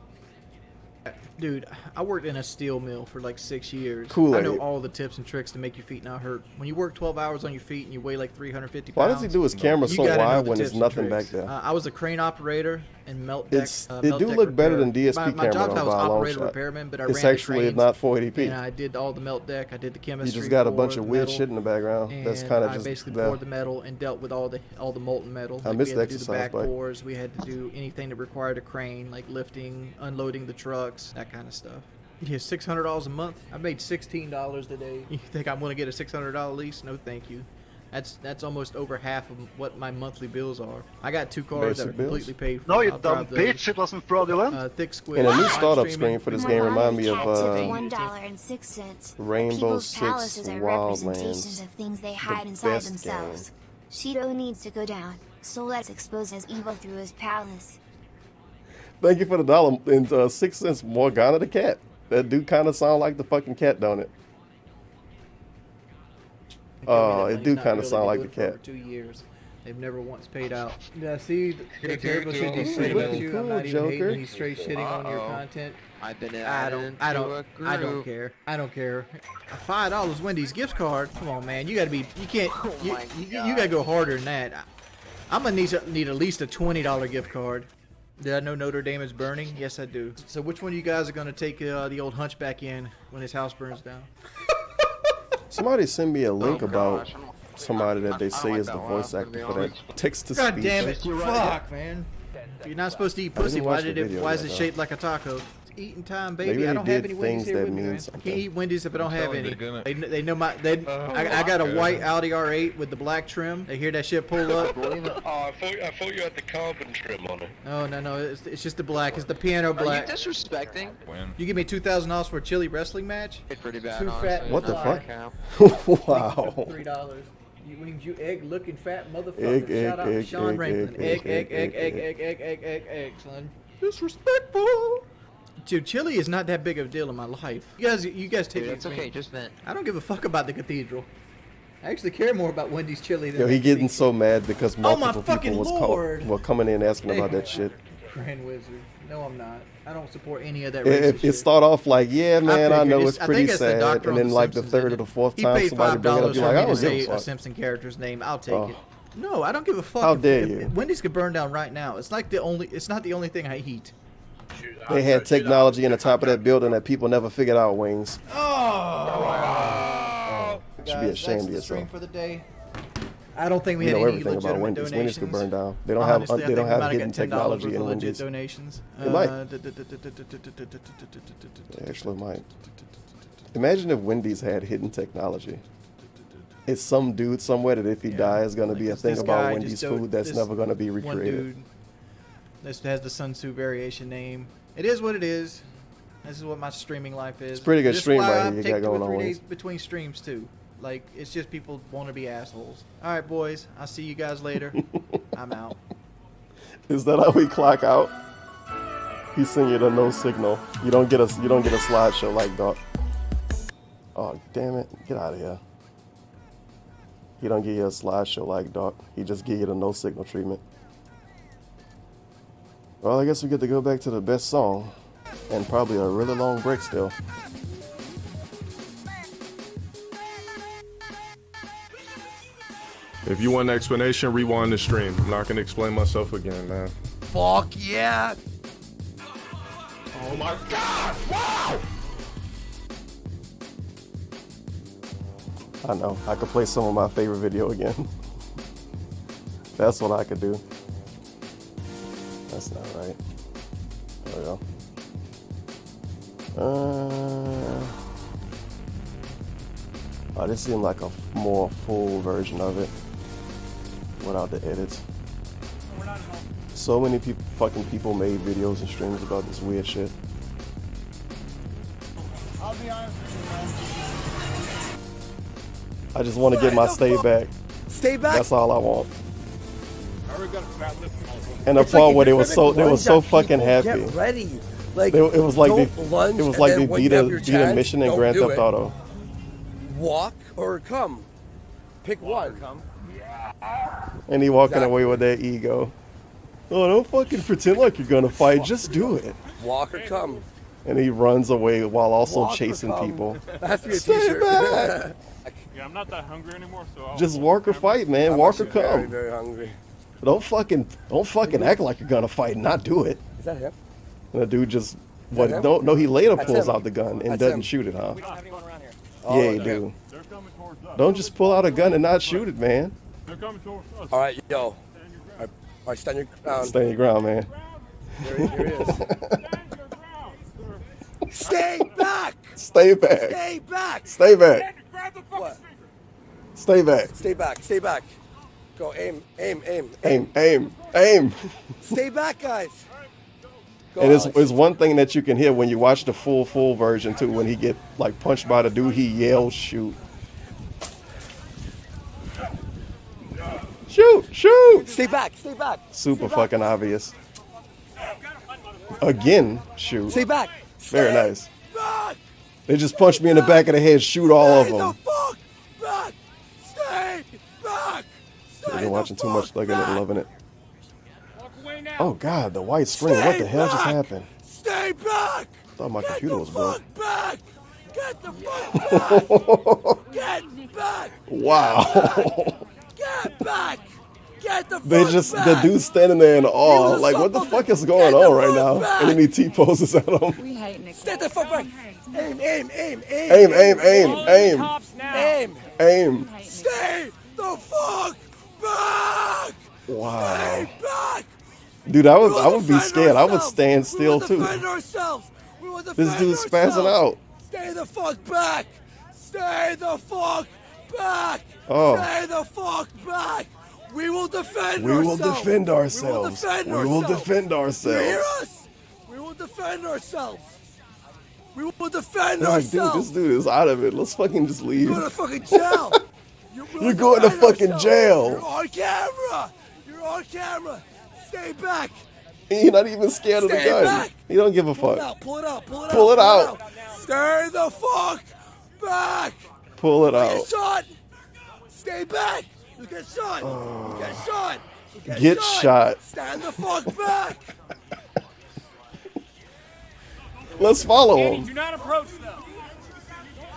Dude, I worked in a steel mill for like 6 years. Kool-Aid. I know all the tips and tricks to make your feet not hurt. When you work 12 hours on your feet and you weigh like 350 pounds. Why does he do his camera you so gotta know wide the when tips there's and nothing back tricks. there? I was a crane operator and melt deck. It do look better than DSP my camera job though, title was by a long operator shot. repairman, but I It's ran the actually cranes, not 480p. And I did all the melt deck. I did the You chemistry. just got a for bunch of the weird metal, shit in the background. That's and kind of I just basically there. poured the metal and dealt with all the molten metal. I Like, missed we the had to do the exercise back bike. pours. We had to do anything that required a crane, like lifting, unloading the trucks, that kind of stuff. Yeah, $600 a month. I made $16 today. You think I'm gonna get a $600 lease? No, thank you. That's almost over half of what my monthly bills are. I got 2 cars Basic that are bills? completely paid for. No, you I'll dumb drive those. bitch, it wasn't fraudulent. Thick squid. And a new live startup streaming. screen for this game remind me of $1.06. Rainbow People's Six palaces are Wildlands. representations of things they hide The inside best themselves. Shido needs to go down, so let's expose his evil through his palace. Thank you for the dollar. And 6 cents Morgana the cat. That dude kind of sound like the fucking cat, don't it? Oh, it do kind of sound like the cat. For 2 years. They've never once paid out. Yeah, see, the You're terrible shit doing he's pretty saying about cool, you. I'm not even Joker. hating. He's straight shitting on your content. I've been I don't care. I don't care. A $5 Wendy's gift card. Come on, man. You gotta be. You can't. You gotta go harder than that. I'm gonna need at least a $20 gift card. Did I know Notre Dame is burning? Yes, I do. So which one of you guys are gonna take the old hunchback in when his house burns down? Somebody send me a Oh, link about somebody that they say is the voice actor for that text to God speech. damn it! Fuck, man. You're not supposed to eat I didn't pussy. watch the video Why is yet, it though. shaped like a taco? It's eating time, baby. Maybe I they don't have did any Wendy's things here that with me, mean man. I something. can't eat Wendy's if I don't I'm have telling any. you, they're gonna- They know my. I got a white Audi R8 with the black trim. They hear that shit pull up. Oh, I thought you had the carbon trim on it. No. It's just the black. It's the piano black. disrespecting? When? You give me $2,000 for a chili wrestling match? It's pretty bad, Too fat. honestly. What the fuck? fuck? Wow. $3. You wings, you egg-looking fat motherfucker. Egg, Shout out egg, Sean egg, Ranklin. egg, Egg, son. Disrespectful. Dude, chili is not that big of a deal in my life. You guys take Dude, it it's from okay, me. just vent. I don't give a fuck about the cathedral. I actually care more about Wendy's chili than Yo, he that getting pizza. so mad because Oh, my multiple fucking people Lord. were coming in asking about that shit. Grand Wizard. No, I'm not. I don't support any of that It racist shit. start off like, yeah, man, I know figured it's pretty I think the sad, doctor and on then The like the Simpsons, third or didn't the he? fourth He time paid somebody bring it up, $5 you're for like, I me to don't give say a a fuck. Simpson character's name. I'll take Oh. it. No, I don't give a fuck. How if- dare if- you. if Wendy's could burn down right now. It's like it's not the only thing I eat. They had technology in the top of that building that people never figured out, Wings. Oh. Should be ashamed of That's the stream yourself. for the day. I don't think we You had know any everything about legitimate Wendy's. Wendy's donations. could burn down. They don't Honestly, I have think we might hidden got $10 technology worth in of legit Wendy's. donations. It might. They actually might. Imagine if Wendy's had hidden technology. It's some dude somewhere that if he dies, going to be a Because thing this about guy Wendy's just don't- food that's this never going to be one recreated. dude, this has the Sun Tzu variation name. It is what it is. This is what my streaming life is. It's a pretty good This is stream why right I here you take got 2 or going 3 on, days Wings. between streams too. Like it's just people want to be assholes. All right, boys. I'll see you guys later. I'm out. Is that how we clock out? He sent you the no signal. You don't get a slideshow like that. Oh damn it! Get out of here. He don't give you a slideshow like Doc. He just give you the no signal treatment. Well, I guess we get to go back to the best song, and probably a really long break still. If you want an explanation, rewind the stream. I'm not gonna explain myself again, man. Fuck yeah! Oh my god! Wow! I know. I could play some of my favorite video again. That's what I could do. That's not right. There we go. Oh, this seemed like a more full version of it without the edits. So many fucking people made videos and streams about this weird shit. I'll be honest with you, man. I just want to get my stay back. Stay back. That's all I want. And the part where they were so fucking happy. Get ready. Like It was like don't they lunge and beat then when you have your a chance, mission in don't Grand do Theft it. Auto. Walk or come. Pick one. And he walking away with that ego. Oh, don't fucking pretend like you're gonna fight. Just do it. Walk or come. And he runs away while also Walk or chasing come. people. That's your Stay t-shirt. back. Yeah, I'm not that hungry anymore, so I'll Just walk or fight, man. Walk or actually very, come. very hungry. Don't fucking act like you're gonna fight and not do it. Is that him? And the dude just him? no, he later That's pulls him. out the gun and That's doesn't him. shoot it, huh? We don't have anyone around here. Yeah, you do. Don't just pull out a gun and not shoot it, man. They're coming towards us. All right, yo. All right, stand your ground. Stand your ground, man. Here he is. Stay back! Stay back. Stay back! Stay back. What? Stay back. Stay back. Stay back. Go aim. Aim. Stay back, guys. Go, And Alex. it's one thing that you can hear when you watch the full version too. When he get like punched by the dude, he yells, "Shoot! Shoot!" Stay back. Stay back. Super fucking obvious. Again, shoot. Stay back. Very Stay nice. back. They just punched me in the back of the head. Shoot all of Stay them. the fuck back. Stay back. Stay I've been watching the too much fuck like it and back. loving it. Oh god, the white screen. What the hell just happened? Stay back. I thought my computer was broke. Fuck back. Get the fuck back. Get back. Wow. Get back. Get the They fuck just back. the dude's standing there in awe. was Like, what the something. fuck is going Get the on right fuck now? back. And then he T-poses at him. We hate Nick. Stay the fuck back. Aim. Aim. Stay the fuck back. Wow. Stay back. Dude, I would be defend scared. I would ourselves. stand still We will too. defend ourselves. We will This defend dude's spazzing ourselves. out. Stay the fuck back. Stay the fuck back. Oh. Stay the fuck back. We will defend We will ourselves. defend ourselves. We will defend We will ourselves. defend You hear ourselves. us? We will defend ourselves. We will defend Like, dude, ourselves. this dude is out of it. Let's fucking just leave. You're going to fucking jail. You're going to fucking You're jail. on camera. You're on camera. Stay back. And you're not even scared of the Stay gun. back. You don't give a Pull it fuck. out. Pull it out. Pull it out. Pull it out. Stay the fuck back. Pull it Get out. shot. Stay back! You get shot! You get shot! You Get shot. Stand the fuck back! Let's follow him. Do not approach them.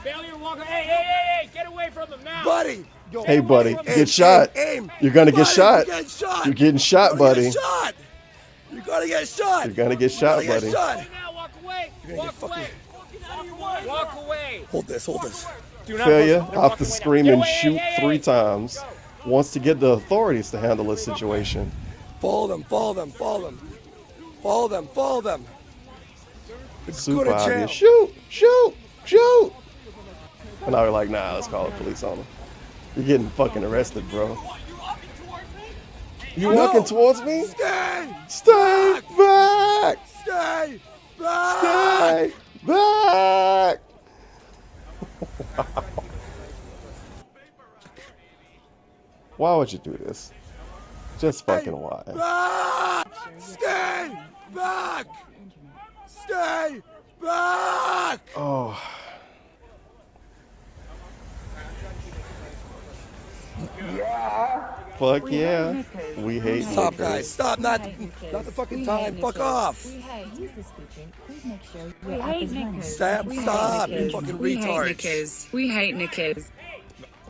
Failure to walk. Hey! Get away from them now. Buddy! Hey, buddy, get shot. You're gonna get shot. You're getting shot. You're getting shot, buddy. You're gonna get shot. You're gonna get shot, buddy. Now walk away. Walk away. Walk away. Hold this. Do not Failure, approach them. have to Walk away now. scream Get and away. shoot Hey, 3 times. Wants to get the authorities to handle this situation. Follow them. It's Super good at jail. obvious. Shoot! And now we're like, nah, let's call the police on him. You're getting fucking arrested, bro. You walking towards me? Stay back! Stay Stay back! back! Why would you do this? Just fucking why? Stay back! Stay back! Oh. Fuck yeah. We hate Stop, niggers. guys. Stop. Not the fucking time. Fuck off. Stop. You fucking retards. We hate niggers.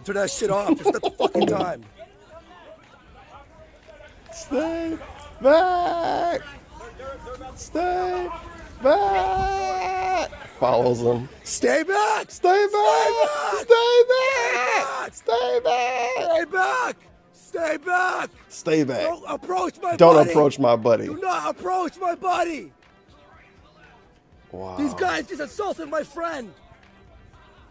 Turn that shit off. It's not the fucking time. Stay back! Stay back! Follows him. Stay back! Stay back! Stay back! Stay back! Stay back! Stay back! Stay back. Don't approach my Don't buddy! approach my buddy. Do not approach my buddy! Wow. These guys just assaulted my friend!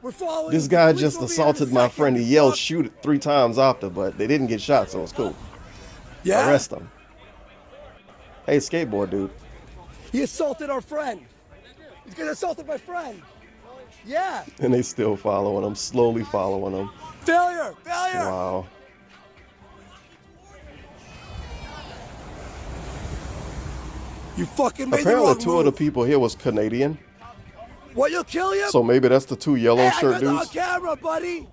We're following... This guy police just will be here in a assaulted my second, friend. He you yelled fuck. shoot it 3 times after, but they didn't get shot, so it's cool. Yeah? Arrest him. Hey, skateboard dude. He assaulted our friend! He's gonna assaulted my friend! Yeah! And they still following him, slowly following him. Failure! Wow. You fucking made Apparently the 2 wrong of the move. people here was Canadian. What, you'll kill you? So maybe that's the 2 yellow Hey, shirt I got it on dudes. camera, buddy!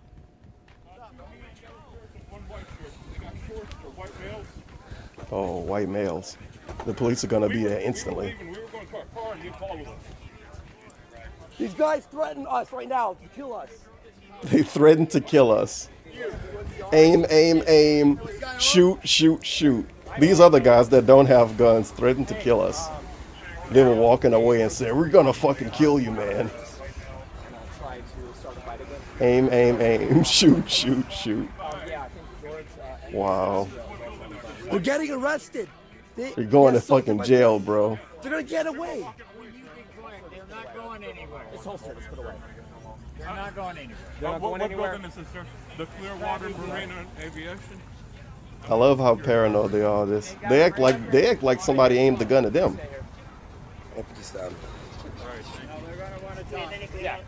Oh, white males. The police are gonna be there instantly. These guys threaten us right now to kill us. They threatened to kill us. Aim, aim, aim. Shoot, shoot, shoot. These other guys that don't have guns threatened to kill us. They were walking away and said, we're gonna fucking kill you, man. Aim, aim, aim. Shoot, shoot, shoot. Wow. They're getting arrested. You're going to fucking jail, bro. They're gonna get away. They're not going anywhere. It's holstered. Let's put it away. They're not going anywhere. What building is this, sir? The Clearwater Marine and Aviation? I love how paranoid they are. They act like somebody aimed the gun at them. I'll put this down. Yeah.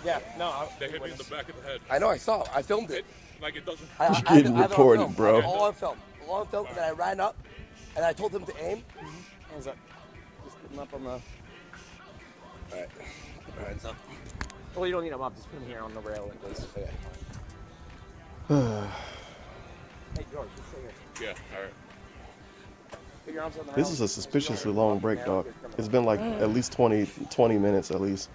Yeah, no. They hit me in the back of the head. I know, I saw it. I filmed it. Like it doesn't. I You're have getting it on recorded, film. bro. All on film. All on film. And then I ran up and I told him to aim. Hands up. Just put them up on the... Alright. Put your hands up. Well, you don't need them up. Just put them here on the rail like this. Okay. Hey, George, just stay here. Yeah, alright. Put your arms on the rail. This is a suspiciously long break, dog. It's been like at least 20 minutes at least.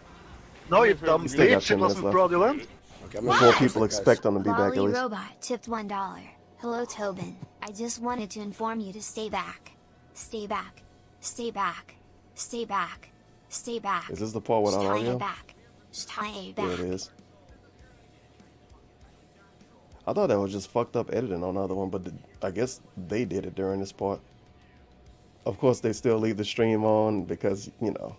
No, you dumb You still got bitch. 10 It minutes wasn't left. fraudulent. Before people expect them to be back at Lolly least. Robot tipped $1. Hello Tobin, I just wanted to inform you to stay back. Stay back. Stay back. Stay back. Stay back. Is this the part without Stay audio? back. Stay Yeah, back. it is. I thought that was just fucked up editing on the other one, but I guess they did it during this part. Of course, they still leave the stream on because, you know,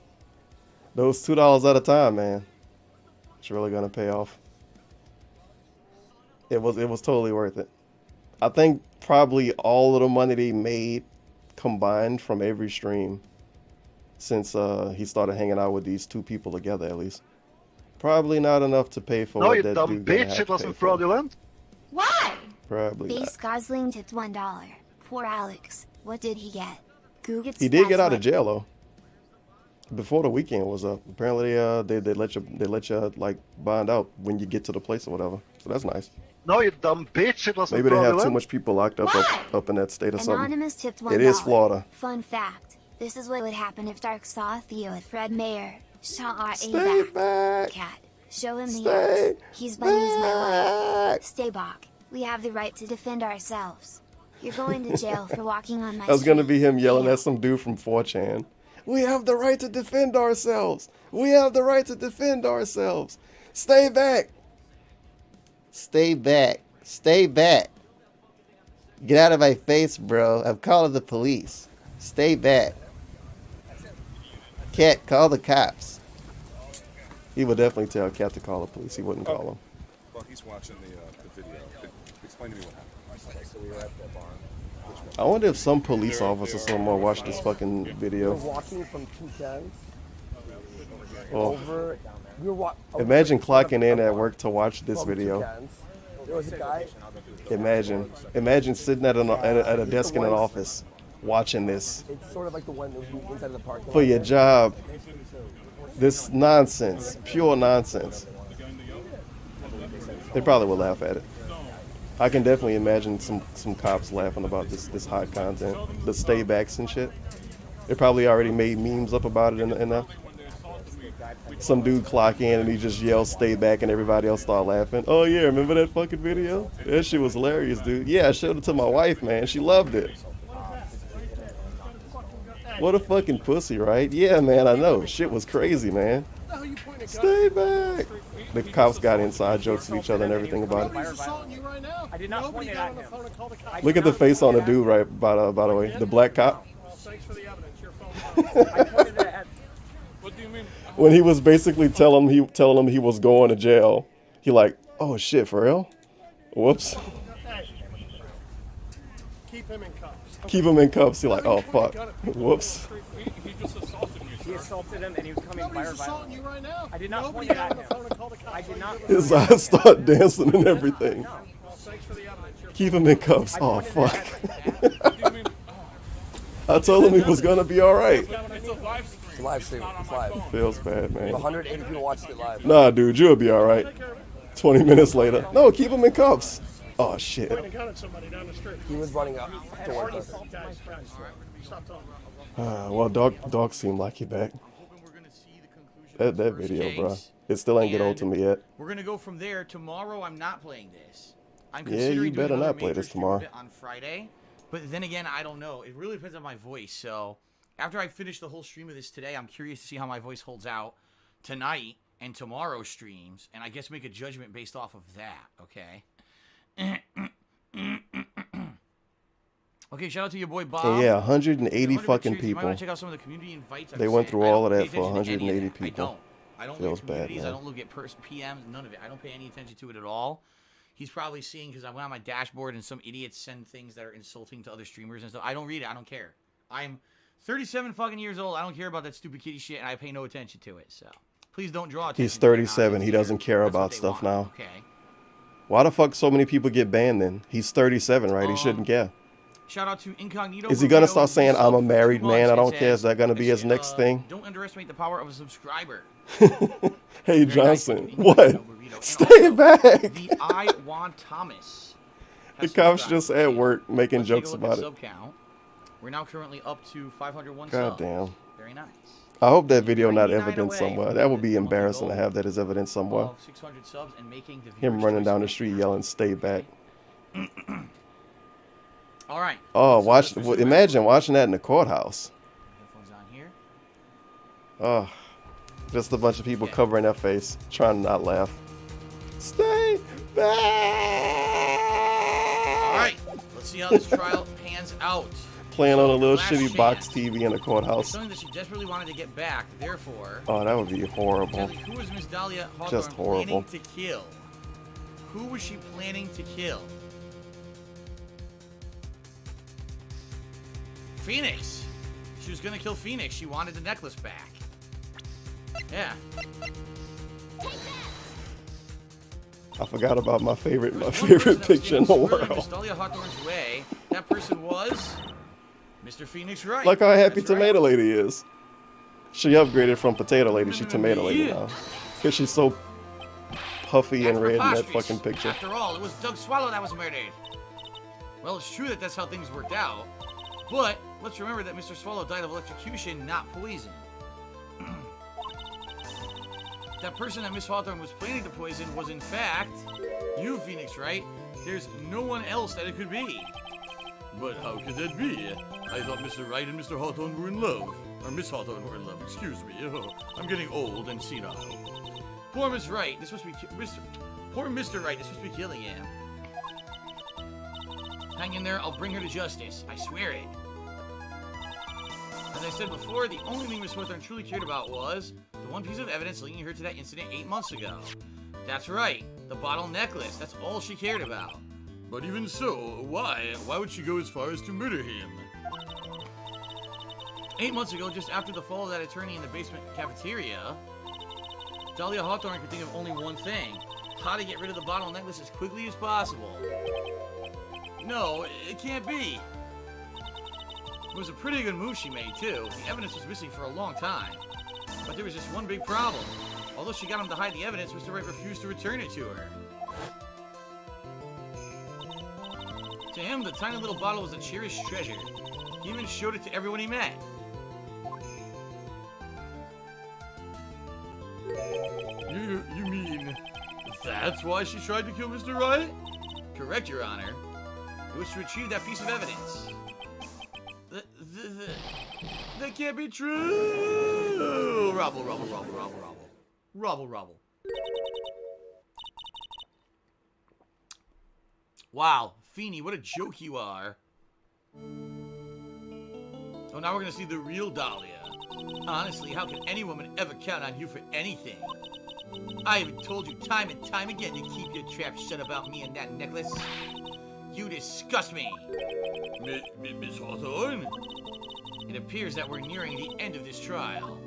those $2 at a time, man. It's really gonna pay off. It was totally worth it. I think probably all of the money they made combined from every stream since he started hanging out with these 2 people together at least. Probably not enough to pay for No, what you that dumb dude gonna have bitch. to It wasn't pay for. fraudulent. Why? Probably not. Base Gosling tipped $1. Poor Alex. What did he get? Guget's He did get that's out of what- jail though. Before the weekend was up. Apparently, they let you like bond out when you get to the place or whatever. So that's nice. No, you dumb bitch. It wasn't Maybe they have too fraudulent. much people locked up in that state or something. Anonymous tipped $1. It is Florida. Fun fact. This is what would happen if Dark saw Theo at Fred Mayer. Stay back. Cat. Show him the Stay ass. He's bunny's my wife. Stay back. We have the right to defend ourselves. You're going to jail for walking on my That's gonna street. be him yelling at some dude from 4chan. We have the right to defend ourselves. We have the right to defend ourselves. Stay back. Stay back. Stay back. Get out of my face, bro. I'm calling the police. Stay back. Cat, call the cops. He would definitely tell Cat to call the police. He wouldn't call him. Well, he's watching the video. Explain to me what happened. So we were at the barn. I wonder if some police officer somewhere watched this fucking We video. were walking from 210 Oh. over. We were Imagine clocking in at work to watch this video. There was a guy. Imagine sitting at a desk in an office watching this It's sort of like the one that was inside of the parking lot. for your job. This nonsense, pure nonsense. They probably will laugh at it. I can definitely imagine some cops laughing about this hot content, the stay backs and shit. They probably already made memes up about it in the some dude clock in and he just yells stay back and everybody else start laughing. Oh yeah, remember that fucking video? That shit was hilarious, dude. Yeah, I showed it to my wife, man. She loved it. What a fucking pussy, right? Yeah, man, I know. Shit was crazy, man. Stay back. The cops got inside jokes with each other and everything about it. I did not point it at him. Look at the face on the dude, right? By the way, the black cop. When he was basically telling him he was going to jail, he like, oh shit, for real? Whoops. Keep him in cuffs. Keep him in cuffs. He like, oh fuck. Whoops. He assaulted him and he was coming fire violently. I did not point it at him. I did not. His eyes start dancing and everything. Keep him in cuffs. Oh fuck. I told him he was gonna be all right. It's a live stream. It's live. Feels bad, man. 180 people watched it live. Nah, dude, you'll be all right. 20 minutes later. No, keep him in cuffs. Oh shit. He was running up towards us. Well, dog seemed like he back. That video, bro. It still ain't get old to me yet. We're gonna go from there. Tomorrow, I'm not playing this. I'm Yeah, you better not play this tomorrow. On Friday, but then again, I don't know. It really depends on my voice. So after I finish the whole stream of this today, I'm curious to see how my voice holds out tonight and tomorrow's streams, and I guess make a judgment based off of that. Okay. Okay, shout out to your boy Bob. And yeah, 180 fucking people. Check out some of the community invites. They went through all of that for 180 people. I don't Feels look at bad, communities. man. I don't look at PMs. None of it. I don't pay any attention to it at all. He's probably seeing because I went on my dashboard and some idiots send things that are insulting to other streamers and stuff. I don't read it. I don't care. I'm 37 fucking years old. I don't care about that stupid kitty shit, and I pay no attention to it. So please don't draw attention. He's 37. He doesn't care about stuff now. Okay. Why the fuck so many people get banned then? He's 37, right? He shouldn't care. Shout out to Incognito. Is he gonna start saying I'm a married man? I don't care. Is that gonna be his next thing? Don't underestimate the power of a subscriber. Hey Johnson, what? Stay back. The I Want Thomas. The cops just at work making jokes about it. Sub count. We're now currently up to 501 God subs. damn. Very nice. I hope that video not evidence somewhere. That would be embarrassing to have that as evidence somewhere. 600 subs and making the Him running down the street yelling, "Stay back." All right. Oh, imagine watching that in the courthouse. Headphones on here. Oh, just a bunch of people covering their face, trying to not laugh. Stay back. All right. Let's see how this trial pans out. Playing on a little Last shitty chance. box TV in the courthouse. Something that she desperately wanted to get back. Therefore. Oh, that would be horrible. Who was Miss Dalia Hawthorne Just horrible. planning to kill? Who was she planning to kill? Phoenix. She was gonna kill Phoenix. She wanted the necklace back. Yeah. I forgot about my favorite picture in the world. Miss Dalia Hawthorne's way. That person was Mr. Phoenix Wright. Look how happy That's right. Tomato Lady is. She upgraded from potato lady, she tomato lady now. Because she's so puffy and red in that fucking picture. After all, it was Doug Swallow that was murdered. Well, it's true that that's how things worked out. But let's remember that Mr. Swallow died of electrocution, not poison. That person that Miss Hawthorne was planning to poison was, in fact, you, Phoenix Wright. There's no one else that it could be. But how could that be? I thought Mr. Wright and Mr. Hawthorne were in love. Or Miss Hawthorne were in love, excuse me. Oh, I'm getting old and senile. Poor Miss Wright. This must be Poor Mr. Wright. This must be killing him. Hang in there. I'll bring her to justice. I swear it. As I said before, the only thing Miss Hawthorne truly cared about was the one piece of evidence linking her to that incident 8 months ago. That's right. The bottle necklace. That's all she cared about. But even so, why? Why would she go as far as to murder him? 8 months ago, just after the fall of that attorney in the basement cafeteria, Dalia Hawthorne could think of only one thing. How to get rid of the bottle necklace as quickly as possible. No, it can't be. It was a pretty good move she made, too. The evidence was missing for a long time. But there was just one big problem. Although she got him to hide the evidence, Mr. Wright refused to return it to her. To him, the tiny little bottle was a cherished treasure. He even showed it to everyone he met. You mean that's why she tried to kill Mr. Wright? Correct, Your Honor. It was to retrieve that piece of evidence. That can't be true! Robble, robble, robble, robble, robble. Robble, robble. Wow, Feeny, what a joke you are. Oh, now we're gonna see the real Dalia. Honestly, how can any woman ever count on you for anything? I have told you time and time again to keep your trap shut about me and that necklace. You disgust me. Miss Hawthorne? It appears that we're nearing the end of this trial.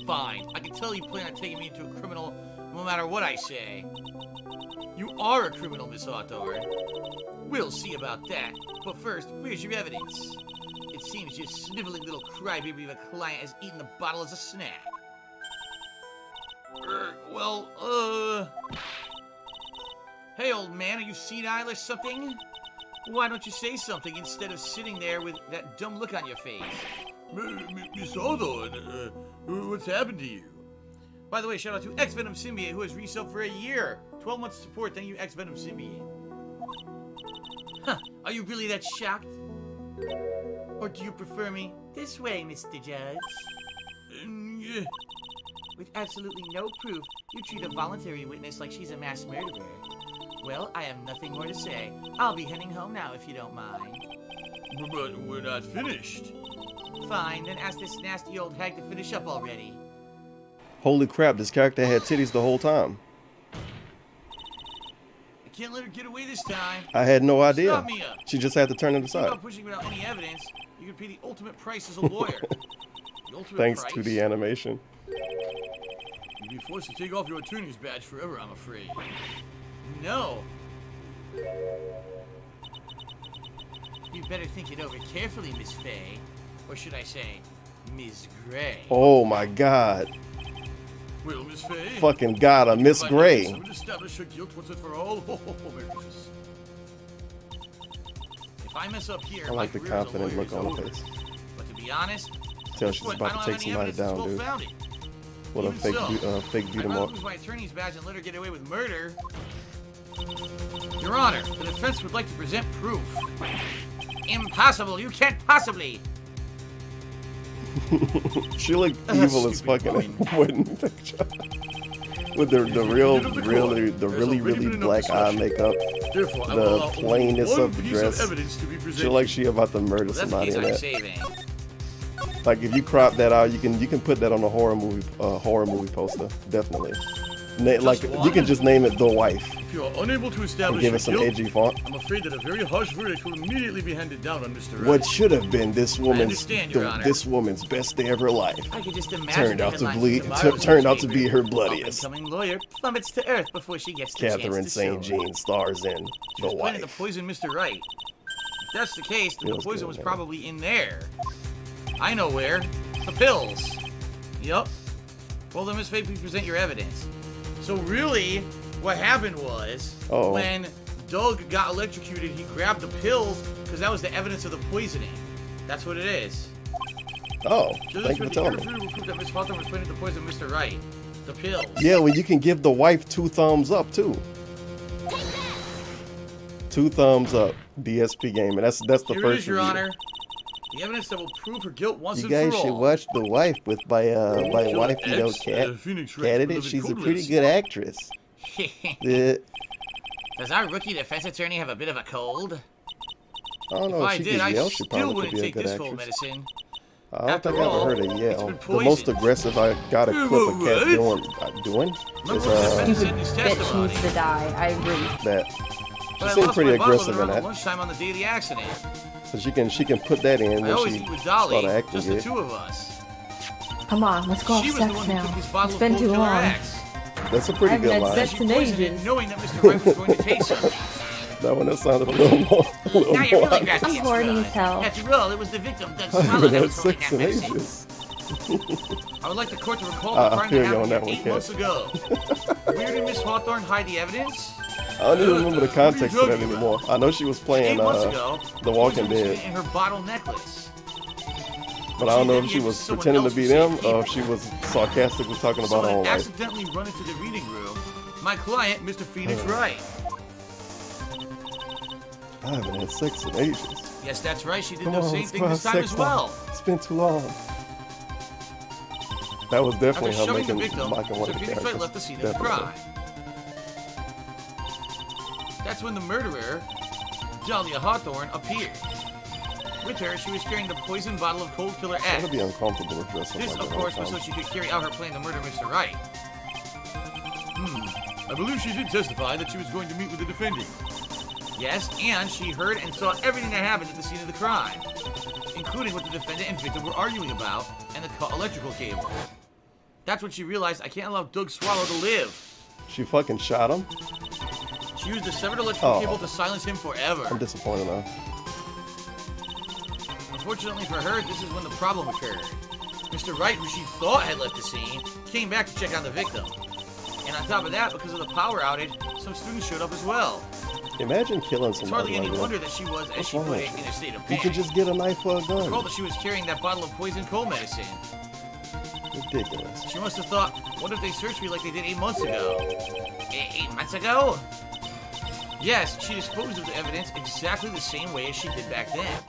Fine, I can tell you plan on taking me into a criminal no matter what I say. You are a criminal, Miss Hawthorne. We'll see about that. But first, where's your evidence? It seems your sniveling little crybaby of a client has eaten the bottle as a snack. Hey, old man, are you senile or something? Why don't you say something instead of sitting there with that dumb look on your face? Miss Hawthorne, what's happened to you? By the way, shout out to X-Venom Symbiote, who has resubbed for a year. 12 months support, thank you, X-Venom Symbiote. Huh, are you really that shocked? Or do you prefer me this way, Mr. Judge? Yeah. With absolutely no proof, you treat a voluntary witness like she's a mass murderer. Well, I have nothing more to say. I'll be heading home now if you don't mind. But we're not finished. Fine, then ask this nasty old hag to finish up already. Holy crap, this character had titties the whole time. I can't let her get away this time. I had no idea. Stop, Mia. She just had to turn it aside. Without pushing without any evidence, you could pay the ultimate price as a lawyer. The ultimate Thanks price? to the animation. You'll be forced to take off your attorney's badge forever, I'm afraid. No. You better think it over carefully, Miss Faye. Or should I say, Ms. Gray. Oh my god. Well, Miss Faye. Fucking got a Miss Gray. Would establish her guilt once and for all. If I mess up here, I like the confident look on her face. But to be honest, Tell she's about to take somebody down, dude. What a fake beat 'em up. I'd lose my attorney's badge and let her get away with murder. Your Honor, the defense would like to present proof. Impossible! You can't possibly! She looked evil as fucking in the wedding picture. With the really black eye makeup, the plainness of the dress. She like she about to murder somebody in that. Like if you crop that out, you can put that on a horror movie poster, definitely. Like you can just name it The Wife. If you are unable to establish give it some edgy font. I'm afraid that a very harsh verdict will immediately be handed down on Mr. Wright. What should have been this woman's best day of her life I could just imagine turned out to be her bloodiest. Incoming lawyer plummets to earth before she gets the Catherine chance to St. Jean stars in She The was planning Wife. to poison Mr. Wright. If that's the case, then the poison was probably in there. I know where. The pills. Yup. Well, then, Miss Faye, please present your evidence. So really, what happened was, when Doug got electrocuted, he grabbed the pills because that was the evidence of the poisoning. That's what it is. Oh, so thank you for telling me. Proof that Miss Hawthorne was planning to poison Mr. Wright. The pills. Yeah, well, you can give the wife 2 thumbs up too. 2 thumbs up, DSP game, and that's the Here first it is, Your review. Honor. The evidence that will prove her guilt once You and for all. guys should watch The Wife with my wife, you know, Phoenix Wright, candidate. She's a pretty good actress. Does our rookie defense attorney have a bit of a cold? I don't know If if I she did, could I yell. She still probably could wouldn't be a take good this cold actress. medicine. I don't After think I've all, ever heard her yell. it's The been most poisoned. aggressive I got a clip of Cat doing is Bitch needs to die. I agree. that. But She I seemed lost pretty my bottle aggressive in around that. lunchtime on the day of the accident. So she can put that in I when always she eat with started Dalia, acting just the good. 2 of us. Come on, let's go have She was the sex one who now. took this bottle It's of been Cold too Killer long. X. That's a pretty I haven't good had line. sex She in poisoned ages. it, knowing that Mr. Wright was going to take something. That one that sounded a little more. A little Now you're more. really grasping I'm at horny straws. as hell. After all, it was the victim, Doug I Swallow, haven't that had was holding sex that in medicine. ages. I would like the court to recall I the crime feel that you on happened that here one, 8 months ago. Where did Miss Hawthorne hide the evidence? I don't even remember the context of that anymore. I know she was 8 playing months ago, The Walking poison was Dead, in her bottle necklace. but I don't know Then if you she was someone pretending to else be who them saved or if she was sarcastically talking about her Someone own life. accidentally run into the reading room. My client, Mr. Phoenix Wright. I haven't had sex in ages. Yes, that's right. She did Come the on, same let's thing go this have time sex as now. well. It's been too long. That was definitely After her shoving the making victim, mocking one Mr. of the Phoenix Wright characters. left the scene of the Definitely. crime. That's when the murderer, Dalia Hawthorne, appeared. With her, she was carrying the poison bottle of Cold Killer It's X. gotta be uncomfortable to dress up This, like of that all course, the was so time. she could carry out her plan to murder Mr. Wright. I believe she did testify that she was going to meet with the defendant. Yes, and she heard and saw everything that happened at the scene of the crime, including what the defendant and victim were arguing about and the electrical cable. That's when she realized, I can't allow Doug Swallow to live. She fucking shot him? She used the severed electrical Oh. cable to silence him forever. I'm disappointed now. Unfortunately for her, this is when the problem occurred. Mr. Wright, who she thought had left the scene, came back to check on the victim. And on top of that, because of the power outage, some students showed up as well. Imagine killing It's somebody hardly any like that. wonder that she was, as What's she wrong put with it, you? in a state of You panic. could just get a knife or a gun. Recall that she was carrying that bottle of poison cold medicine. Ridiculous. She must have thought, what if they searched me like they did 8 months ago? 8 months ago? Yes, she disposed of the evidence exactly the same way as she did back then.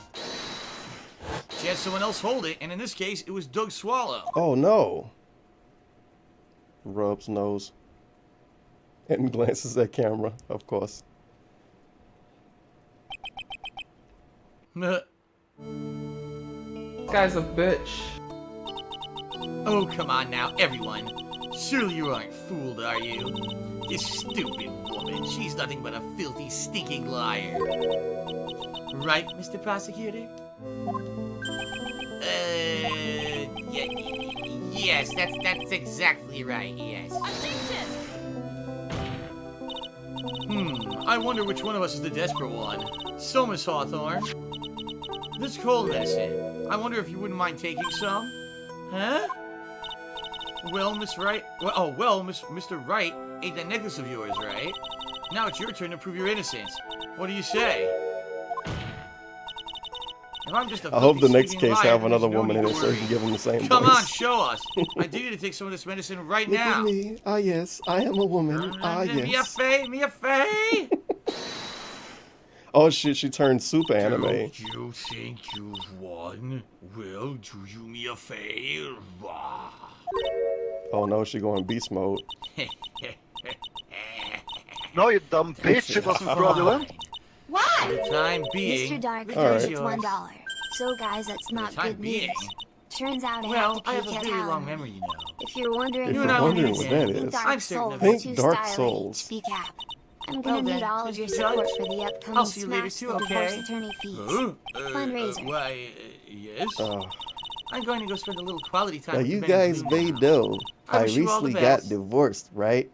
She had someone else hold it, and in this case, it was Doug Swallow. Oh no. Rubs nose. And glances at camera, of course. This guy's a bitch. Oh, come on now, everyone. Surely you aren't fooled, are you? This stupid woman, she's nothing but a filthy, stinking liar. Right, Mr. Prosecutor? Yes, that's exactly right, yes. I wonder which one of us is the desperate one. So, Miss Hawthorne, this cold medicine, I wonder if you wouldn't mind taking some? Huh? Well, Miss Wright, Mr. Wright ate that necklace of yours, right? Now it's your turn to prove your innocence. What do you say? If I'm just a I hope the filthy, next stinking case liar, have then another there's no woman need in to it so you worry. can give them the same Come voice. on, show us. I dare you to take some of this medicine right Look now. at me. Ah, yes. I am a woman. Ah, Mia yes. Fey, Mia Fey! Oh, shit. She turned super anime. Don't you think you've won? Well, do you me a favor? Oh, no. She going beast mode. No, you dumb bitch. It wasn't fraudulent. What? For the time being, Mr. Dark, All right. it's $1. So guys, that's not time good being. news. Turns out I well, have to I pay have a Cat very long Allen. memory, you know. If you're wondering, If You you're and I will wondering meet what again. that Pink is, Dark I'm certain Souls of Pink too Dark stylish Souls. to speak up. I'm Well gonna then, need all of your Mr. support Judge, for the upcoming I'll see you later Smash too, the Divorce okay? Attorney fees. Fundraiser. Why, yes? I'm going to go spend a little quality time Now, with you the guys Benjamin may now. know I I wish you all the recently got best. divorced, right?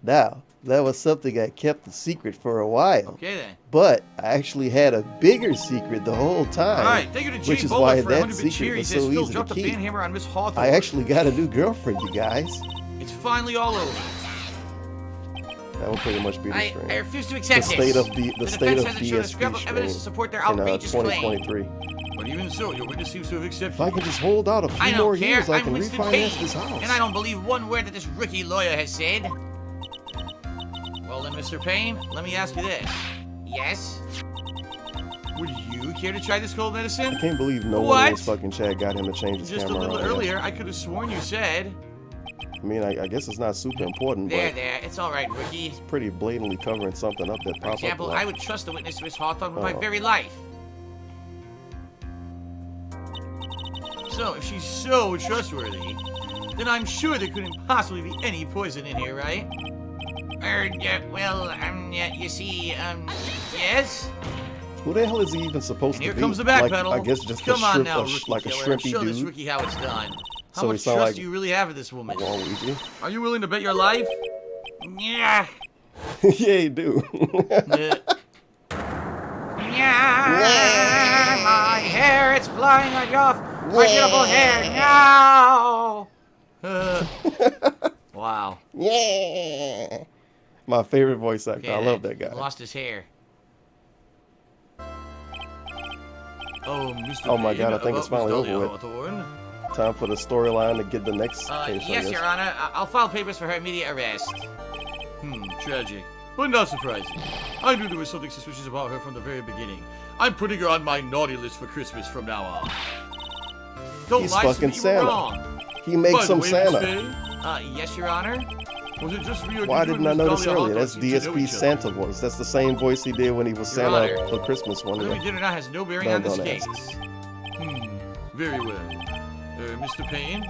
Now, that was something I kept a secret for a while. Okay then. But I actually had a bigger secret the whole time. Alright, thank you to which Jay is Bowler why for that 100 bit cheer. secret He was says so Phil easy to dropped the keep. ban hammer on Miss Hawthorne. I actually got a new girlfriend, you guys. It's finally all over. That would pretty much be the stream. I refuse to accept the state this. of the The state defense of hasn't shown a scrap DSP of evidence to stream support their in outrageous claim. 2023. But even so, your witness seems to have accepted. If I can just hold out a I few don't more care. years, I I'm can Winston refinance Payne, this house. and I don't believe one word that this rookie lawyer has said. Well then, Mr. Payne, let me ask you this. Yes? Would you care to try this cold medicine? I can't believe no one in this fucking chat got him to change his Just a camera little around earlier, I could have sworn you said. I mean, I guess it's not super important, There, but there. It's all right, rookie. it's pretty blatantly covering something up that For pops up a example, lot. I would trust the witness, Miss Hawthorne, with my Oh. very life. So, if she's so trustworthy, then I'm sure there couldn't possibly be any poison in here, right? You see, yes? Who the hell is he even supposed And to here be? comes the Like, backpedal. I guess just Come a on shrimp, now, a rookie like a killer. shrimpy Show dude. this rookie how it's done. How So he much sound trust like do you really have for this woman? Waluigi. Are you willing to bet your life? Yeah. Yeah, you do. Yeah, my hair, it's flying right off. My beautiful hair, no. Wow. Yeah. My favorite voice actor. Okay, I love then. that guy. Lost his hair. Oh, Mr. Oh my Payne, God, I think it's about finally Miss over Dalia with. Hawthorne. Time for the storyline to get the next case, I Yes, guess. Your Honor. I'll file papers for her immediate arrest. Tragic. But not surprising. I knew there was something suspicious about her from the very beginning. I'm putting her on my naughty list for Christmas from now on. Don't He's lie to fucking me, you were Santa. wrong. He makes By the him way, Santa. Miss Faye, Yes, Your Honor. was it just me or Why did you didn't I and Miss notice Dalia earlier? Hawthorne That's seem to know DSP's each other? Santa voice. That's the same voice he did when he was Your Santa Honor. for Christmas one Whether we year. did or not has no bearing No, on this don't case. ask. Very well. Mr. Payne?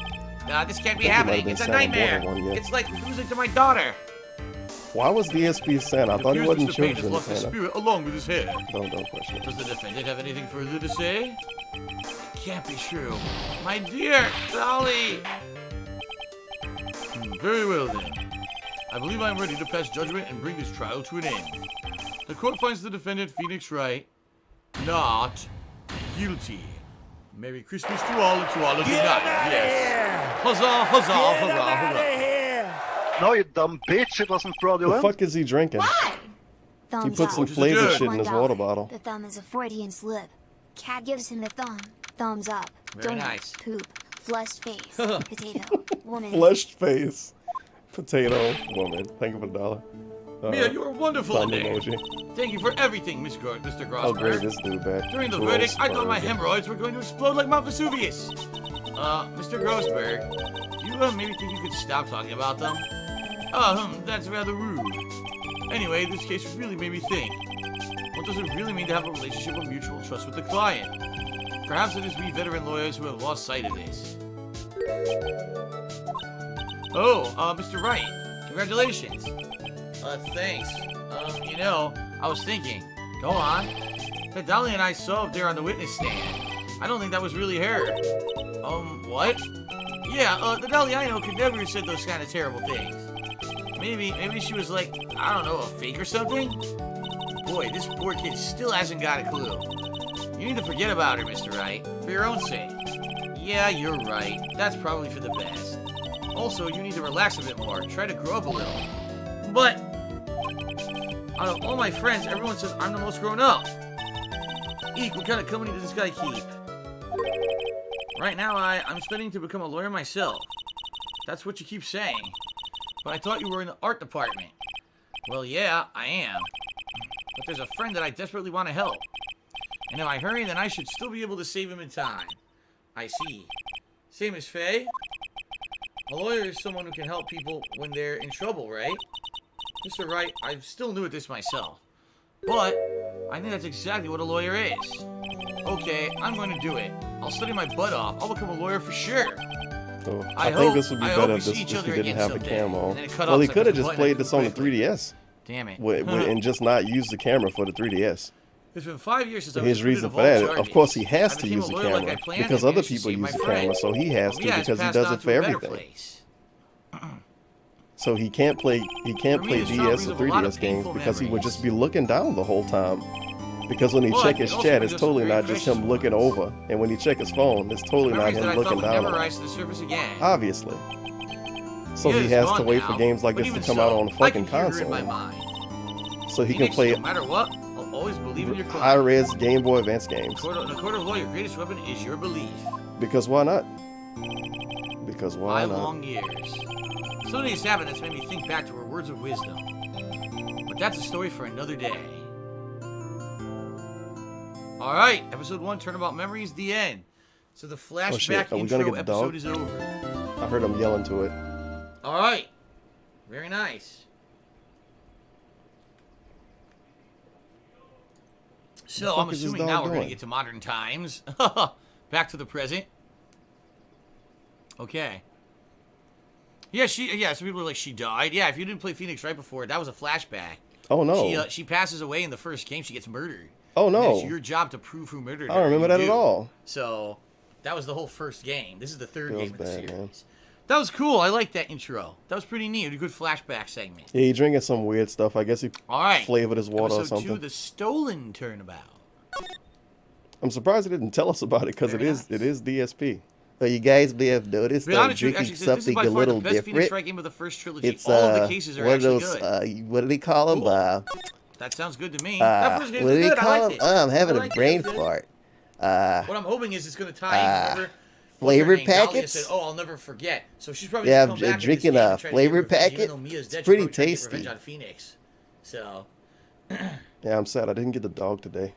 This can't be I think he might have happening. been It's a Santa nightmare. more than one year. It's like losing to my daughter. Why was DSP Santa? I It thought he appears wasn't Mr. Payne has children lost his Santa. spirit along with his hair. Don't question it. Does the defendant have anything further to say? Can't be true. My dear Dolly! Very well then. I believe I am ready to pass judgment and bring this trial to an end. The court finds the defendant, Phoenix Wright, not guilty. Merry Christmas to all and to all a good night. Yes. Huzzah, huzzah, hurrah, hurrah. No, you dumb bitch, it wasn't The fraudulent. fuck is he drinking? Thumbs He put up. some flavor shit in his $1. water bottle. The thumb is a Freudian slip. Cat gives him the thumb. Thumbs up. Very Donut. nice. Poop. Flushed face. Potato. Woman. Fleshed face. Potato woman. Thank you for the $1. Mia, you are wonderful thumb in there. emoji. Thank you for everything, Mr. Grossberg. Oh great, this dude back. During the verdict, I thought my hemorrhoids were going to explode like Mount Vesuvius. Mr. Grossberg, do you maybe think you could stop talking about them? That's rather rude. Anyway, this case really made me think. What does it really mean to have a relationship of mutual trust with the client? Perhaps it is we veteran lawyers who have lost sight of this. Oh, Mr. Wright, congratulations. Thanks. I was thinking. Go on. That Dalia and I saw up there on the witness stand. I don't think that was really her. What? Yeah, the Dalia I know could never have said those kind of terrible things. Maybe she was like, I don't know, a fake or something? Boy, this poor kid still hasn't got a clue. You need to forget about her, Mr. Wright, for your own sake. Yeah, you're right. That's probably for the best. Also, you need to relax a bit more. Try to grow up a little. But out of all my friends, everyone says I'm the most grown up. Eek, what kind of company does this guy keep? Right now, I'm studying to become a lawyer myself. That's what you keep saying. But I thought you were in the art department. Well, yeah, I am. But there's a friend that I desperately want to help. And if I hurry, then I should still be able to save him in time. I see. Same as Faye? A lawyer is someone who can help people when they're in trouble, right? Mr. Wright, I'm still new at this myself. But I think that's exactly what a lawyer is. Okay, I'm going to do it. I'll study my butt off. I'll become a lawyer for sure. So I think hope- this would be I better hope we if see this each if other he didn't again have the someday. camera on. And then it cut Well, off he so I could have could just play played it this on the quickly. 3DS. Damn it. And just not use the camera for the 3DS. It's been 5 years since I was His acquitted reason of for all that, charges. of course, he has I to became use a the lawyer like camera I planned because and other managed to people save use my the friend. camera, so he has to Mia has because he passed does on it to for a better everything. place. So he can't play DS or 3DS games because he would just be looking down the whole time. Because when he check his chat, it's totally not just him looking over, and when he check his phone, it's totally not him looking down. Obviously. So he has to wait for games like this to come out on the fucking console. So he can play no matter what, I'll always believe in your high-res Game Boy Advance games. In a court of law, your greatest weapon is your belief. Because why not? Because why not? 5 long years. Something has happened that's made me think back to her words of wisdom. But that's a story for another day. Alright, episode 1, Turnabout Memories, the end. So the flashback intro episode is over. I heard him yelling to it. Alright. Very nice. So I'm assuming now we're going to get to modern times. Back to the present. Okay. Yeah, some people are like, she died. Yeah, if you didn't play Phoenix Wright before, that was a flashback. Oh, no. She passes away in the first game. She gets murdered. Oh, no. It's your job to prove who murdered her. I don't remember that at all. So, that was the whole first game. This is the third game of the series. Man. That was cool. I like that intro. That was pretty neat. A good flashback segment. Yeah, he drinking some weird stuff. I guess he flavored his water or something. Episode 2, the stolen turnabout. I'm surprised he didn't tell us about it because it is DSP. So you guys may have noticed I'm drinking something a little different. Phoenix Wright game of the first trilogy. It's all of the cases are one of actually those, good. what do they call them? Cool. That sounds good to me. What do they call them? I'm having a brain fart. What I'm hoping is it's going to tie in flavored packets. Said, "Oh, I'll never forget." So she's probably I'm drinking a flavored packet. It's pretty tasty. On Phoenix. So. Yeah, I'm sad I didn't get the dog today.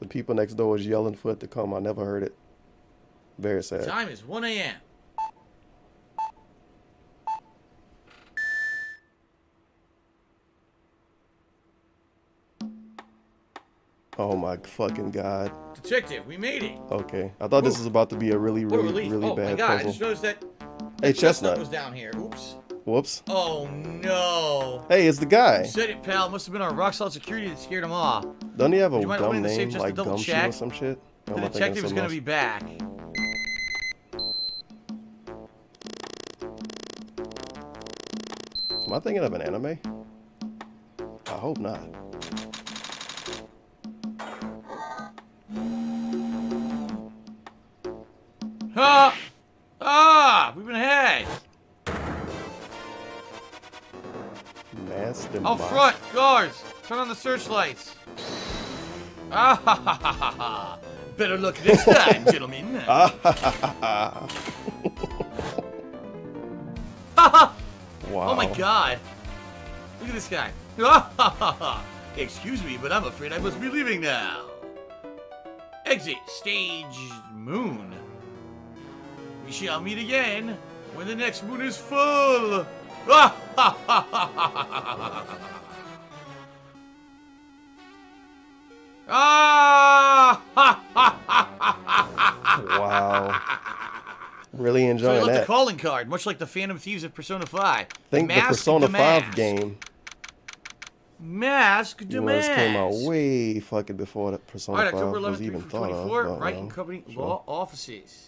The people next door was yelling for it to come. I never heard it. Very sad. Time is 1 a.m. Oh my fucking god. Detective, we made it. Okay. I thought this was about to be a really bad oh my god, puzzle. I just noticed that Hey, Chestnut was down here. Oops. Whoops. Oh no. Hey, it's the guy. You said it, pal. It must have been our rock solid security that scared him off. Don't he have a dumb name like Gumshoe or some shit? The detective is going to be back. Am I thinking of an anime? I hope not. We've been hacked. Out front, guards, turn on the searchlights. Better luck next time, gentlemen. Wow. Oh my god. Look at this guy. Excuse me, but I'm afraid I must be leaving now. Exit stage moon. We shall meet again when the next moon is full. Wow. Really enjoying so I left that. the calling card, much like the Phantom Thieves of Persona 5. Think the Persona 5 game. Mask Damask came out way fucking before the Persona 5 was even thought of. Wright and Company Law Offices.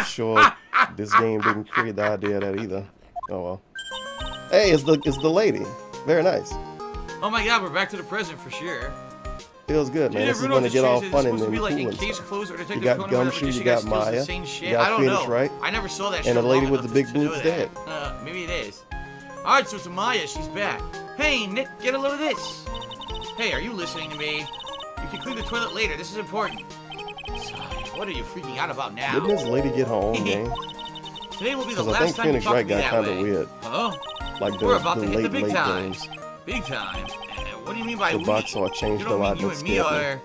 Sure, this game didn't create the idea of that either. Oh well. Hey, it's the lady. Very nice. Oh my god, we're back to the present for sure. Feels good, man. This is going to get all fun and cool and stuff. You got Gumshoe, you got Maya, you got Phoenix Wright, I never saw that. And the lady with the big boots dead. Maybe it is. Alright, so it's Maya, she's back. Hey, Nick, get a load of this. Hey, are you listening to me? You can clean the toilet later, this is important. What are you freaking out about now? Didn't this lady get her own game? Today will be the last last time Phoenix Wright got kind of weird. Huh? Like we're about to hit the late big time. games. Big time? What do you mean by the box saw changed a lot. You and me are...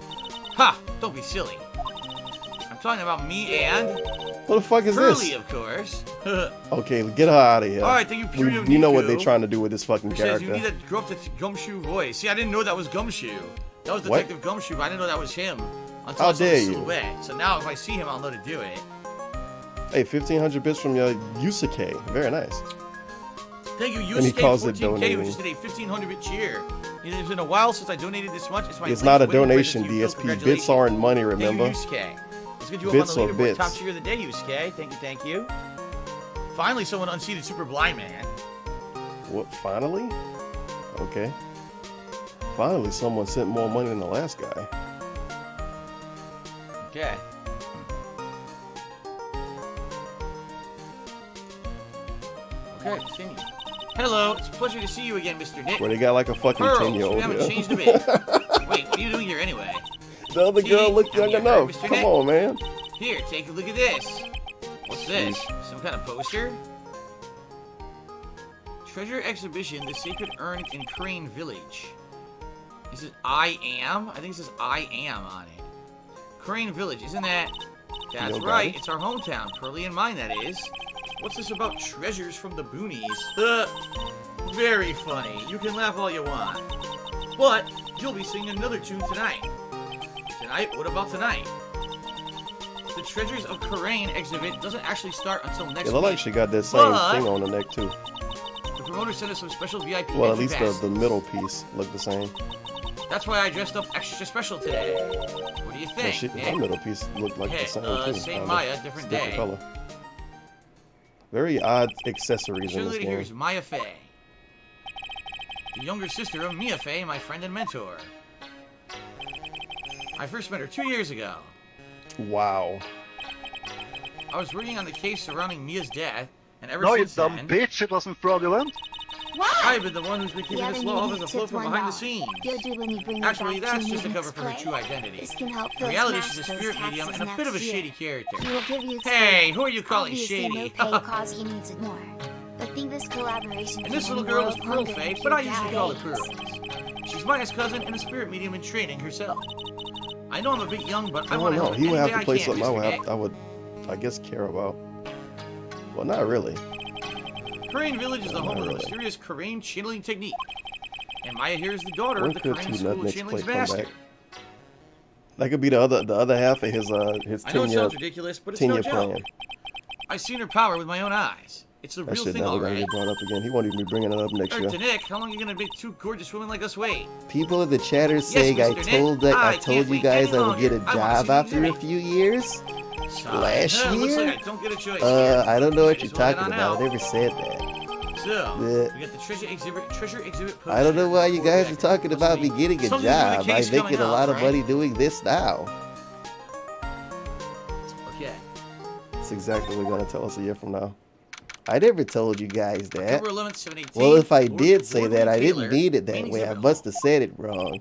Ha! Don't be silly. I'm talking about me and... What the fuck is Curly, this? of course. Okay, get her out of here. Alright, thank you, you know what they're trying to do with this fucking character. Says you need to grow up to Gumshoe voice. See, I didn't know that was Gumshoe. That was Detective Gumshoe, but I didn't know that was him. Until How I saw dare the you? silhouette. So now if I see him, I'll know to do it. Hey, 1,500 bits from your Yusuke. Very nice. Thank you, Yusuke. And he calls 14K, it donating. which is today 1,500-bit cheer. It's been a while since I donated this much. It's not a donation, DSP. Bits aren't money, remember? Thank you, Yusuke. Let's get you Bits up on or the leaderboard. bits. Top cheer of the day, Yusuke. Thank you, thank you. Finally, someone unseated Super Blind Man. What, finally? Okay. Finally, someone sent more money than the last guy. Okay. Okay, continue. Hello, it's a pleasure to see you again, Mr. Nick. Where they got like a fucking Pearls, 10-year-old. you haven't changed a bit. Wait, what are you doing here anyway? The other girl looked young enough. Mr. Come Nick? on, man. Here, take a look at this. What's this? Some kind of poster? Treasure exhibition, the sacred urn in Crane Village. This is I am? I think it says I am on it. Crane Village, isn't that? That's right, it's our hometown. Pearly and mine, that is. What's this about treasures from the boonies? Very funny. You can laugh all you want. But you'll be singing another tune tonight. Tonight? What about tonight? The Treasures of Crane exhibit doesn't actually start until next It looked week. like she got that same thing on the neck too. The promoter sent us some special VIP Well, at entry least passes. the middle piece looked the same. That's why I dressed up extra special today. What do you think? That middle piece looked like the same too. Same kinda. Maya, different It's day. color. Very odd accessories The in this cheerleader here is game. Maya Fey, the younger sister of Mia Fey, my friend and mentor. I first met her 2 years ago. Wow. I was working on the case surrounding Mia's death, and ever No, you since dumb then, bitch, it wasn't fraudulent. I've been the one who's been keeping this law office afloat from behind the scenes. Actually, that's just a cover for her true identity. In reality, she's a spirit medium and a bit of a shady character. Hey, who are you calling shady? Cause he needs it more. But think this collaboration And this little girl is Pearl Faye, but I usually call her Pearls. She's Maya's cousin and a spirit medium in training herself. I know I'm a bit young, but I I want don't to know. help He would any have way to play I can, something Mr. I would, I guess, care about. Well, not really. Crane Village is the home of the mysterious Crane channeling technique. And Maya here is the daughter of the Crane School of Channeling's master. That could be the other half of his I know it 10-year sounds ridiculous, but it's no 10-year joke. plan. I've seen her power with my own eyes. It's the That real shit thing, never all gonna right. get brought up again. He won't even be bringing it up next year. To Nick, how long are you gonna make two gorgeous women like us wait? People in the chat are saying I Mr. told Nick, I I told can't you wait guys any I would get a longer. I wanna job see after the a few years. Last Looks year? like I don't get a choice here. I don't know what Just you're hold it talking on about. out. I never said that. So, Yeah. we got the treasure exhibit poster. I don't know why you guys are talking about me getting a something to do with the job. I'm case making coming a lot up, of money doing this now. Okay. That's exactly what you're gonna tell us a year from now. I never told you guys that. October 11th, 718. Well, if I Lord- did say Lordly that, I Taylor, didn't mean it that main way. I exhibit must have said it wrong.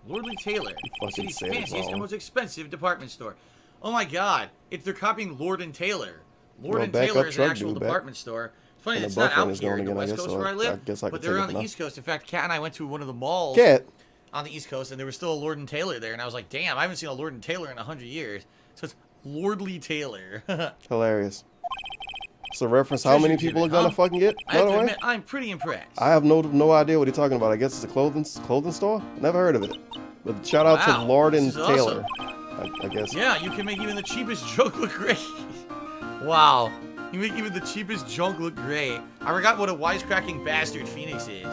Lordly Taylor, the fucking city's said it fanciest and wrong. most expensive department store. Oh my God! They're copying Lord and Taylor. Lord Well, and back Taylor up is an truck, actual dude, back. department store. It's funny And that it's the not buffering out is here going in the again, I West guess, Coast so where I live, I guess I but could they're take on it the now. East Coast. In fact, Kat and I went to one of the malls Cat. on the East Coast, and there was still a Lord and Taylor there, and I was like, damn, I haven't seen a Lord and Taylor in 100 years. So it's Lordly Taylor. Hilarious. It's a reference. How many Treasure people are exhibit, gonna huh? fucking get? I By have the to way, admit, I'm pretty impressed. I have no idea what he's talking about. I guess it's a clothing store. Never heard of it. But shout out Wow, to Lord and this is Taylor. awesome. I guess. Yeah, you can make even the cheapest junk look great. Wow. You make even the cheapest junk look great. I forgot what a wisecracking bastard Phoenix is.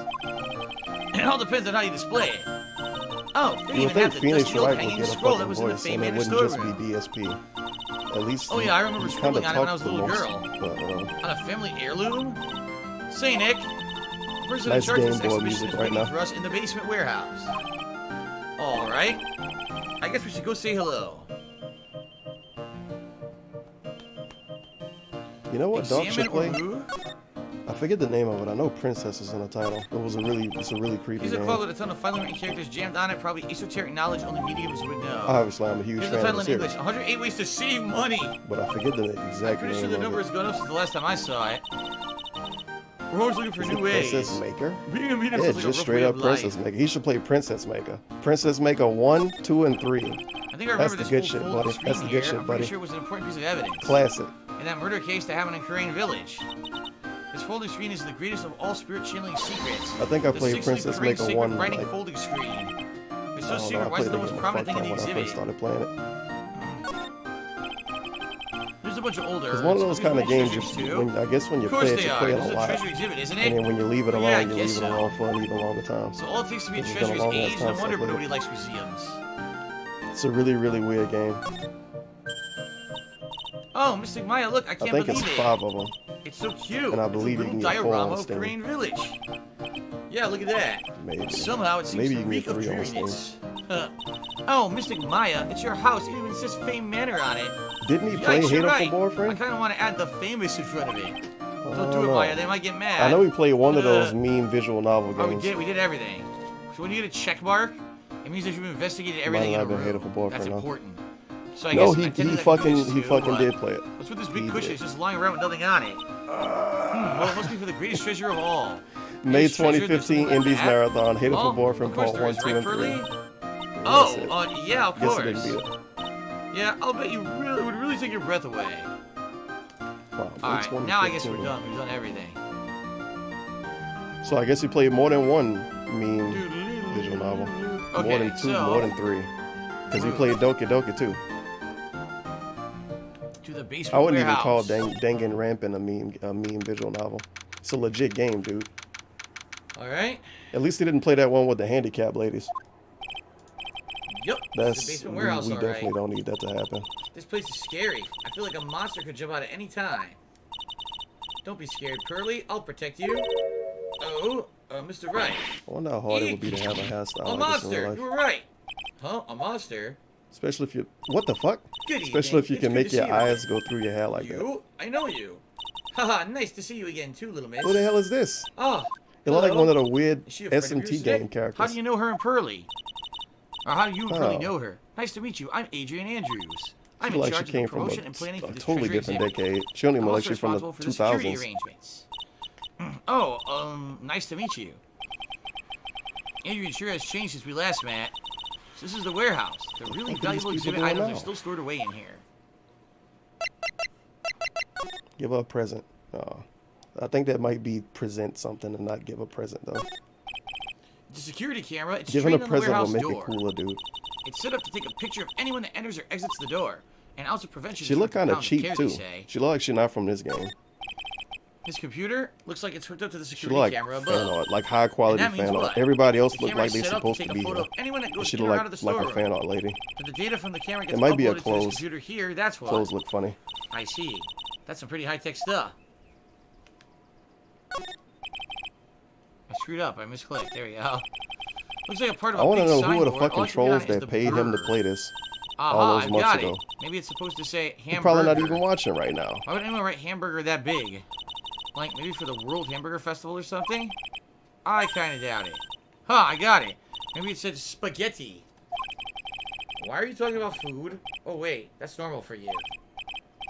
It all depends on how you display it. Oh, they You even would think have the Phoenix dusty old Wright would hanging get a scroll that fucking was in the voice, Fame and it Manor wouldn't just storeroom. be DSP. At least. Oh yeah, I remember he kinda scribbling on it when I was a talked little the girl. most, but, On a family heirloom? Say, Nick. The person Nice in charge of this Game Boy exhibition music is right waiting now. for us in the basement warehouse. Alright. I guess we should go say hello. You know what dog should play? Examine or I forget the name of it. I know Princess is in the title. It's a really creepy These are game. called with a ton of fun learning characters jammed on it, probably esoteric knowledge only mediums would know. Obviously, I'm a huge Here's the fan of title the in English, series, 108 Ways to Save Money. but I forget the I'm exact pretty name sure the of number it. has gone up since the last time I saw it. We're always looking for Is new it ways. Princess Maker? Being a medium Yeah, feels like a just rough straight way up of Princess life. Maker. He should play Princess Maker. Princess Maker 1, 2, and 3. I think I remember That's the this good whole shit, full buddy. screen That's the here. good shit, I'm buddy. pretty sure it was an important piece of evidence. Classic. In that murder case that happened in Crane Village. This folding screen is the greatest of all spirit channeling secrets. I think I The played 6-link Princess Crane Maker sacred 1, writing like, folding screen. It's I so don't know, secret, I why is it played the the most game prominent thing in the when I exhibit? first started playing it. There's a bunch of older. It's one of those kind of games I guess when you Of course play it, they you are. play it This a is a lot. treasure exhibit, isn't it? And then when you leave it Well, yeah, I alone, you leave guess it so. alone for an even longer time. So all it takes to be a It's been treasure a is long ass age. No time wonder since I played nobody it. likes museums. It's a really weird game. Oh, Mystic Maya, look, I I can't think believe it's it. 5 of them. It's so cute. And I It's a believe you little can get 4 diorama on of Steam. Crane Village. Yeah, look at that. Maybe. Somehow it seems Maybe to you can reek get of 3 on Steam. dreariness. Oh, Mystic Maya, it's your house. It even says Fame Manor on it. Didn't he play Yikes, you're Hateful right. I Boyfriend? kind of want to add the famous in front of it. Don't don't do it, know. Maya. They might get mad. I know he played one of those meme visual novel Oh, we games. did. We did everything. So when you get a check mark, it means that you've investigated everything Might in a not have been room. Hateful Boyfriend, That's though. important. So I No, guess I he tended that fucking cushion too, but did play it. What's with this big He cushion? did. It's just lying around with nothing on it. Well, it must be for the greatest treasure of all. May Greatest treasure, there's 2015 something like Indies that? Marathon, Hateful Oh, Boyfriend of course Part there 1, is, 2, right, and 3. Pearly? That's it. Yeah, of Guess course. it didn't beat it. Yeah, I'll bet you it would really take your breath away. Wow, All right, now I guess we're 2015. done. We've done everything. So I guess you played more than one meme visual novel. Okay, More than 2, so- more than 3. Because you played Doki Doki too. To the basement I wouldn't even warehouse. call Dangan Rampant a meme visual novel. It's a legit game, dude. All right. At least he didn't play that one with the handicap ladies. Yep. That's the basement warehouse. we all definitely right. don't need that to happen. This place is scary. I feel like a monster could jump out at any time. Don't be scared, Pearly. I'll protect you. Oh, Mr. Wright. I wonder how hard it would be to have a hairstyle A like this in real monster. life. You were right. Huh? A monster? Especially if you... What the fuck? Good Especially evening. if you It's can good make to your see you. eyes go through your hair like that. You? I know you. Haha, nice to see you again too, little miss. Who the hell is this? Oh, It looked like hello. one of the weird Is she a friend of SMT yours, game Nick? characters. How do you know her and Pearly? Or how do you and Pearly Oh. know her? Nice to meet you. I'm Adrian Andrews. I'm She in like she charge of came the from promotion and planning for a this totally treasure different exhibit. decade. She only I'm looked like also she's from the responsible for the security 2000s. arrangements. Oh, nice to meet you. Adrian sure has changed since we last met. So this is the warehouse. The really fuck are these valuable people exhibit doing items now? are still stored away in here. Give her a present. Oh. I think that might be present something and not give a present though. It's a security camera. It's Giving a trained on the present will warehouse make door. it cooler, dude. It's set up to take a picture of anyone that enters or exits the door. An ounce of prevention. She is looked worth a kind of pound cheap care, too. they say. She looked like she's not from this game. His computer looks like it's hooked up to the She security looked camera like fan above. art, like high quality And that means fan art. what? Everybody else The looked camera like is they're set up supposed take to a be photo here. of anyone that goes She in or looked out of the like a storeroom. fan art lady. But the data from the camera gets It might be a uploaded to his clothes. computer here. That's what. Clothes look funny. I see. That's some pretty high-tech stuff. I screwed up. I misclicked. There we go. Looks like a part of I a want to big know who are the signboard. fucking All I can get on trolls it is that the paid him to bird. play this Aha, all those I've months got ago. it. Maybe it's supposed to say hamburger. You're probably not even watching right now. Why would anyone write hamburger that big? Like, maybe for the World Hamburger Festival or something? I kind of doubt it. Huh, I got it. Maybe it said spaghetti. Why are you talking about food? Oh, wait. That's normal for you.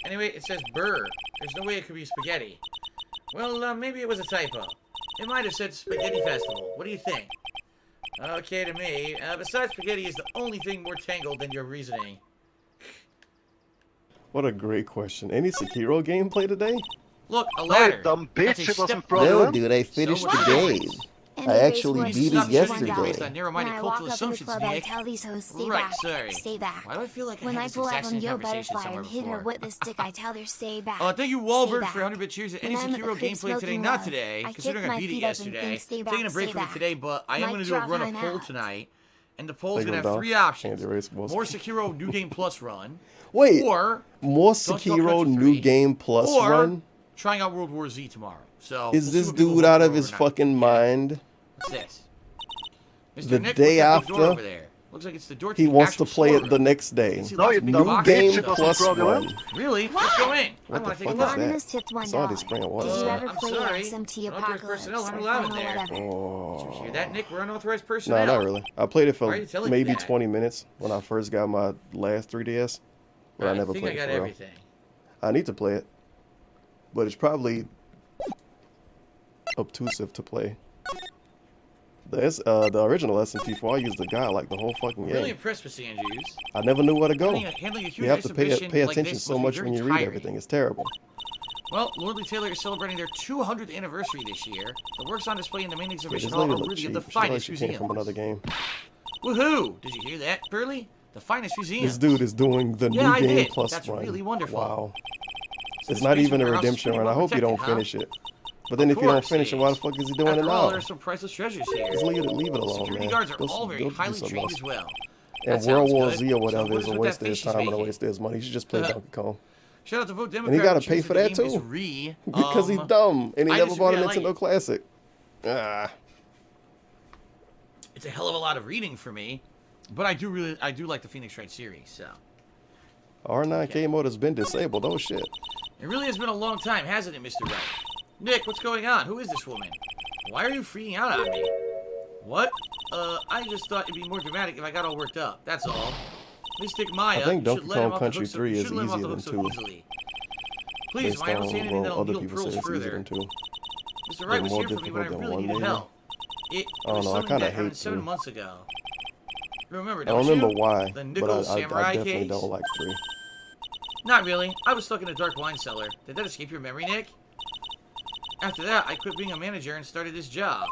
Anyway, it says burr. There's no way it could be spaghetti. Well, maybe it was a typo. It might have said spaghetti festival. What do you think? Okay to me. Besides, spaghetti is the only thing more tangled than your reasoning. What a great question. Any Sekiro gameplay today? Look, a No, ladder. you dumb That's bitch, a it wasn't step- fraudulent. No, dude, I finished what's the the game. difference? I actually beat it yesterday. Based on narrow-minded When I cultural walk up in the assumptions, club, I Nick. tell these hoes, stay Right, back, sorry. stay back. Why do I feel like When I I had this pull out exact on same Yo conversation Butterfly somewhere and hit her before? with the stick, I tell her, stay back. Thank you, stay Wahlberg, back. for 100-bit cheers at any When I'm at the Sekiro crib gameplay today. smoking Not loud, today, I considering kick I my beat it feet up and think, yesterday. stay Taking a back, break stay from it back. today, but I am Mic going to do a drop, run of I'm poll out. tonight. And the poll's They going to go have down. 3 options. Andy Race was- More Sekiro New Game Plus run. Wait, Or more Donkey Kong Sekiro Country New 3, Game Plus or run? trying out World War Z tomorrow. So Is we'll see this what people dude vote out for of his overnight. fucking mind? What's this? Mr. The Nick, day what's that big door after, over there? Looks like it's the door to he the wants to actual play it storeroom. the next day. See lots of New boxes Game and stuff. Plus run. Really? Let's go in. What I the want to take a fuck look. is Anonymous that? tipped I saw this $1. spring of water. Did you ever I'm play sorry. SMT Unauthorized Apocalypse personnel or aren't allowed in Final there. Whatever? Oh. Did you hear that, Nick? We're unauthorized No, personnel. not really. I played it Why for are you telling me maybe that? 20 minutes when I first got my last 3DS, but I never think played I it got for real. everything. I need to play it, but it's probably obtrusive to play. The original SMT4, I used the guy like the whole fucking game. Really impressed with Andrews. I never knew where to go. Handling a huge You have to pay exhibition like attention this so must be much very when you read tiring. everything. It's terrible. Well, Lordly Taylor is celebrating their 200th anniversary this year. The works on display in the main Yeah, exhibition this hall lady are looked worthy cheap. of the She looked like finest she came museums. from another game. Woohoo! Did you hear that, Burley? The finest museums. This dude is doing the Yeah, New I Game did. Plus That's run. really wonderful. Wow. So It's the not space even a warehouse is redemption pretty run. I well hope you don't protected, finish huh? it. But then Of if you don't course finish it, why the fuck is he doing After it all, now? there's some priceless treasures here. Just leave it alone, Security man. guards are Go- all very go do highly something trained else. as well. And That World sounds War good. Z or whatever So what is a with waste that of his face she's time and a making? waste of his money. He should just play Donkey Kong. Shout out to Vote Democrat. And he got to which pay means for the that game is too. Because he's dumb and he I never bought a disagree, I like Nintendo it. Classic. Ah. It's a hell of a lot of reading for me, but I do like the Phoenix Wright series. So R9K mode has been disabled. Oh shit. it really has been a long time, hasn't it, Mr. Wright? Nick, what's going on? Who is this woman? Why are you freaking out on me? What? I just thought it'd be more dramatic if I got all worked up. That's all. Mystic Maya, I think you Donkey should let him Kong off the Country hook 3 you is shouldn't let him off easier the than hook so 2. easily. Please, Based Maya, don't say on, anything well, that'll other heal people pearls say it's easier further. than 2. Mr. Wright was more here for me when I difficult than really one, needed maybe? help. It I don't was know, I something kinda that happened hate 7 3. months ago. Remember, I don't don't remember you? why, The but Nickel Samurai I definitely case? don't like 3. Not really. I was stuck in a dark wine cellar. Did that escape your memory, Nick? After that, I quit being a manager and started this job.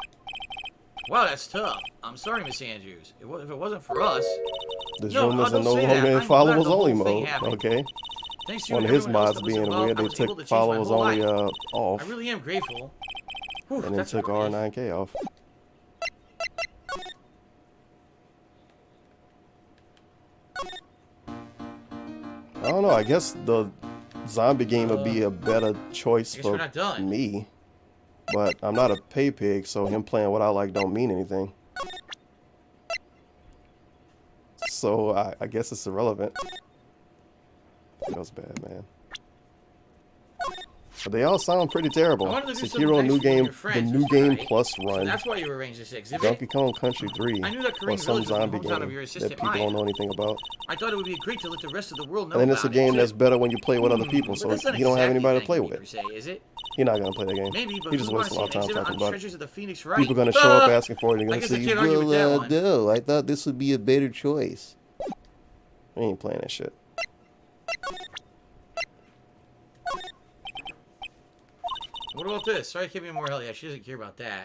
Wow, that's tough. I'm sorry, Miss Andrews. If it wasn't for us... This No, room is don't no say longer that. in I'm followers glad the whole only thing mode. happened. Okay. Thanks to you On and his everyone else mods that was being involved, weird, I they was able took to change my followers whole only life. off. I really am grateful. Whew, And then that's took a relief. R9K off. I don't know. I guess the zombie game would be a better choice guess we're for not done. me. But I'm not a pay pig, so him playing what I like don't mean anything. So I guess it's irrelevant. Feels bad, man. But they all sound pretty terrible. I wanted to do something Sekiro nice New for Game, your friends, the New Mr. Game Wright. Plus So run. that's why you arranged this exhibit. Donkey Kong Country 3. I knew that Or Korean some Village was the zombie hometown of game your that assistant people Maya. don't know anything about. I thought it would be great to let the rest of the world know And then it's a about game it, that's too. better when you play with other people, But so that's not you don't have exactly anybody to play thanking me, with. per se, is it? He's not gonna play the game. Maybe, but He just we wastes a lot of wanna time see an talking exhibit on about it. treasures of the Phoenix Wright. People gonna show up asking for it, and I you're guess gonna I say, can't argue with that one. no, I thought this would be a better choice. I ain't playing that shit. What about this? Sorry I can't be more hell. Yeah, she doesn't care about that.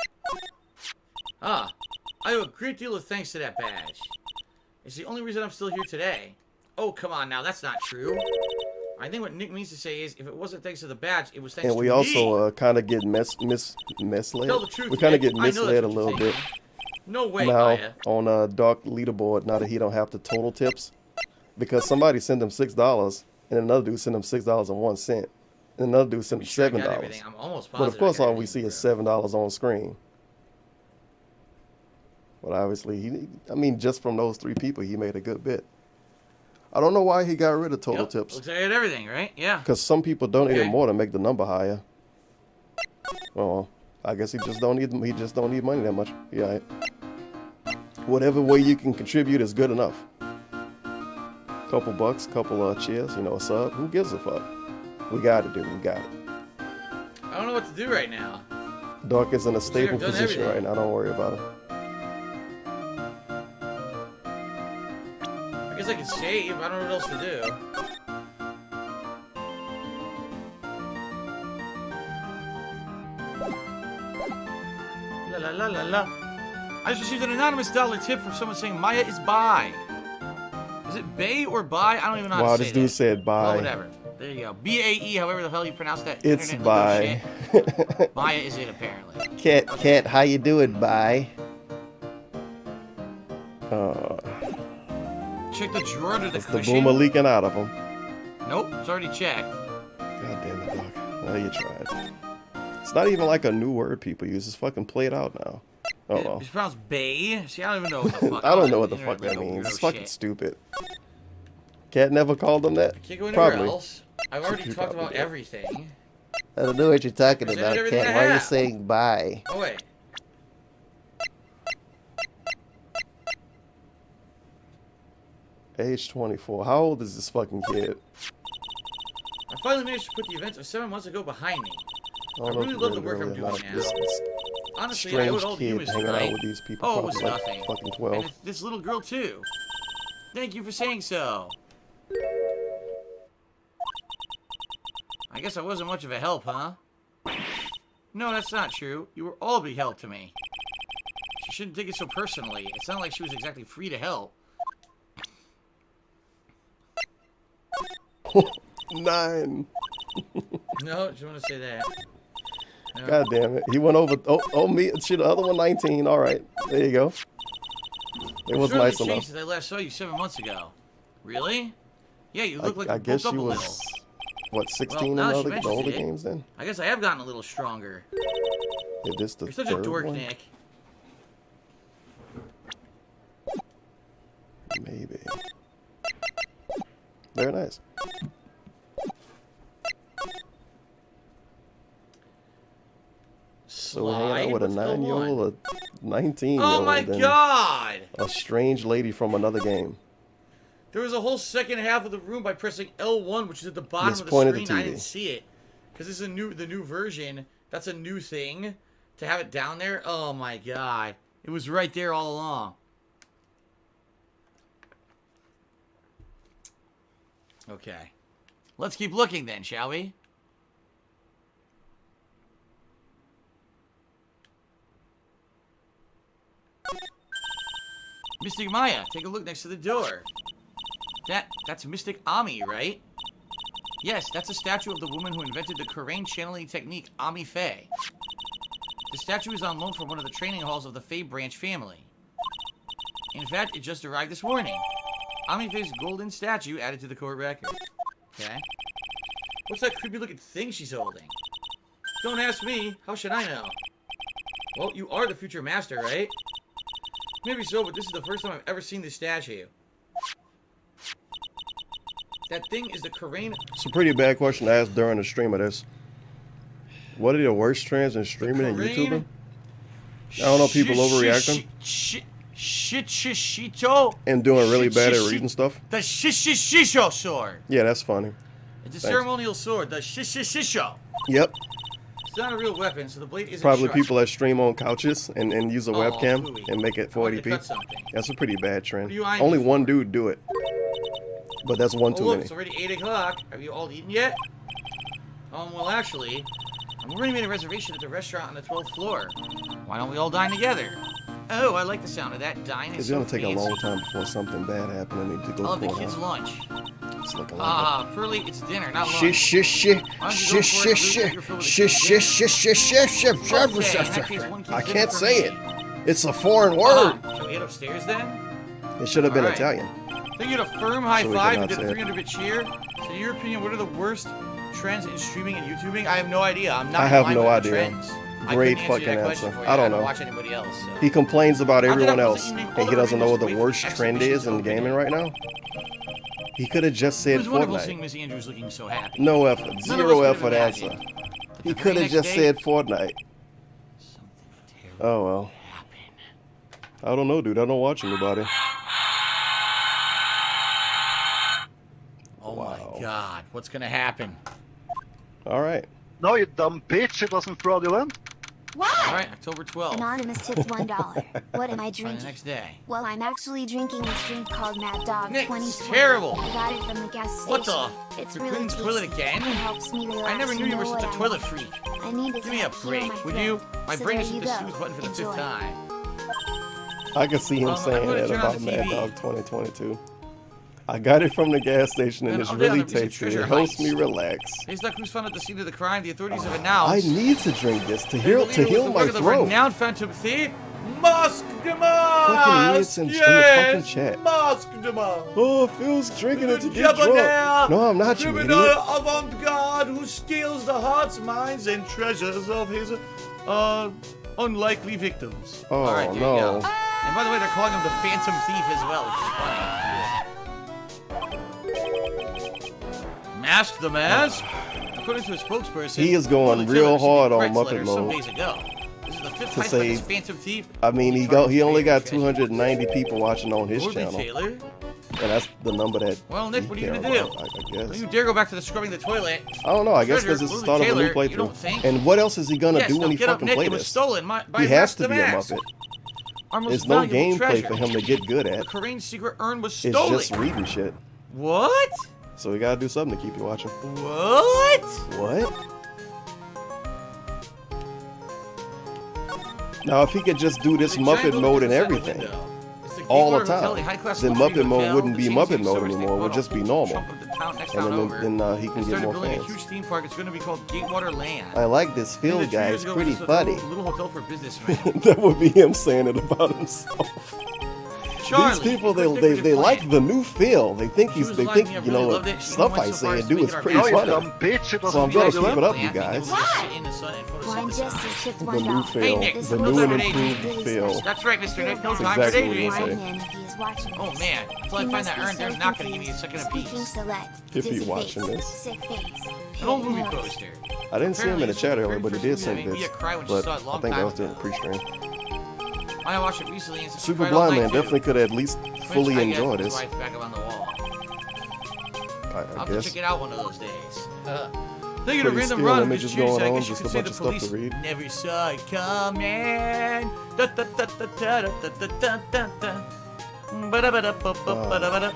Ah, I owe a great deal of thanks to that badge. It's the only reason I'm still here today. Oh, come on now, that's not true. I think what Nick means to say is, if it wasn't thanks to the badge, it was thanks And to we me. also kind of get misled. Tell the truth, We kind of Nick. get I know misled that's a what you're little bit. thinking. No way, Now Maya. on Dark Leaderboard, now that he don't have to total tips, because somebody sent him $6 and another dude sent him $6.01, and another dude sent him Sure, I got $7. everything. I'm almost But of positive course, I got all we see is $7 on screen. But obviously, I mean, just from those 3 people, he made a good bit. I don't know why he got rid of total tips. Looks like I got everything, right? Yeah. Because some people donated Okay. more to make the number higher. Oh, I guess he just don't need money that much. Yeah. Whatever way you can contribute is good enough. Couple bucks, couple cheers, a sub. Who gives a fuck? We got it, dude. We got it. I don't know what to do right now. Dark is in a I've stable done position everything. right now. Don't worry about him. I guess I could save. I don't know what else to do. La la la la la. I just received an anonymous dollar tip from someone saying Maya is bi. Is it bay or bi? I don't even know how Wow, to this say dude that. said bye. Well, whatever. There you go. B-A-E, however the hell you pronounce that. It's internet bye. lingo shit. Maya is it, apparently. Cat, how you doing, bye? Check the drawer under the That's the cushion. boomer leaking out of him. Nope, it's already checked. God damn it, Doc. Well, you tried. It's not even like a new word people use. It's fucking played out now. Oh well. It's pronounced bay. See, I don't even know what the fuck. I don't know what the Internet fuck that lingo means. weirdo It's fucking shit. stupid. Cat never called them that? Can't go anywhere Probably. else. I've already You talked probably about did. everything. I don't know what you're talking Presented about, everything Cat. I Why are you have. saying bye? Oh, wait. Age 24. How old is this fucking kid? I finally managed to put the events of 7 months ago behind me. I don't know really if love you the work really I'm or doing not. now. This Honestly, I owe strange it all to kid you, Mr. hanging out Wright. with these people. Oh, it was probably like nothing. fucking And 12. it's this little girl, too. Thank you for saying so. I guess I wasn't much of a help, huh? No, that's not true. You were all a big help to me. She shouldn't take it so personally. It's not like she was exactly free to help. 9. No, do you want to say that? No. God damn it. He went over. Oh, me. Shit, the other one 19. All right. There you go. It was Surely nice it's enough. changed since I last saw you 7 months ago. Really? Yeah, you look like I you guess bulked she up a was. little. what, 16 Well, now in she the mentions older it, games then? I guess I have gotten a little stronger. Is this the You're such a third dork, one? Nick. Maybe. Very nice. So we're hanging out with a 9-year-old, a 19-year-old, Oh my and god! a strange lady from another game. There was a whole second half of the room by pressing L1, which is at the bottom Yes, of the point at the screen. I TV. didn't see it. Because this is the new version. That's a new thing. To have it down there, oh my god. It was right there all along. Okay. Let's keep looking then, shall we? Mystic Maya, take a look next to the door. That's Mystic Ami, right? Yes, that's a statue of the woman who invented the Karain channeling technique, Ami Faye. The statue is on loan from one of the training halls of the Faye branch family. In fact, it just arrived this morning. Ami Faye's golden statue added to the court record. Okay. What's that creepy looking thing she's holding? Don't ask me. How should I know? Well, you are the future master, right? Maybe so, but this is the first time I've ever seen this statue. That thing is the Karain... It's a pretty bad question to ask during the stream of this. What are the worst trends in streaming and YouTubing? I don't know, people overreacting Shishito and doing really bad at reading stuff. The Shisho sword. Yeah, that's funny. It's a Thanks. ceremonial sword. The Shisho. Yep. It's not a real weapon, so the blade isn't Probably sharp. people that stream on couches and use a webcam phooey. and make it I want to 480p. cut something. That's a pretty bad trend. What are you eyeing Only me one dude do it. But that's one Oh, too look, many. it's already 8 o'clock. Have you all eaten yet? Well, actually, I've already made a reservation at the restaurant on the 12th floor. Why don't we all dine together? Oh, I like the sound of that. Dine is It's so gonna take fancy. a long time before something bad happens. I need to I go love the court kids' out. lunch. It's looking like Ah, Pearly, it's dinner, not lunch. Shit, shit, shit, Why don't you go shit, for it, shit, Luke? You're filled with shit, a shit, kid's shit, shit, shit, shit, Okay, in that case, one kid's I dinner can't for say me. it. It's a foreign word. Shall we head upstairs then? It should have been Alright. Italian. Then you get a firm high So we five cannot and did a say it. 300-bit cheer. So in your opinion, what are the worst trends in streaming and YouTubing? I have no idea. I'm not I in have line no with the idea. trends. I Great couldn't answer fucking that question answer. for you. I don't know. watch anybody else. So. He complains about After everyone that, else, all and he the doesn't know what the reviews worst wait for trend is in exhibitions gaming right now. He could have just said It was wonderful seeing Fortnite. Missy Andrews looking so happy. No effort. None of Zero us effort could have answer. imagined He the could very have next just day, said Fortnite. Oh well. I don't know, dude. I don't watch anybody. Oh my God, what's gonna happen? All right. No, you dumb bitch. It wasn't fraudulent. All right, October 12th. Anonymous tipped $1. What am I On the drinking? next day. Well, I'm actually drinking this drink called Mad Dog Nick, 2020. it's terrible. I got it from the gas station. What the? It's You're really cleaning the tasty. toilet again? It helps me relax. I never knew you were know such a what I toilet want. freak. I needed Give to me a help heal break, my would throat. you? My So brain there has hit you the go. snooze button for the Enjoy. 5th time. I can see him I'm saying gonna that turn on about the Mad TV. Dog 2022. I got it from the gas station and Man, it's I'm down really to recent tasty. Treasure It helps Heights. me relax. Based on who's found at the scene of the crime, the authorities have I announced. need to drink this to they heal believe it was the my work of the throat. renowned phantom thief, Musk Fucking idiots in the fucking chat. Musk Demas. Oh, Phil's drinking it to get Debonair, drunk. No, I'm not, you criminal idiot. avant-garde who steals the hearts, minds, and treasures of his unlikely victims. Oh, All right, there no. you go. And by the way, they're calling him the Phantom Thief as well, which is funny. Mask the Mask? According to a spokesperson, He is going Paul the real Taylor hard received on threats Muppet letters some Mode days ago. This is the 5th to time by say. this Phantom Thief. I mean, he only got 290 people watching on his Lordly channel, Taylor. and that's the number that. Well, Nick, he what are you care gonna do? about, I Don't guess. you dare go back to the scrubbing the toilet. I don't know. I guess Treasure, because it's the Lordly start of a new Taylor, you don't playthrough. think? And what else is he gonna Yes, do when now he get up, fucking Nick. play It was this? stolen by He has to be a Mask. Muppet. Our most There's no valuable gameplay treasure. for him to get good The at. Karain secret urn was It's stolen. just reading shit. What? So we gotta do something to keep you watching. What? What? Now, if he could just do this The giant Muppet book mode is and outside the everything window. It's the all the Gatewater Hotel, a time, high-class then luxury Muppet mode hotel. wouldn't The be Changing Muppet mode Service, they anymore. It would bought a just be whole normal. chunk of the town next And town then, over. he can They get started more building a fans. huge theme park. It's going to be called Gatewater Land. I like this Phil Then 2 guy. years It's ago, pretty it was just funny. a little hotel for businessmen. That would be him saying it about himself. Charlie, these people, you they predicted like plan. the new feel. They think She was they lying, think I you really know loved it. She stuff even I went so say far as and to do make is it our pretty best funny. Dumb bitch, it So wasn't I'm gonna fraudulent. keep it up, you Plan, guys. and then we'll sit in the sun and One photosynthesize. justice tipped The $1. new Hey, feel, Nick, the this new is and really improved feel. That's right, Mr. Nick. No That's time for exactly what daydreaming. he said. Man, if he is watching Oh this. man, until I He find must that be urn, they're so not gonna give me a confused. second Speaking apiece. select, If he dizzy watching face, this. sick face, An old hit movie nose. poster. I didn't see him in the chat earlier, but he did Apparently, send this was this. Mia cry when she But saw it a I long think that time was during the ago. pre-stream. I watched it recently and Super cried all Blind night, Man too. definitely could at least fully Which I enjoy guess is this. why it's back up on the wall. I I'll have to guess. check it out one of those days. Thinking Pretty of random still run, images just curious. going I on, guess you just could a say bunch the of stuff to police read. never saw it coming. Da, da, da, da, da, da, da, da, da, da. Ba-da-ba-da-ba-ba-ba-da-ba-da.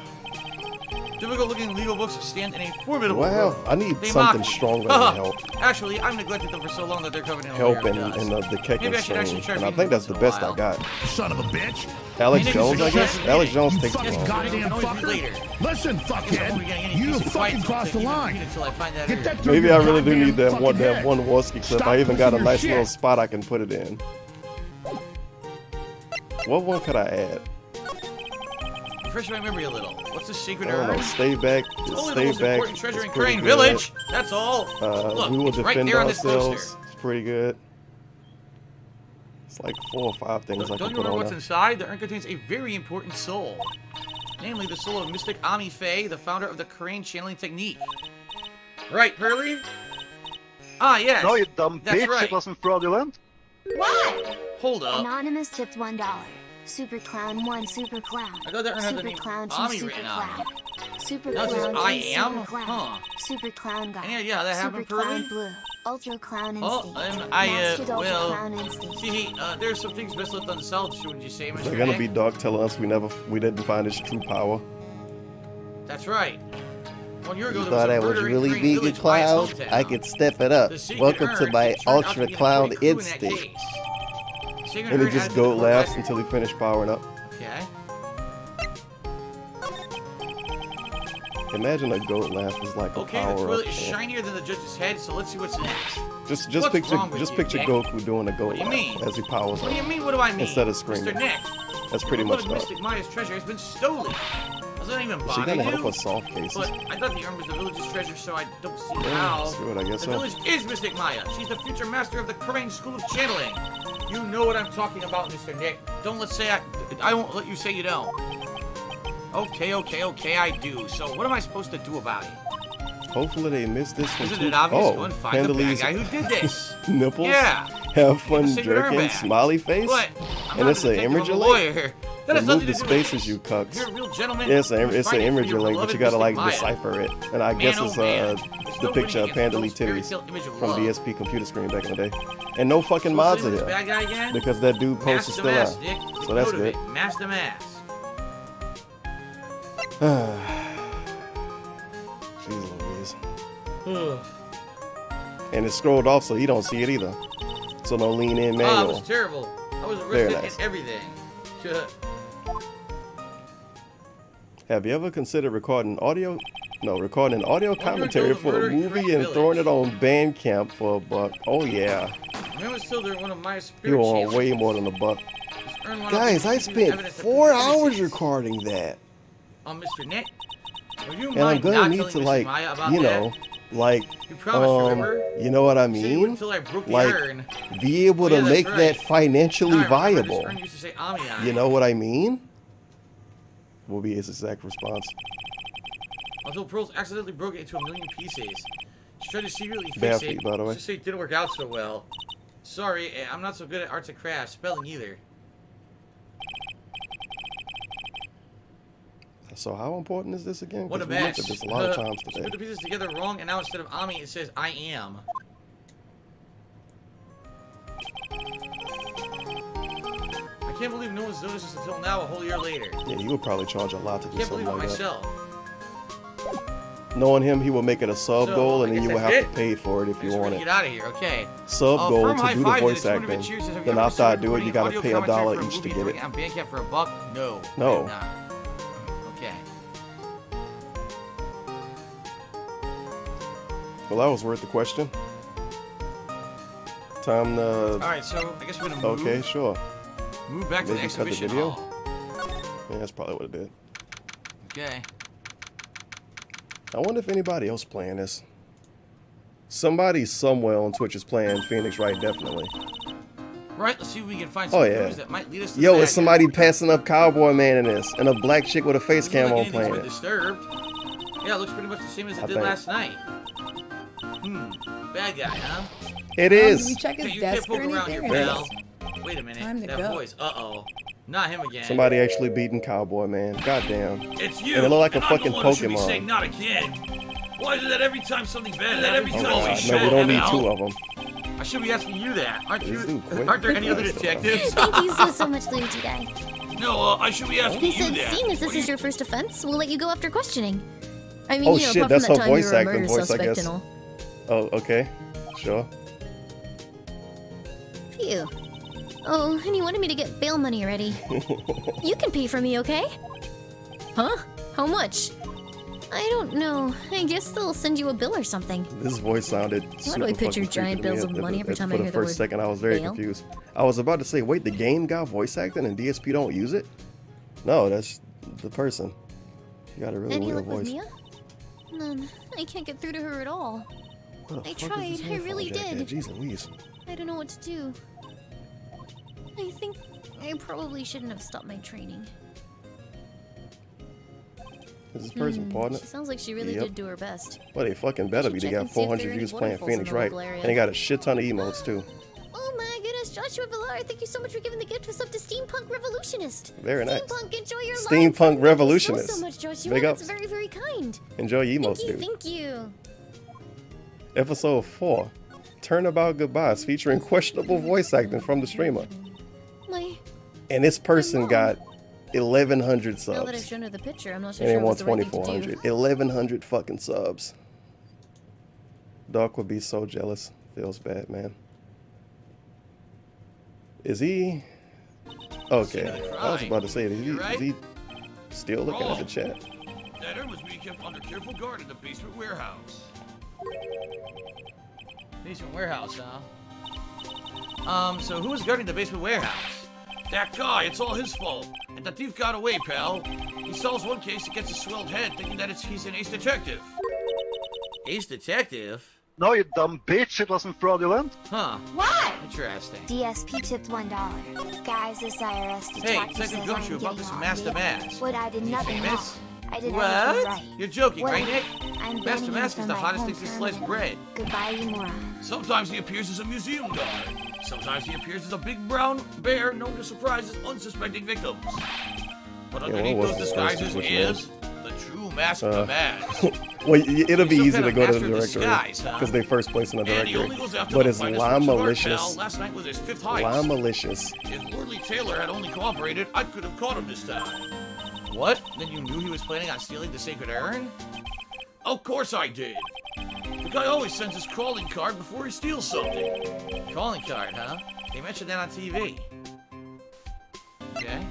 Difficult looking legal books stand in a formidable Wow, row. I need They something mock me. stronger than help. Actually, I've neglected them for so long that they're covered in a Help layer of and dust. the Maybe kicking I should actually stream. try And I reading think that's them the once best in a I got. Son of a bitch. Alex Hey, Jones, I Nick, guess? you Alex should Jones read takes it. it Yes, long. Goddamn I'll read fucker. later. Listen, I won't be getting fuckhead. any You peace and quiet fucking till crossed the I line. read until I find that Get urn. that through Maybe your I really do goddamn need that fucking head. one Worsky clip. Stop I even got a losing nice your little shit. spot I can put it in. What one could I add? Refresh my memory a little. What's the secret I don't know. urn? Stay back. It's only the Stay most back. important treasure It's in pretty Crane good. Village. That's all. Look, We will it's right defend there on this ourselves. poster. It's pretty good. It's like 4 or 5 things I Don't can you put remember on what's there. inside? The urn contains a very important soul. Namely, the soul of Mystic Ami Faye, the founder of the Crane channeling technique. Right, Pearly? Ah, yes. No, you dumb That's bitch, right. it wasn't fraudulent. What? Hold up. Anonymous tipped $1. Super Clown 1 Super Clown. I thought that urn had the Super name Clown 2 Ami Super written on Clown. Super Now it says Clown I 3 am? Super Clown. Huh. Super Clown Guy. Any idea how that Super happened, Clown Pearly? Blue. Ultra Clown Oh, Instinct. well, Clown Instinct. see, there's some things best left unsolved, wouldn't you say, Mr. They're gonna Nick? be Dark telling us we didn't find his true power. That's right. 1 year ago, You there was thought a I was murder in really Crane vegan, Village by his Cloud? hometown. I can step it up. The secret Welcome to urn my turned out to Ultra be an Clown important clue in that instinct. case. Secret And he urn just added to goat the laughs record. until he finished powering up. Okay. Imagine a goat laugh is like a Okay, the power toilet up. is shinier than the judge's head, so let's see what's next. Just What's picture wrong with you, Nick? Goku doing a goat What do you laugh mean? as he powers What do up. you mean, what do I mean? Instead of screaming. Mr. Nick, That's pretty the much blood of that. Mystic Maya's treasure has been stolen. Doesn't even She bother gonna you. help us solve cases. But I thought the urn was the village's treasure, so I don't see Yeah, how. screw it, I guess the so. village is Mystic Maya. She's the future master of the Crane School of Channeling. You know what I'm talking about, Mr. Nick. Don't let's say I won't let you say you don't. Okay, I do. So what am I supposed to do about it? Hopefully they missed this one Isn't too. it obvious? Oh, Go and find the bad Pandalee's guy who did this. nipples. Yeah. Have fun Get the secret urn jerking, back. smiley face. But I'm And not it's a an detective, imager I'm a link. lawyer. That has Remove nothing the to do with spaces, this. you cucks. You're a real gentleman. Yeah, it's You an find it for imager your link, but beloved you gotta like Mystic Maya. decipher it. And I Man, guess oh it's man. There's the no picture of winning against Pandale those fairy titties tale image of from love. DSP computer screen back in the day. And no fucking So mods what's are in this bad guy here. again? Because that dude post is Mask the still mask, out. Nick. So Take that's note of good. it. Mask the mask. Jeez Louise. And it's scrolled off so he don't see it either. So no lean in Oh, it manual. was terrible. I was Very arrested nice. and everything. Have you ever considered recording an audio commentary the for murder a in movie Crane and throwing it on Bandcamp for $1? Oh yeah. Man was still doing one of my You spirit want channels. way more than $1. Earn one Guys, off I the spent evidence that 4 proves hours innocence. recording that. Mr. Nick, would you And I'm mind gonna not need telling to Mrs. like, Maya about you that? know, like, You promised, remember? you know what I You said you mean? wouldn't until I broke the Like, urn. be able Oh, to yeah, that's make right. that financially Now I remember this viable. urn used to say Ami on You it. know what I mean? Will be his exact response. Until Pearls accidentally broke it into a million pieces. She tried to secretly Bad fix for you, it. by the way. Just say it didn't work out so well. Sorry, I'm not so good at arts and crafts, spelling either. So how important is this again? What a 'Cause we mess. looked at this a lot of times She today. put the pieces together wrong, and now instead of Ami, it says I am. I can't believe no one's noticed this until now, a whole year later. Yeah, he would probably charge a lot to I do can't something believe it like that. myself. Knowing him, he will make it a sub So, goal, I and then guess you will that's have it. to pay for it if you We're want gonna it. get out of here, okay. Sub goal firm to high do the five voice to the 200 acting. cheers. Have you Then ever after I considered do it, you gotta recording pay audio commentary $1 for a each to movie get and it. putting it on Bandcamp for $1? No. No. I'm not. Okay. Well, that was worth the question. Time to. Alright, so I guess we're gonna move. Okay, sure. Move back to the Maybe cut the exhibition video. hall. Yeah, that's probably what it did. Okay. I wonder if anybody else playing this. Somebody somewhere on Twitch is playing Phoenix Wright, definitely. Right, let's see if we can find some clues that might lead us to Yo, the is bad somebody guy. passing up Cowboy Man in this, and a black chick with a face Doesn't cam look on like playing anything's it. been disturbed. Yeah, it looks pretty much the same as it I did think. last night. Bad guy, huh? It is. Did you check his Hey, you can't desk poke or around anything? here, pal. Wait a minute. Time to That go. voice. Uh-oh. Not him again. Somebody actually beating Cowboy Man. Goddamn. It's you. And it looked like a and I'm fucking the one who should be Pokemon. saying not again. Why is it that every time something bad happens? Oh god, no, we don't need two of them. I should be asking you that. Aren't This dude quit. Aren't there any other detectives? Thank you so much, Luigi guy. No, I should be asking He you said, that. seeing as this is your first offense, we'll let you go after questioning. I mean, Oh you know, shit, apart that's from her that time you voice were a acting murder voice, I suspect guess. and all. Oh, okay. Sure. Phew. Oh, and you wanted me to get bail money already. You can pay for me, okay? Huh? How much? I don't know. I guess they'll send you a bill or something. This voice sounded Why super do I picture fucking giant creepy to bills me of at money every time I for hear the the first word second, I was very bail? confused. I was about to say, wait, the game got voice acting and DSP don't use it? No, that's the person. You got a really Any weird luck with voice. Mia? None. I can't get through to her at all. What the I fuck is tried. this I headphone really jack did. at? Jeez Louise. I don't know what to do. I think I probably shouldn't have stopped my training. Is this person pausing She it? sounds like she really Yep. did do her best. Well, they fucking better be. They check got and see if there 400 are any views playing waterfalls in Phoenix the Wright. local area. And they got a shit ton of emotes, too. Oh my goodness, Joshua Villar, thank you so much for giving the gift of sub to Steampunk Revolutionist. Very nice. Steampunk, enjoy your life. Steampunk Thank you Revolutionist. so much, Joshua. Big That's ups. very, very kind. Enjoy your emotes, dude. Thank you. Episode 4. Turnabout Goodbyes featuring questionable voice acting from the streamer. My, And this person got 1,100 now that I've subs. shown her the picture, I'm not so And they sure want what's the right thing to 2,400. do. 1,100 fucking subs. Doc would be so jealous. Feels bad, man. Is he? Okay. I was about to say, is he still looking at the chat? That room was being kept under careful guard in the basement warehouse. Basement warehouse, huh? So who was guarding the basement warehouse? That guy, it's all his fault. And the thief got away, pal. He solves one case and gets a swelled head thinking that he's an ace detective. Ace detective? No, you dumb bitch, it wasn't fraudulent. Huh. What? Interesting. DSP tipped $1. Guys, this IRS Hey, detective Detective says Gumshoe, I'm about getting this all Master made up. Mask. What I did Is he nothing famous? wrong. I did What? everything right. You're joking, What? right, Nick? I'm Master banning him Mask is from the my hottest home thing since permanently. sliced bread. Goodbye, you moron. Sometimes he appears as a museum guard. Sometimes he appears as a big brown bear known to surprise his unsuspecting victims. But Yeah, underneath what was those the first disguises which is the true mask of the mask. Well, it'll be Some easy kind to of go to master the of directory disguise, huh? because they first place in the And he directory. only goes after But the it's finest Lime works of art, Malicious. pal. Last night was his 5th heist. Lime Malicious. If Lordly Taylor had only cooperated, I could have caught him this time. What? Then you knew he was planning on stealing the sacred urn? Of course I did. The guy always sends his calling card before he steals something. Calling card, huh? They mentioned that on TV. Okay.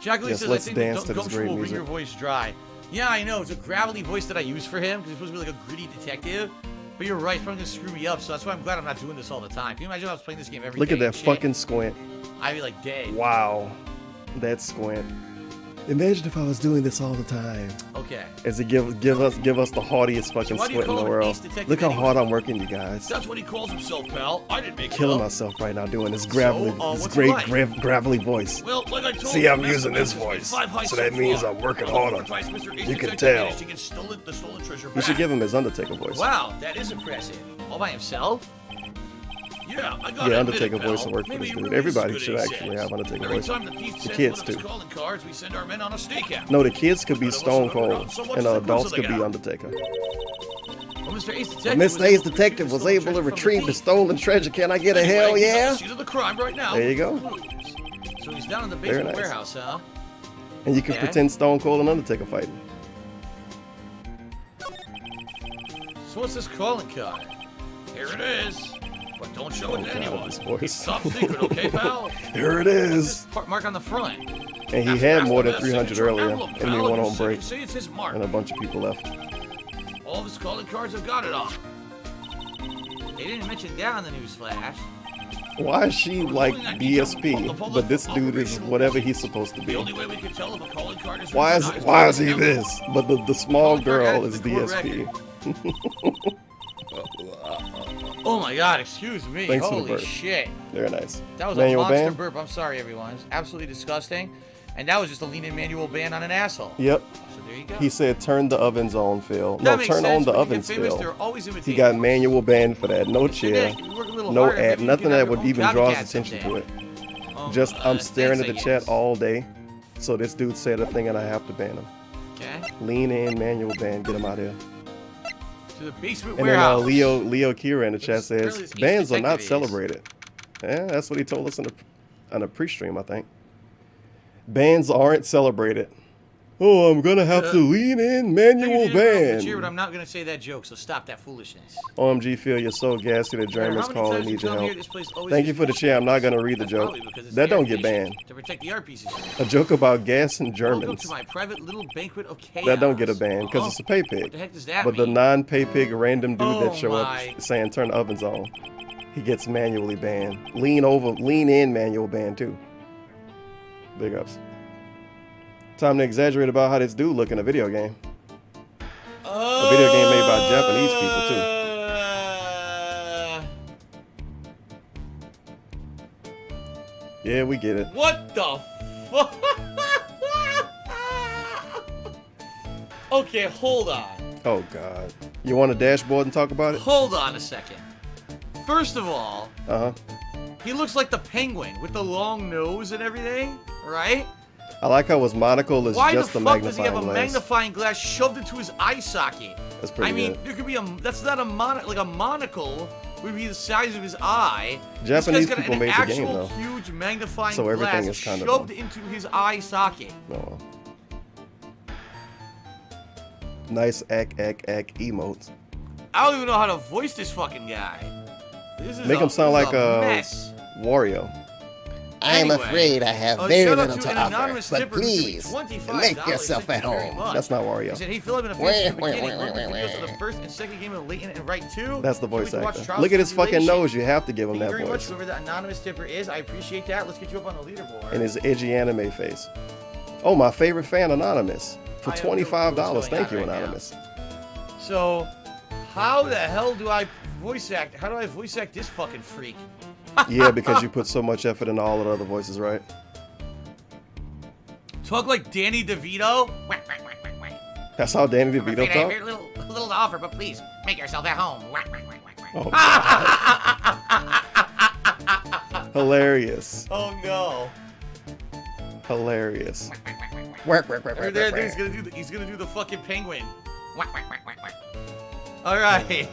Jacqueline Yes, says, let's I think dance to this Gumshoe great will bring music. your voice dry. Yeah, I know. It's a gravelly voice that I use for him because he's supposed to be like a gritty detective. But you're right. It's probably going to screw me up. So that's why I'm glad I'm not doing this all the time. Can you imagine if I was playing this game every day? Look at that and shit? fucking squint. I'd be like dead. Wow. That squint. Imagine if I was doing this all the time. Okay. As it give us the haughtiest fucking why do you squint in call the him world. Ace Detective Look how anyway? hard I'm working, you guys. That's what he calls himself, pal. I didn't make it Killing up. myself right now doing this gravelly, this what's great it like? gravelly voice. Well, like I told See, you, I'm Master using this Mask has made voice, 5 heists so that so means far. I'm working On the harder. fourth heist, Mr. Ace You can Detective tell. managed to get the stolen treasure You back. should give him his Undertaker voice. Wow, that is impressive. All by himself? Yeah, I got Yeah, it, Undertaker pal. voice will work for Maybe this he dude. really is Everybody good should at actually sex. have Undertaker Every voice. time the thief The sends kids one of his too. calling cards, we send our men on a stakeout. No, the kids could be None of us Stone have ever Cold, gotten so much and as the adults goods could they be got. Undertaker. Well, Mr. Ace But Detective Mr. Ace Detective was able to retrieve the stolen treasure. Can I get a hell Anyway, he's on yeah? the scene of the crime right now. There you go. So he's down in the Very basement nice. warehouse, huh? And you can Okay. pretend Stone Cold and Undertaker fighting. So what's this calling card? Here it is. But don't show it to God, anyone. this voice. It's top secret, okay, pal? Here it is. Mark on the front. And he had more than 300 earlier, and he went on break. Say it's his mark. And a bunch of people left. All of his calling cards have got it on. They didn't mention that on the news flash. Why is she like DSP, but this dude is whatever he's supposed to be? The only way we can tell if a calling card is Why is he this? But the small girl is DSP. Oh my god, excuse me. Thanks for the Holy burp. shit. Very nice. That was Manual a monster ban? burp. I'm sorry, everyone. It's absolutely disgusting. And that was just a lean-in manual ban on an asshole. Yep. So there you go. He said turn the ovens on, Phil. That No, makes turn sense. on the When you get ovens, famous, Phil. they're always He imitating. got manual ban for that. No chair, If you work a little no harder, ad, maybe you nothing can that have would your own even draw his copycat attention to someday. it. Just I'm staring at the thanks, I chat guess. all day. So this dude said a thing and I have to ban him. Okay. Lean in, manual ban, get him out of here. To the basement And then warehouse. Leo Kira in the chat apparently says this bans are detective not is. celebrated. Yeah, that's what he told us on a pre-stream, I think. Bans aren't celebrated. Oh, I'm gonna have to lean in, manual ban. Jared, I'm not going to say that joke, so stop that foolishness. OMG, Phil, you're so gassy that Germans How many call and times you need your come here, help. this place always Thank you gets for the chair. I'm not gonna read the That's joke. probably because it's That the don't air get conditioning banned. To protect the art pieces. A joke about gas and Welcome Germans. to my private little banquet of chaos. That don't get a ban because it's a pay pig. What the heck does that But mean? the non-pay pig random dude Oh that show my. up saying turn the ovens on, he gets manually banned. Lean in manual ban too. Big ups. Time to exaggerate about how this dude look in a video game. A video game made by Japanese people too. Yeah, we get it. What the fuck? Okay, hold on. Oh God. You want a dashboard and talk about it? Hold on a second. First of all, Uh-huh. he looks like the penguin with the long nose and everything, right? I like how his monocle is Why the just a fuck does he magnifying have a glass. magnifying glass shoved into his eye socket? That's pretty I mean, good. there could be that's not a like a monocle would be the size of his eye. Japanese This guy's got people an made the actual game, though. huge magnifying So everything glass is kind of shoved into his eye socket. No. Nice ack emotes. I don't even know how to voice this fucking guy. This is Make him sound like a a mess. Wario. I'm Anyway, afraid I have a very shout out little to to an offer, anonymous but tipper who gave me please, $25. make yourself Thank at you very home. much. That's not He Wario. said, hey, Phil, I've been a fan since the beginning. Love the videos of the first and second game of Leighton and Wright 2. That's the Can't voice wait to watch actor. Trials Look at and his fucking Tribulations. nose. You have to give him Thank you that very much, voice. whoever the anonymous tipper is. I appreciate that. Let's get you up on the leaderboard. And his edgy anime face. Oh, my favorite fan, Anonymous. For I don't know what's $25. going Thank on you, right now. Anonymous. So, how the hell do I voice act? How do I voice act this fucking freak? Yeah, because you put so much effort into all of the other voices, right? Talk like Danny DeVito? That's how Danny I'm DeVito afraid I have talk? very little to offer, but please, make yourself at home. Oh, God. Hilarious. Oh, no. Hilarious. He's gonna do the fucking penguin. All right,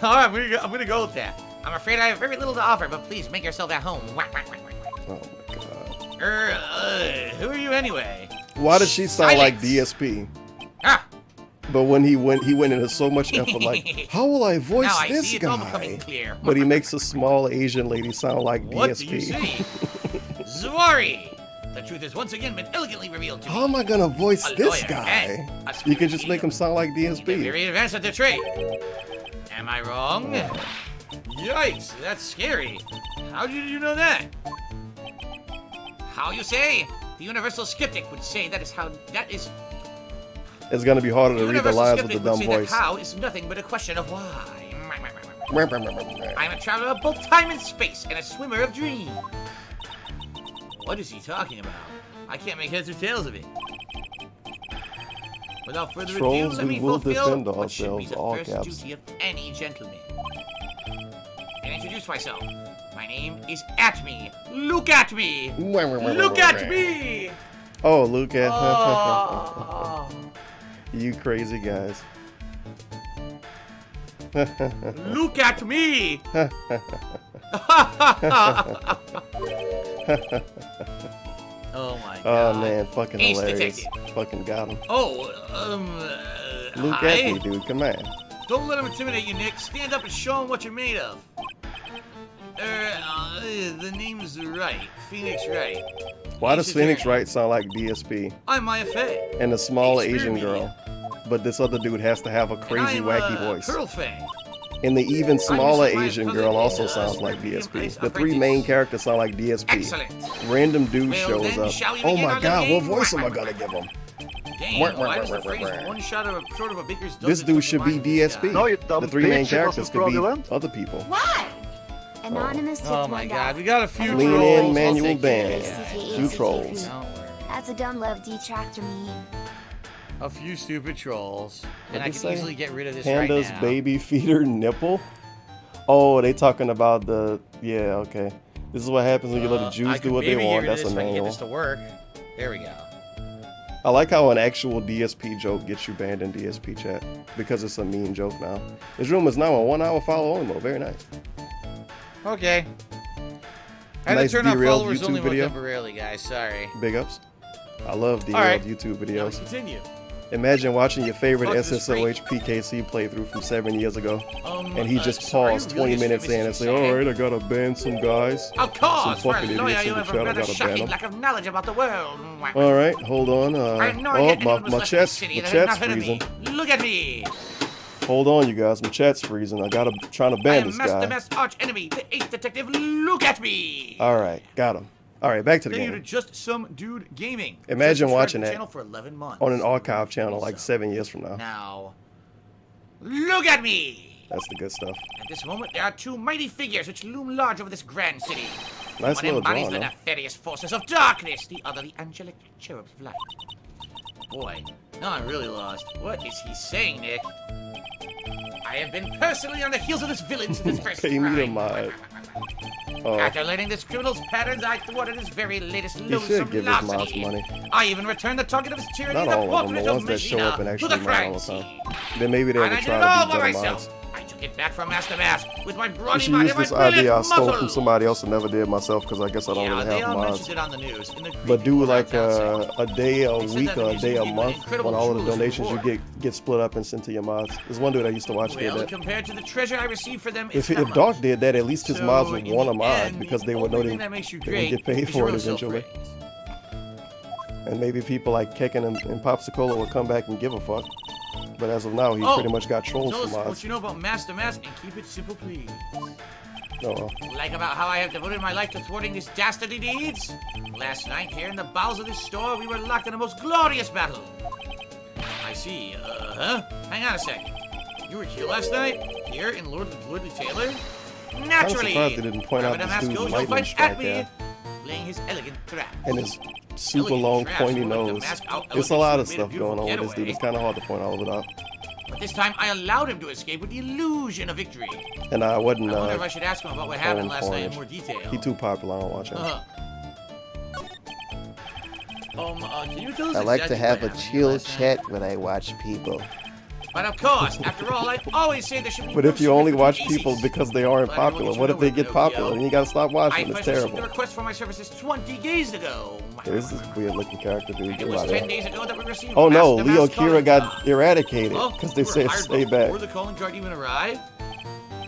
all right. I'm gonna go with that. I'm afraid I have very little to offer, but please make yourself at home. Oh my God. Who are you anyway? Why does she sound like Silence. DSP? Ah. But when he went into so much effort, like, how will I voice Now I this see it's all guy? becoming clear. But he makes a small Asian lady sound like What DSP. do you see? Zawari! The truth has once again been elegantly revealed to me. How am I gonna voice A this lawyer guy? and a You can just make him sound like DSP. Very advanced at the trade. Am I wrong? Yikes, that's scary. How did you know that? How you say? The universal skeptic would say that is how that is. It's gonna be harder to read the Universal lines with the skeptic dumb would say voice. that how is nothing but a question of why. I'm a traveler of both time and space and a swimmer of dreams. What is he talking about? I can't make heads or tails of it. Without further ado, Trolls, let we me will fulfill defend what should be ourselves, the all first caps. duty of any gentleman. And introduce myself. My name is Atme. Look at me! Look at me! Oh, look at Oh. you crazy guys. Look at me! Oh my god. Oh man, fucking Ace hilarious. detective. Fucking got him. Oh, Look hi. at me, dude. Come on. Don't let him intimidate you, Nick. Stand up and show him what you're made of. The name's Wright. Phoenix Wright. Why does Phoenix Wright sound like DSP? I'm Maya Fey. And the small Ace Asian Spearmint. girl. But this other dude has to have a crazy, and I'm, wacky voice. Pearl Fang. And the even smaller Asian girl also sounds like DSP. The three main characters sound like DSP. Excellent. Random dude shows up. shall we Oh begin my our god, what game? voice am I gonna give him? Dang, why does the phrase one shot of a sort of a baker's dozen This dude should be DSP. No, you dumb The three main bitch, it characters wasn't could be fraudulent. other people. What? Anonymous tipped Oh my one god, $1. we got a few Lean trolls. in, I'll manual take care band. of that. Few trolls. That's a dumb love detractor meme. A few stupid trolls. And I What'd can you say? easily get rid of this Panda's right now. baby feeder nipple? Oh, they talking about the... Yeah, okay. This is what happens when you let the I Jews could do what they maybe get want. rid of That's this a if I can get manual. this to work. There we go. I like how an actual DSP joke gets you banned in DSP chat because it's a mean joke now. This room is now a 1 hour follow only mode. Very nice. Okay. I had Nice to turn off derailed followers YouTube only mode video. temporarily, guys. Sorry. Big ups. I love the Alright. YouTube Now we videos. continue. Imagine watching your favorite Fuck this SSOH PKC playthrough from 7 years ago, and he just sorry, paused really 20 minutes in and say, "Alright, I gotta ban some guys, Of some course, for a fucking lawyer, idiots you in the have a chat. I rather gotta ban shocking them." lack of knowledge about the world. Alright, hold on. I had no Oh, idea anyone was my left in the chat's city that had not heard of freezing. me. Look at me. Hold on, you guys. My chat's freezing. I gotta trying to I ban am this Master guy. Best arch enemy, the eighth detective. Look at me. Alright, got him. Alright, back to the Thank you game. to Just Some Dude Gaming. Imagine Subscribe watching to the that channel for 11 months. on an archive channel like 7 years from now. Now, look at me. That's the good stuff. At this moment, there are two mighty figures which loom large over this grand city. Nice One little embodies drawing, the though. nefarious forces of darkness, the other the angelic cherubs of light. Boy, now I'm really lost. What is he saying, Nick? I have been personally on the heels of this villain since his first Pay me the crime. mod. Oh, After learning this criminal's patterns, I thwarted his very latest he loathsome should give his mods larceny. money. I even returned the target of his tyranny, Not the all of them, portrait the of ones that show Regina, up and to actually the mod crime all the time. scene. Then maybe they And would I did try it all to by be better myself. mods. I took it back from Master Mass with my You brawny should mind use and my this idea I brilliant stole muscle. from somebody else and never did myself because I guess I don't Yeah, really they have all mods. mentioned it on the news. In the But do like outside. a day, a They said week, that or the a day, a museum month incredible when all of the jewels donations you reward. get split up and sent to your mods. There's one dude I used to watch did Well, that. compared to the treasure I received for them, If it's not Doc much. did that, at least his So, mods would in want a the mod end, because they the would know only they thing that makes you would great get paid is for your it own eventually. self-praise. And maybe people like Kekken and Popsicola will come back and give a fuck. But as of now, he pretty much got trolls Tell for us mods. what you know about Master Mass and keep it simple, please. Oh, well. Like about how I have devoted my life to thwarting these dastardly deeds? Last night, here in the bowels of this store, we were locked in a most glorious battle. I see. Hang on a second. You were here last night? Here in Lord Taylor? Naturally! surprised they didn't point out Wherever this the mask dude's goes, you'll lightning find strike Acme there. laying his elegant trap. And his super Elegant long traps pointy will let the nose. mask out It's a lot of elegantly made a stuff going on with this dude. getaway. It's kind of hard to point all of it out. But this time, I allowed him to escape with the illusion of victory. And I wasn't. I wonder if I should ask him about what happened last night in Orange. more detail. He too popular. I don't watch him. Can you tell us I like to exactly have what a happened chill last night? chat when I watch people. But of course, after all, I always say there should be But no if you only secret watch for people Easies. because they aren't Well, I don't know popular, what what you if they know get about popular? Pinocchio. Then you gotta stop watching. I It's first received terrible. the request for my services 20 days ago. Yeah, this is a weird looking character, dude. It Get was out 10 of days here. ago that we received Oh no, Master Leo Mask Kira calling got card. eradicated Well, because you they were said hired stay back. before the calling card even arrived?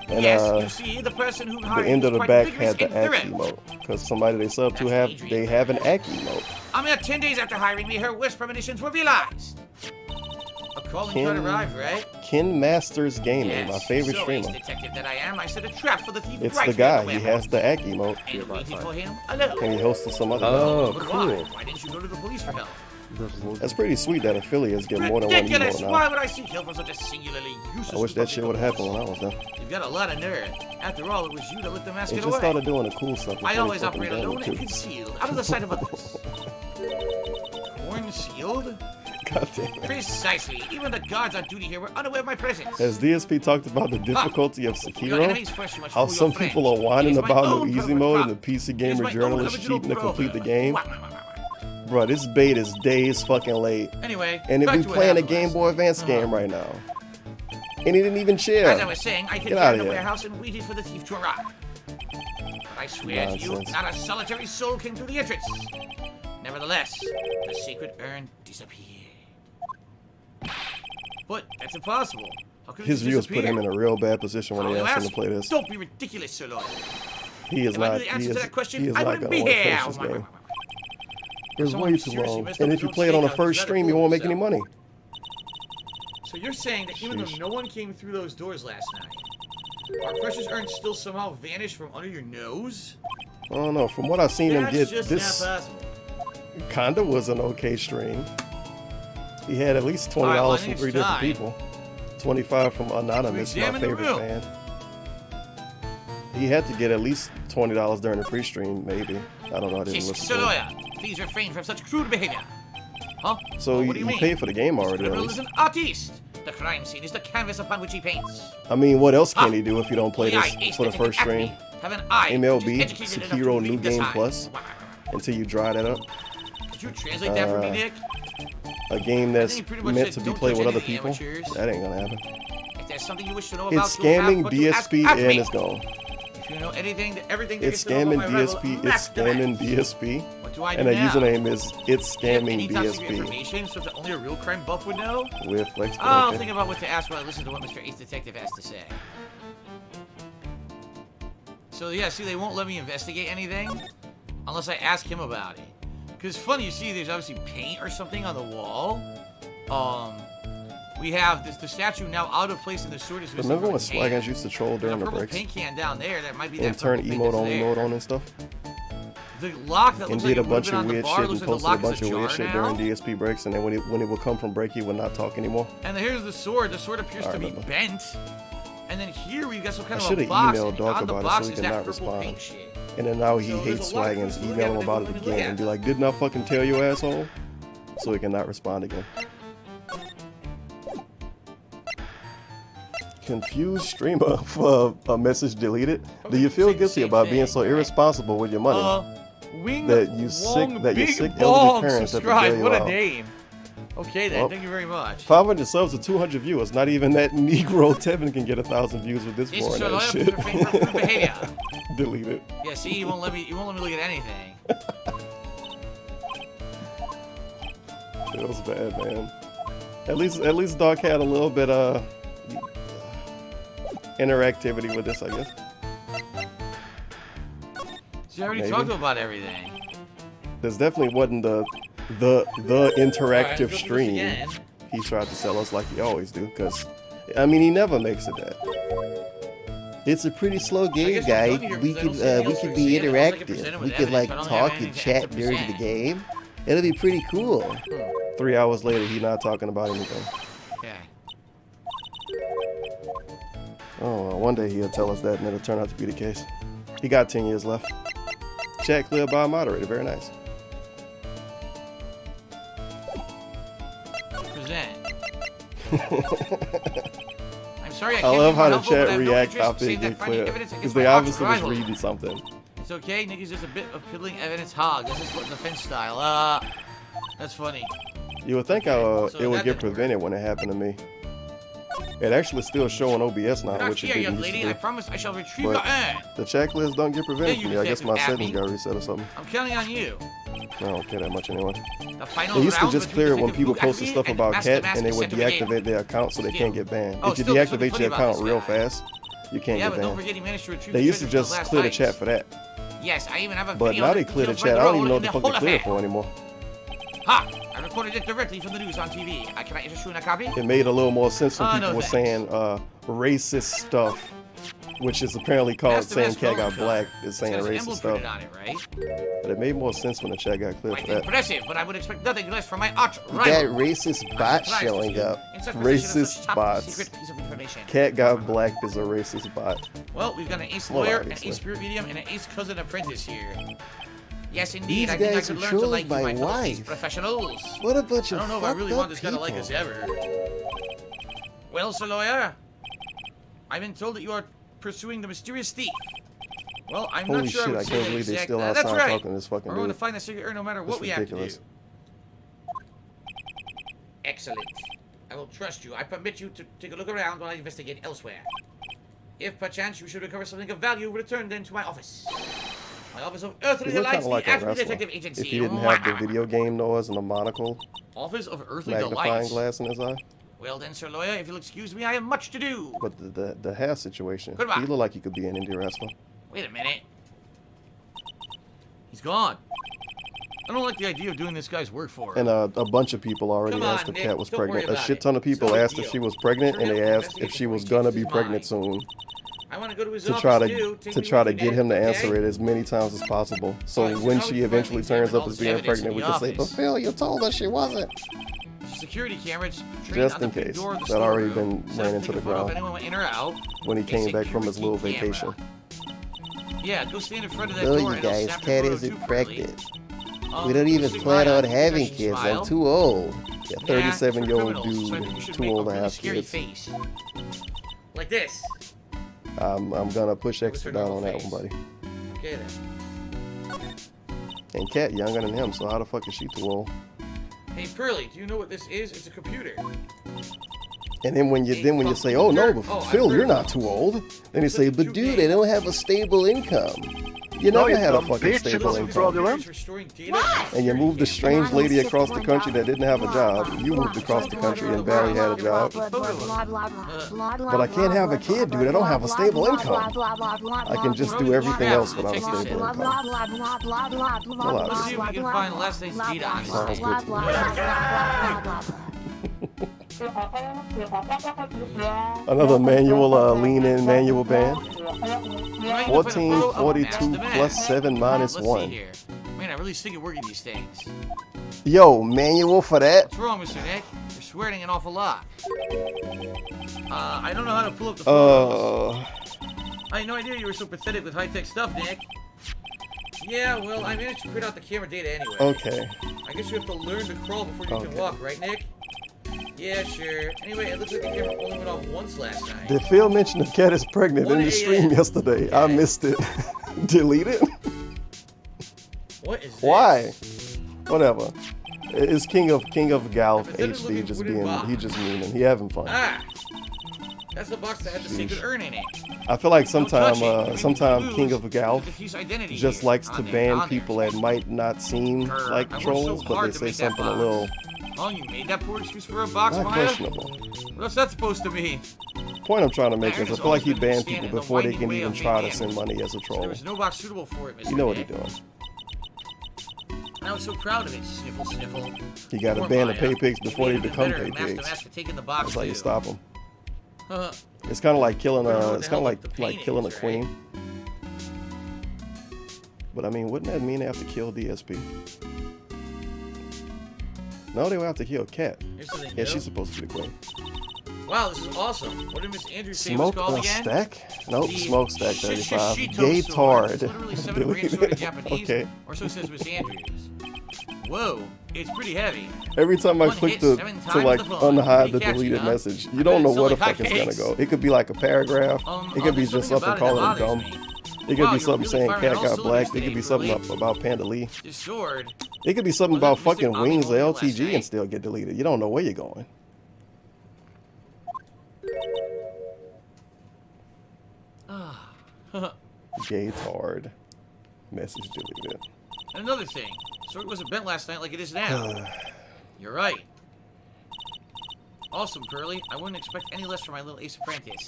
And Yes, you see, the person who the hired end me of the was back quite vigorous had the and Aki thorough. emote because somebody they sub to they have an Aki emote. I mean, 10 days after hiring me, her worst premonitions were realized. A calling card arrived, right? Ken Masters Gaming, Yes, my favorite so streamer. detective that I am, I set a trap for the thief It's right the here at guy. He warehouse. has the Aki emote. And waited for him alone. And he hosted some other But guy. why? Why didn't you go to the police for help? That's pretty sweet that affiliates get more than one Ridiculous! emote Why now. would I seek help from such a singularly useless I wish that shit would have happened when I was there. You've got a lot of nerve. After all, it was you that let the mask They get just away. started doing the cool stuff. I before always they fucking operate banned alone it, and too. concealed, out of the sight of others. Concealed? God damn it. Precisely. Even the guards on duty here were unaware of my presence. Has DSP talked about the difficulty of Your enemies Sekiro? first, you must How fool some your friends. people are whining It is my about no own easy perfect mode and prop. the PC It is gamer my own journalists original cheating to complete the game? program. Bro, this bait is days fucking late. Anyway, And if back we to what playing a happened Game last Boy Advance game right now. And he didn't even chill. As I was saying, I hid Get here out in of the here. warehouse and waited for the thief to arrive. But I swear to you, Nonsense. not a solitary soul came through the entrance. Nevertheless, the sacred urn disappeared. But that's impossible. How could it His just viewers put disappear? him in a real bad position when How they you asked him ask? to play this. Don't be ridiculous, Sir Lord. He is If I knew not. the He answer is, to that question, he is I not wouldn't going be to want to here. finish this game. It's Someone way who too seriously long. messed And up if you his play it on the own first steakhouse, stream, he's you gotta won't fool make any himself. money. So you're saying that even Sheesh. though no one came through those doors last night, Our precious urns still somehow vanish from under your nose? I don't know. From what I've seen him get, just this not possible. kinda was an okay stream. He had at least $20 Alright, well, from 3 different time. people. 25 from Anonymous, my examine the favorite room. fan. He had to get at least $20 during the pre-stream, maybe. I don't know. I didn't Yes, listen Sir to it. Lawyer, please refrain from such crude behavior. Huh? So Well, he, what do you he mean? paid for the game already, Mr. at Liberal least. is an artist. The crime scene is the canvas upon which he paints. I mean, what else can he do if you don't play The this eye ace for the detective first stream? Acme have an eye MLB, which is educated enough to Sekiro New read the Game signs. Plus, until you dry that up. Could you translate that for me, Nick? A game I that's think he pretty much meant said, to be "Don't played touch with other anything, people. amateurs." That ain't gonna happen. If there's something you wish to know about, It's you'll have scamming but to ask DSP Acme. and it's gone. If you know anything, everything there It's is to know about scamming my rival, DSP. It's Max the scamming Max. DSP. What do I And do the now? username is it's scamming Any top secret DSP information, so that only a real crime buff would know? with Flex. I'll Okay. think about what to ask when I listen to what Mr. Ace Detective has to say. So yeah, see, they won't let me investigate anything unless I ask him about it. Because it's funny, you see, there's obviously paint or something on the wall. We have the statue now out of place and the sword is missing. Remember from when the paint. Swagons used to troll There's a during the purple breaks paint can down there that might be that and turn purple paint emote that's only there. mode on and stuff? The lock that And looks did like a it bunch would've of been on weird the bar shit and looks like the posted a lock bunch is of weird ajar shit now. during DSP breaks, and then when it would come from break, he would not talk anymore. And then here's the sword. The sword appears I to be remember. bent. And then here we got some kind I of should a have box. emailed And Doc on the about it box so he is could that not purple respond. paint shit. And then now he So there's hates a lot of Swagons. clues to look Email at him that about they it won't let me again look and be at. like, didn't I fucking tell you, asshole? So he cannot respond again. Confused streamer for a message deleted. Do you feel guilty about being so irresponsible with your money Wing that you Wong sick Big sick Bong elderly parents have to subscribe. bail you What a out? name. Okay then, Well, thank you very much. 500 subs to 200 viewers. Not even that Negro Tevin can get 1,000 views with this This boring is so ass loyal shit. for favorite behavior. Delete it. Yeah, see, you won't let me look at anything. It was bad, man. At least Doc had a little bit interactivity with this, I guess. See, I already Maybe. talked about everything. This definitely wasn't the interactive Alright, let's go through this stream again. he tried to sell us like he always do. Cause I mean, he never makes it that. It's a pretty slow game, guess guy. I'm done here We because I could don't see we else could to be present unless I can present interactive. it We with could evidence, like but I don't have talk and anything to chat during the present. game. It'll be pretty cool. 3 hours later, he not talking about anything. Okay. Oh, well, one day he'll tell us that, and it'll turn out to be the case. He got 10 years left. Chat cleared by a moderator. Very nice. Present. I'm sorry, I I can't love be how more the helpful, but I chat have no react interest in after it seeing that get finding cleared. evidence Because against they my arch obviously was rival. reading something. It's okay, Nicky's just a bit of piddling evidence hog. This is what defense style. That's funny. You would think So it would that get didn't work. prevented when it happened to me. It actually still showing OBS now, You're not which it here, didn't young used lady. to I do. promise I shall retrieve But your urn. the checklist don't get prevented Yeah, for you me. I guess my detective settings Abby. got reset or something. I'm counting on you. I don't care that much anyway. The final They used to round just between clear it when Detective people Luke posted Acme stuff and about Master Cat and they would Master Center deactivate their account so they can't get banned. Oh, If you still, there's deactivate something your funny about account this real guy. fast, you can't Yeah, get but don't banned. forget he managed to retrieve They the used to treasure from just the last clear the night. chat for that. Yes, I even have a But video now that they clear the details my chat. I don't role even know in what the fuck whole they clear it affair. for anymore. Ha! I recorded it directly from the news on TV. Can I issue a copy? It made a little more sense when Oh, people no were thanks. saying racist stuff, which is apparently called Master saying Mask Cat got Roller black Cut. is saying It's got his racist emblem stuff. printed on it, right? But it made more sense when the chat got cleared Quite for that. impressive, but I would expect nothing less from my arch You got rival. racist bots Surprised to showing see up. in such possession of Racist such top bots. secret piece of information. Cat got black is a racist bot. Well, we've got an ace Well, lawyer, an obviously. ace spirit medium, and an ace cousin apprentice here. Yes, indeed. These I think I guys could are learn to trolling like you, my my fellow ace wife. professionals. What a bunch I of don't know if I really fucked want up this guy to like us people. ever. Well, sir lawyer, I've been told that you are pursuing the mysterious thief. Well, I'm Holy not sure shit, I I would say can't that believe they're exact. still That's outside right. talking to this fucking We're going to dude. find the secret urn no matter what That's we ridiculous. have to do. Excellent. I will trust you. I permit you to take a look around while I investigate elsewhere. If perchance you should recover something of value, return then to my office. My office of Earthly He looked Delights, kind of like the a Acme wrestler. Detective Agency. If he didn't have the video game noise and the monocle Office of Earthly magnifying Delights. glass in his eye. Well then, sir lawyer, if you'll excuse me, I have much to do. But the hair situation, Goodbye. he looked like he could be an indie wrestler. Wait a minute. He's gone. I don't like the idea of doing this guy's work for her. And a bunch of people already Come asked on, if Nick, Cat was don't worry pregnant. A about shit it. ton of people It's no asked big if she deal. was pregnant, Sure, and they he'll asked if investigate she before was he gonna changes be his pregnant mind. soon. I want to go to his to office try too. Take to me try with to you, get him to okay? answer it as many times as possible. So Alright, so when now she we eventually finally turns up examine as being all this pregnant, we can evidence in say, the "But Phil, you told us she wasn't." Security cameras trained Just on in the big case. door of the That already storeroom. been Set ran up into to the take a photo of ground anyone went in or out. when he A came back from his little security camera. vacation. Yeah, go stand in front of that No, door you and it'll guys, snap your Cat photo isn't too, Pearly. pregnant. We don't even Mr. plan Maya, on you having should kids. smile. I'm too old. Yeah, 37-year-old Yeah, for criminals, so I think you dude, should too make old a to really have scary kids. face. Like this. I'm gonna push What's extra her down normal on that face? one, buddy. Okay then. And Cat younger than him, so how the fuck is she too old? Hey Pearly, do you know what this is? It's a computer. And then when you say, "Oh no, but Oh, Phil, I've you're heard not too old," then they say, "But dude, they don't have a stable income. You No, never you had a dumb fucking bitch, it stable wasn't income." fraudulent. And you moved a strange lady across the country that didn't have a job. You moved across the country and Barry had a job. But I can't have a kid, dude. I don't have a stable income. I can just do everything else without a stable income. Let's see if we can find last night's data on his Sounds good to me. Another manual, lean-in manual band. 1442 plus 7 minus Let's 1. see here. Man, I really stink at working these things. Yo, manual for that? What's wrong, Mr. Nick? You're swearing an awful lot. I don't know how to pull up the photos. I had no idea you were so pathetic with high-tech stuff, Nick. Yeah, well, I managed to print out the camera data anyway. Okay. I guess you have to learn to crawl before you can Okay. walk, right, Nick? Yeah, sure. Anyway, it looks like the camera only went off once last night. Did Phil mention the cat is pregnant in the stream yesterday? I missed it. Delete it? What is this? Why? Whatever. It's King of Golf HD just being, he just meaning. He having fun. Ah! That's the box that had the secret urn in it. I feel like Don't touch it. sometime King of Golf Diffuse identity just here. likes to On there, ban on there. people that might not seem like I worked trolls, so but hard they to say make that something a box. little Oh, you made that poor excuse for a box, not Maya? questionable. What's that supposed to mean? Point I'm trying to make is I Aaron's feel like he always been banned standing people in the before they winding can way even of try to being send money as a There troll. was no box suitable for it, Mr. You know what Nick. he's doing. I was so proud of it. Sniffle, sniffle. You gotta Poor ban the Maya. pay pigs She before made they it even become better. pay Master pigs. Master taking the box That's how you too. stop them. Uh, It's kind of like killing I don't know a. what It's the kind hell of the like pain killing a is, right? queen. But I mean, wouldn't that mean they have to kill DSP? No, they would have to kill Cat. Here's something Yeah, new. she's supposed to be the queen. Wow, this is awesome. What did Miss Andrews say it was Smoke called a again? stack? Nope, The smoke stack 35. Shishito Gay sword. tard. It's literally 7 grand sword in Japanese, Okay. or so says Miss Andrews. Whoa, it's pretty heavy. Every time I One click hit, to 7 to times like the fun. unhide Pretty the catchy, deleted huh? message, you I don't know bet it where the sold fuck like it's gonna hotcakes. go. It could be like a paragraph. It could be there's just something something about it calling that dumb. bothers me. It could Wow, be you're something really saying firing Cat all got cylinders black. It today, could be something Pearly. about Panda Lee. This sword. It could be something Wasn't about Mr. fucking Bobby wings, the holding it last LTG, night? and still get deleted. You don't know where you're going. Gay tard. Message deleted. And another thing, sword wasn't bent last night like it is now. You're right. Awesome, Pearly. I wouldn't expect any less from my little ace apprentice.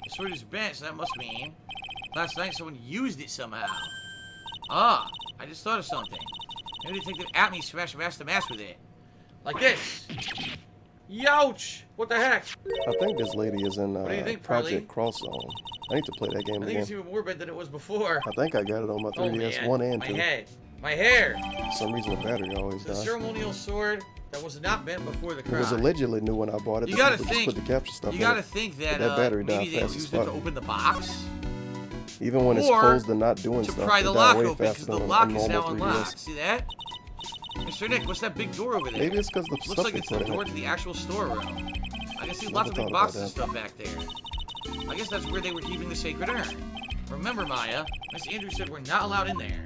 The sword is bent, so that must mean last night someone used it somehow. Ah, I just thought of something. Maybe they think that at me smash mass to mass with it. Like this. Youch! What the heck? I think this lady is in What do you think, Pearly? Project Cross Zone. I need to play that game I think it's again. even more bent than it was before. I think I got it on my 3DS man. 1 and My 2. head. My hair. For some reason the battery always The dies. ceremonial sword that was not bent before the It crime. was allegedly new when I bought it. You but gotta people just think. put the capture stuff You in gotta it. think But that, battery maybe died they fast as used it to fuck. open the box. Even when it's Or closed and not doing to stuff, pry it the died lock way open faster because the than lock a is now normal 3DS. unlocked. See that? Mr. Nick, what's that big door over there? Maybe it's 'cause the Looks stuff like they it's the put in door it. to the actual storeroom. I can see Never lots of thought big about boxes and that. stuff back there. I guess that's where they were keeping the sacred urn. Remember, Maya, Miss Andrews said we're not allowed in there.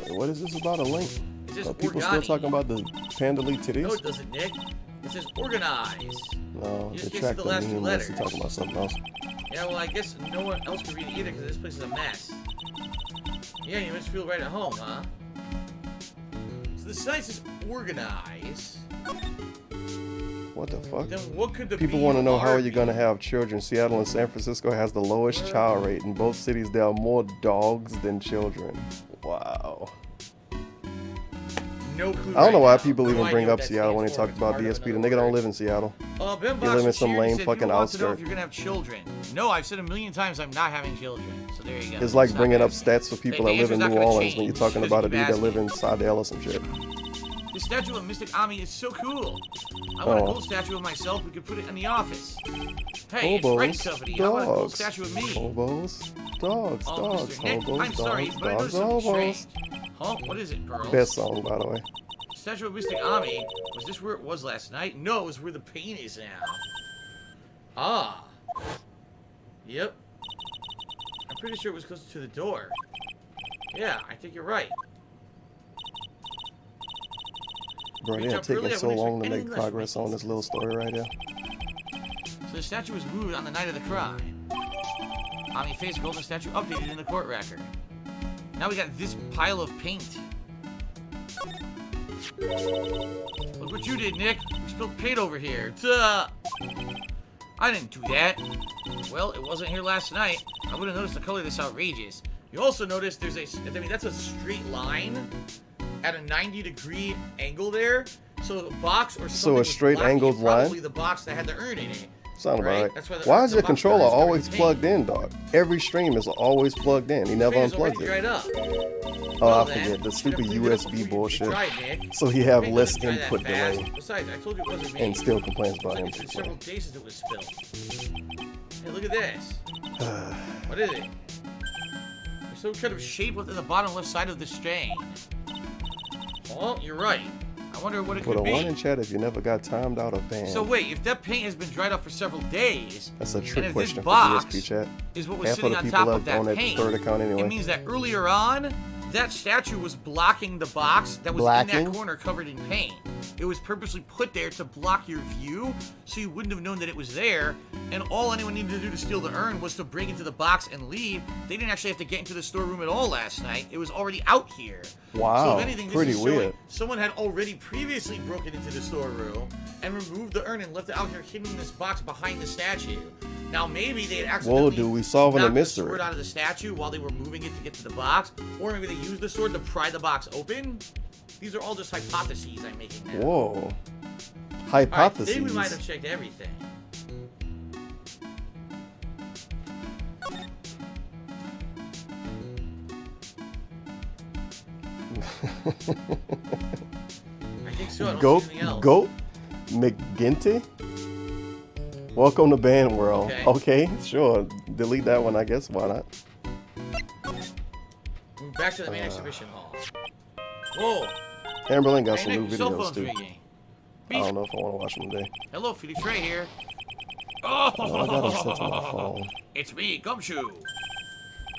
Hey, what is this about a link? It says Are people still organi. talking about the Panda Lee No, titties? it doesn't, Nick. It says organize. No, You the just can't see track the don't last two mean unless you're letters. talking about something else. Yeah, well, I guess no one else can read it either because this place is a mess. Yeah, you must feel right at home, huh? So the site says organize. What the fuck? Then what could the People B want to know how R are you going to have children. Seattle and San Francisco has the lowest child rate. In both cities, there are more dogs than children. Wow. no clue. I don't know why right now. people No even idea bring what up that Seattle when they stands talk for. about It's DSP. The part of nigga don't another live in Seattle. Ben He live in some lame fucking wants to know if outskirt. you're gonna have children. No, I've said a million times I'm not having children. So there you go. It's like not bringing up happening. stats for people The that live in answer's New not gonna Orleans when you're change talking because about a you dude keep that live in asking. Sadell or some shit. The statue of Mystic Ami is so cool. I want a Oh. gold statue of myself. We could put it in the office. Hey, it's Wright Hobos, Company. How about a gold dogs, statue of me? hobos, dogs, Oh, dogs, Mr. Nick, hobos, I'm sorry, dogs, but I dogs, noticed something hobos. strange. Huh? What is it, girls? Best song, by the way. Statue of Mystic Ami. Was this where it was last night? No, it was where the paint is now. Ah. Yep. I'm pretty sure it was closer to the door. Yeah, I think you're right. Bro, Reach they're up early, taking I so wouldn't long to expect make anything less progress on this little story right here. So the statue was moved on the night of the crime. Ami face golden statue updated in the court record. Now we got this pile of paint. Look what you did, Nick. You spilled paint over here. Duh. I didn't do that. Well, it wasn't here last night. I would have noticed the color this outrageous. You also notice there's that's a straight line at a 90-degree angle there. So the box or something So a was straight blocking angled probably line? the box that had the urn in it. Sound about Right? right. That's why the- Why is the your box controller is covered in always paint. plugged in, dog? Every stream is always plugged in. He never Fan is unplugs already it. dried up. Oh, Well, I then, forget. The you stupid should've cleaned it up before USB you bullshit. tried, Nick. So he have Paint less doesn't dry that input fast. delay. Besides, I told you it wasn't me. And still complains about It's like him. it's been several days since it was spilled. Hey, look at this. What is it? There's some kind of shape within the bottom left side of the stain. Oh, you're right. I wonder what it Put could a be. 1 in chat if you never got timed out of band. So wait, if that paint has been dried up for several days, That's a and trick if question this for box DSP chat. is what was Half of sitting the on people top up of that on that paint, third account anyway. it means that earlier on, that statue was blocking the box that was in Blocking? that corner covered in paint. It was purposely put there to block your view, so you wouldn't have known that it was there, and all anyone needed to do to steal the urn was to break into the box and leave. They didn't actually have to get into the storeroom at all last night. It was already out here. Wow, So if anything, this pretty is showing weird. someone had already previously broken into the storeroom and removed the urn and left it out here hidden in this box behind the statue. Now maybe they had accidentally Whoa, dude, we solving a knocked the mystery. sword out of the statue while they were moving it to get to the box, or maybe they used the sword to pry the box open. These are all just hypotheses I'm making now. Whoa. All right, Hypotheses. today we might have checked everything. I think so. I don't Goat, see anything else. Goat McGinty? Welcome to Band World. Okay, sure. Delete that one, I guess. Why not? Move back to the main exhibition hall. Whoa. Amberlin got Hey, some Nick, new your cell videos phone's too. ringing. I don't know if I want to watch them today. Hello, Phoenix Wright here. I gotta set to my phone. It's me, Gumshoe.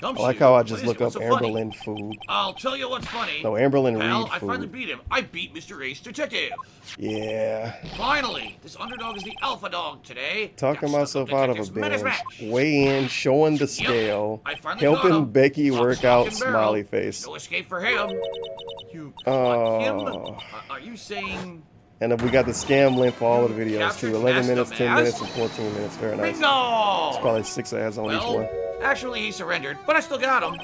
I like how I just What is look it? up What's so funny? Amberlin food. I'll tell you what's funny. No, Amberlin Pal, Reed I finally food. beat him. I beat Mr. Ace Detective. Yeah. Finally, this underdog is the alpha dog today. Talking myself out of a Menace band. match. Weigh in, showing the scale. I finally got Helping him. Becky Lock, work stock, out, and barrel. smiley face. No escape for him. You caught him? Oh. Are you saying... And then we got the scam link for all of the videos Captured too. 11 Master minutes, 10 Mask? minutes, and 14 minutes. Very nice. Bingo! It's probably 6 ads on each Well, one. actually, he surrendered, but I still got him.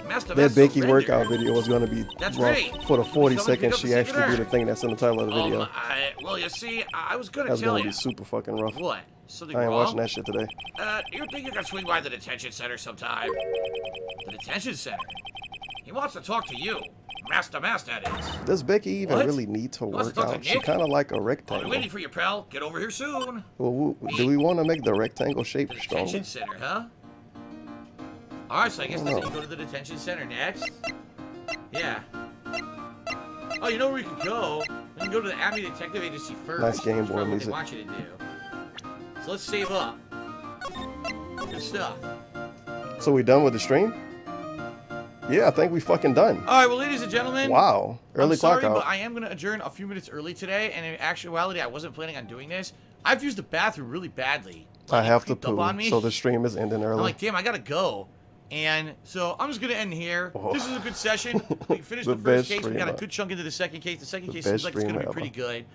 Master That Mask Becky surrendered. workout video was going to be That's rough. great. For the 40 Someone pick seconds up the she actually secret do the thing that's in the title of the video. Well, you see, I was gonna That's tell going to you. be super fucking rough. What? Something I ain't wrong? watching that shit today. You think you can swing by the detention center sometime? The detention center? He wants to talk to you. Master, that is. Does Becky even What? really need to wants work to talk to out? She Nick? kind of like a I'll be rectangle. waiting for you, pal. Get over here soon. Well, do we want to make the rectangle shape stronger? Detention center, huh? Alright, so I guess I that's don't it. You go to the detention center next. Yeah. Oh, you know where we could go? We can go to the Army Detective Agency first. Nice Game That's Boy probably what music. they want you to do. So let's save up. Good stuff. So we done with the stream? Yeah, I think we fucking done. Alright, well, ladies and gentlemen. Wow. Early I'm sorry, clock out. but I am going to adjourn a few minutes early today, and in actuality, I wasn't planning on doing this. I've used the bathroom really badly. I have to creeped up poo, on me. so the stream is ending early. I'm like, damn, I gotta go. And so I'm just gonna end here. Oh. This is a good session. We finished The the first best case. We stream got a ever. good chunk into the second case. The second The case best seems like it's gonna stream be ever. pretty good.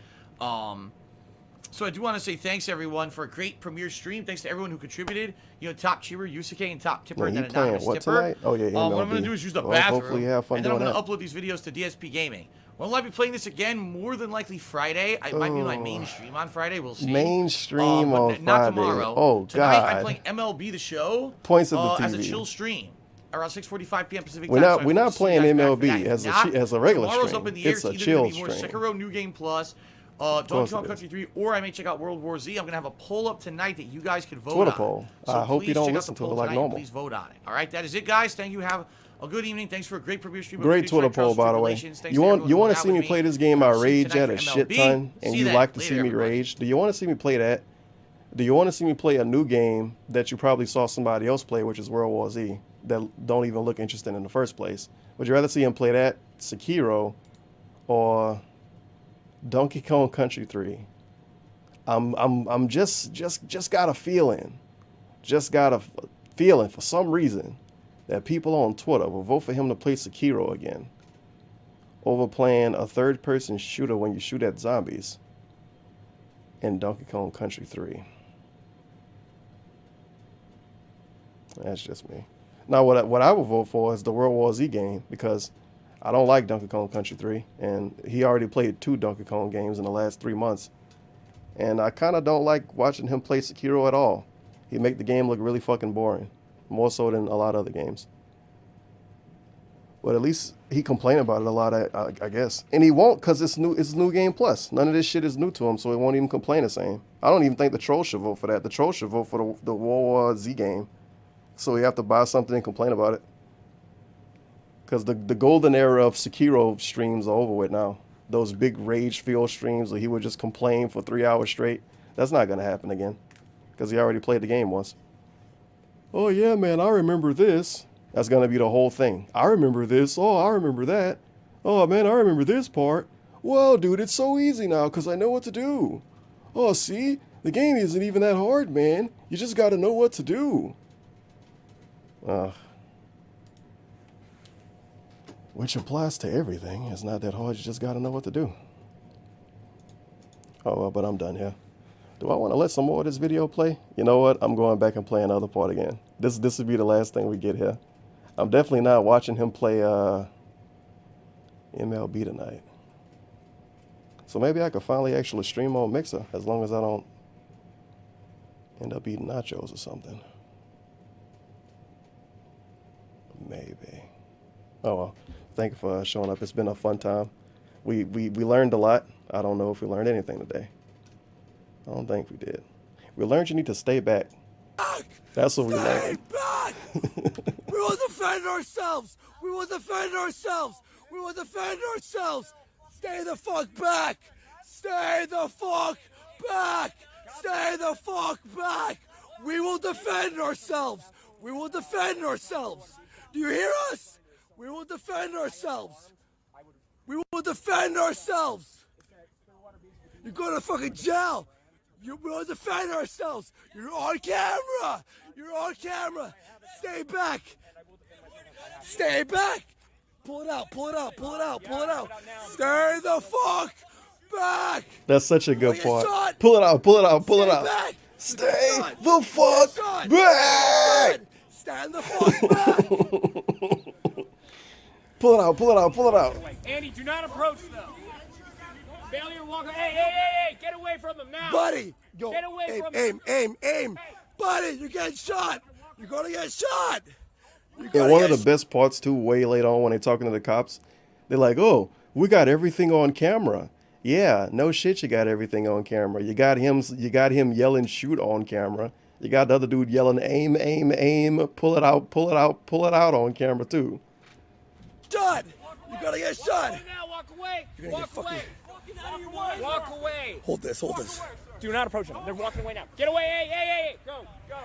So I do want to say thanks everyone for a great premiere stream. Thanks to everyone who contributed. You know, top cheerer, Yusuke, and top tipper, Yeah, and you then playing anonymous what tipper. tonight? Oh, yeah, What I'm MLB. gonna do is use the Well, bathroom, hopefully you have fun and then I'm doing gonna that. upload these videos to DSP Gaming. When will I be playing this again? More than likely Friday. It might be my main stream on Friday. We'll see. Mainstream but on not Friday. tomorrow. Oh, Tonight God. I'm playing MLB The Show. Points of the TV. As a chill stream. Around 6:45 p.m. Pacific We're time. not, we're not playing MLB as a regular tomorrow's stream. Up in the air. It's a either chill gonna be more stream. Sekiro New Game Plus, Donkey Kong Country 3, or I may check out World War Z. I'm going to have a poll up tonight that you guys can vote Twitter on. poll. So I hope you don't check out listen the to it poll like tonight and normal. Please vote on it. All right, that is it, guys. Thank you. Have a good evening. Thanks for a great premiere stream. Great Twitter poll, by the way. You want to see me play this game I rage at a shit ton, and you like to see me rage? Do you want to see me play that? Do you want to see me play a new game that you probably saw somebody else play, which is World War Z, that don't even look interesting in the first place? Would you rather see him play that, Sekiro, or Donkey Kong Country 3? I'm just got a feeling, for some reason, that people on Twitter will vote for him to play Sekiro again over playing a third-person shooter when you shoot at zombies in Donkey Kong Country 3. That's just me. Now, what I would vote for is the World War Z game, because I don't like Donkey Kong Country 3, and he already played 2 Donkey Kong games in the last 3 months. And I kind of don't like watching him play Sekiro at all. He make the game look really fucking boring, more so than a lot of other games. But at least he complained about it a lot, I guess. And he won't, because it's new game plus. None of this shit is new to him, so he won't even complain the same. I don't even think the troll should vote for that. The troll should vote for the World War Z game. So we have to buy something and complain about it. Because the golden era of Sekiro streams are over with now. Those big rage-filled streams where he would just complain for 3 hours straight. That's not going to happen again. Because he already played the game once. Oh yeah, man, I remember this. That's going to be the whole thing. I remember this. Oh, I remember that. Oh, man, I remember this part. Well, dude, it's so easy now because I know what to do. Oh, see? The game isn't even that hard, man. You just got to know what to do. Which applies to everything. It's not that hard. You just got to know what to do. Oh, well, but I'm done here. Do I want to let some more of this video play? You know what? I'm going back and playing another part again. This would be the last thing we get here. I'm definitely not watching him play MLB tonight. So maybe I could finally actually stream on Mixer, as long as I don't end up eating nachos or something. Maybe. Oh well. Thank you for showing up. It's been a fun time. We learned a lot. I don't know if we learned anything today. I don't think we did. We learned you need to stay back. That's what we learned. Back! We will defend ourselves! We will defend ourselves! We will defend ourselves! Stay the fuck back! Stay the fuck back! Stay the fuck back! We will defend ourselves! We will defend ourselves! Do you hear us? We will defend ourselves! We will defend ourselves! You're going to fucking jail! You will defend ourselves! You're on camera! You're on camera! Stay back! Stay back! Pull it out, pull it out, pull it out, pull it out! Stay the fuck back! That's such a good part. Shot. Pull it out, pull it out, pull it out. Back. Stay the fuck back! Stand the fuck back! Pull it out, pull it out, pull it out. Andy, do not approach them. Bailey or Walker, hey, get away from them now. Buddy, yo, get away from them. Aim. Buddy, you're getting shot. You're going to get shot. And one of the best parts too, way later on when they're talking to the cops, they're like, oh, we got everything on camera. Yeah, no shit, you got everything on camera. You got him yelling shoot on camera. You got the other dude yelling aim, pull it out on camera too. Shot! You're gonna get shot! Now, walk away! You're gonna walk away! Walk away! Hold this. Do not approach them. They're walking away now. Get away! Hey! Go! No,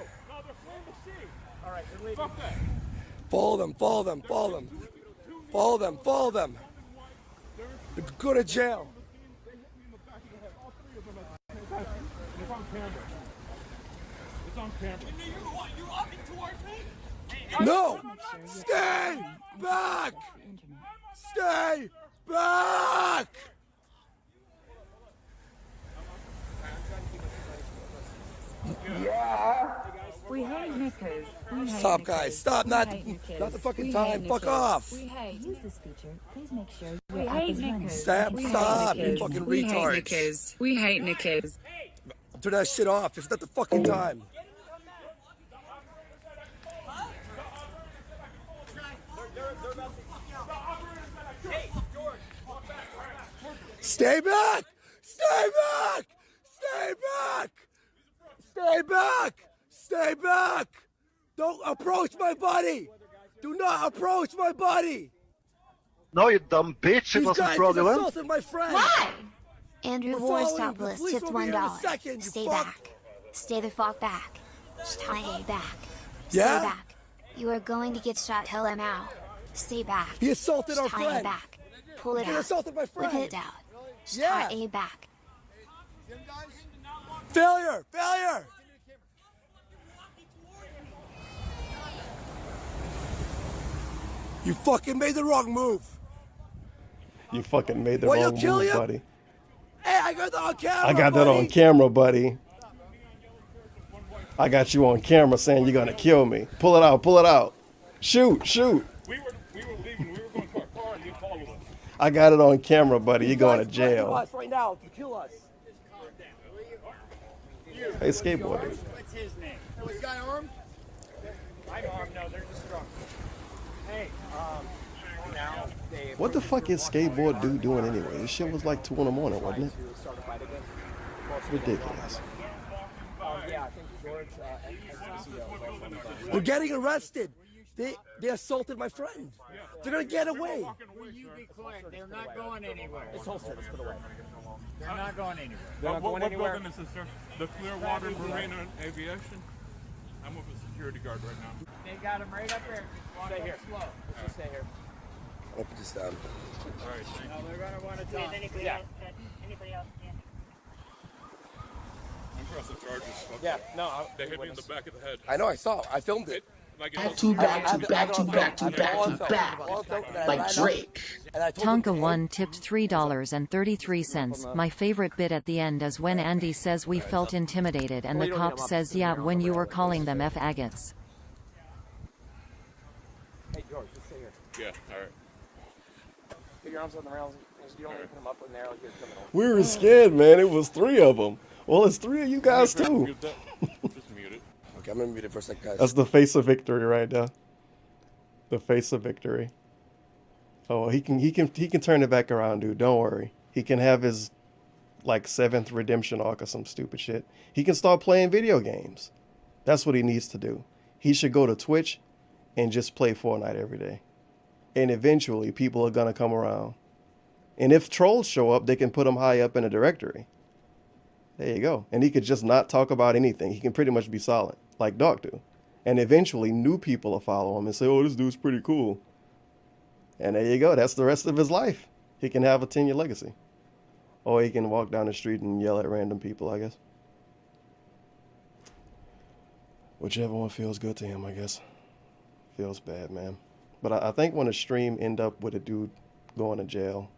they're fleeing the scene. All right, they're leaving. Fuck that. Follow them. You're going to jail. It's on camera. You're walking towards me? No! Stay back! Stay back! Yeah. We hate knickers. We hate Stop, knickers. guys. Stop. We Not hate knickers. the fucking We time. hate Fuck knickers. off. We hate. Use this feature. Please make sure we hate knickers. Stop, We stop, hate you knickers. fucking We hate retards. knickers. We hate knickers. Turn that shit off. It's not the fucking time. Stay back! Stay back! Stay back! Stay back! Stay back! Don't approach my buddy! Do not approach my buddy! No, you dumb bitch, it These wasn't guys fraudulent. assaulted my friend! Why? Andrew We're Wars following top the list police tipped over here in a $1. second, you Stay fuck. back. Stay the fuck back. Stay back. Yeah? Stay back. You are going to get shot. Tell him out. Stay back. He assaulted our Stay friend. back. Pull it He out. assaulted my friend. Whip it out. Yeah. Stay back. Failure! Failure! You fucking made the wrong move. You fucking made the Will you wrong kill move, him? buddy. Hey, I got that on camera. I got that on camera, buddy. I got you on camera saying you're gonna kill me. Pull it out, pull it out. Shoot, shoot. We were leaving. We were going to our car and you followed us. I got it on camera, buddy. You're going to Guys threatening jail. us right now to kill us. Hey, skateboard dude. What's his name? Was this guy armed? I'm armed. No, they're just drunk. Hey, now they. What the fuck is skateboard dude doing anyway? This shit was like 2 in the morning, wasn't it? It's ridiculous. Yeah, I think George. We're getting arrested. They assaulted my friend. They're gonna get away. Will you be quiet? They're not going anywhere. It's holstered. Let's put it away. They're not going anywhere. They're not going anywhere. What building is this, sir? The Clearwater Marine and Aviation? I'm with a security guard right now. They got him right up here. Stay here. Slow. Let's just stay here. I'll put this down. All right, thank No, they're gonna want to talk. Anybody Yeah. else? Anybody else? Yeah. I'm pressing charges. Fuck Yeah, that. no. They hit me in the back of the head. I know. I saw. I filmed it. Like Back to back to back to back to back to back. Like Drake. Tonka1 tipped $3.33. My favorite bit at the end is when Andy says we felt intimidated and the cop says yeah when you were calling them F agates. Hey, George, just stay here. Yeah, all right. Put your arms on the rails. You don't need to put them up in there like you're a criminal. We were scared, man. It was 3 of them. Well, it's 3 of you guys too. Just mute it. Okay, I'm gonna mute it for a second, guys. That's the face of victory right there. The face of victory. Oh, he can turn it back around, dude. Don't worry. He can have his like 7th redemption arc or some stupid shit. He can start playing video games. That's what he needs to do. He should go to Twitch and just play Fortnite every day. And eventually people are gonna come around. And if trolls show up, they can put him high up in a directory. There you go. And he could just not talk about anything. He can pretty much be silent, like Doc do. And eventually new people will follow him and say, oh, this dude's pretty cool. And there you go. That's the rest of his life. He can have a 10-year legacy. Or he can walk down the street and yell at random people, I guess. Whichever one feels good to him, I guess. Feels bad, man. But I think when a stream end up with a dude going to jail,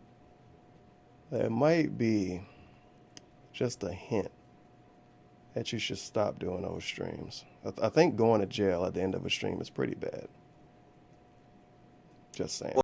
there might be just a hint that you should stop doing those streams. I think going to jail at the end of a stream is pretty bad. Just saying.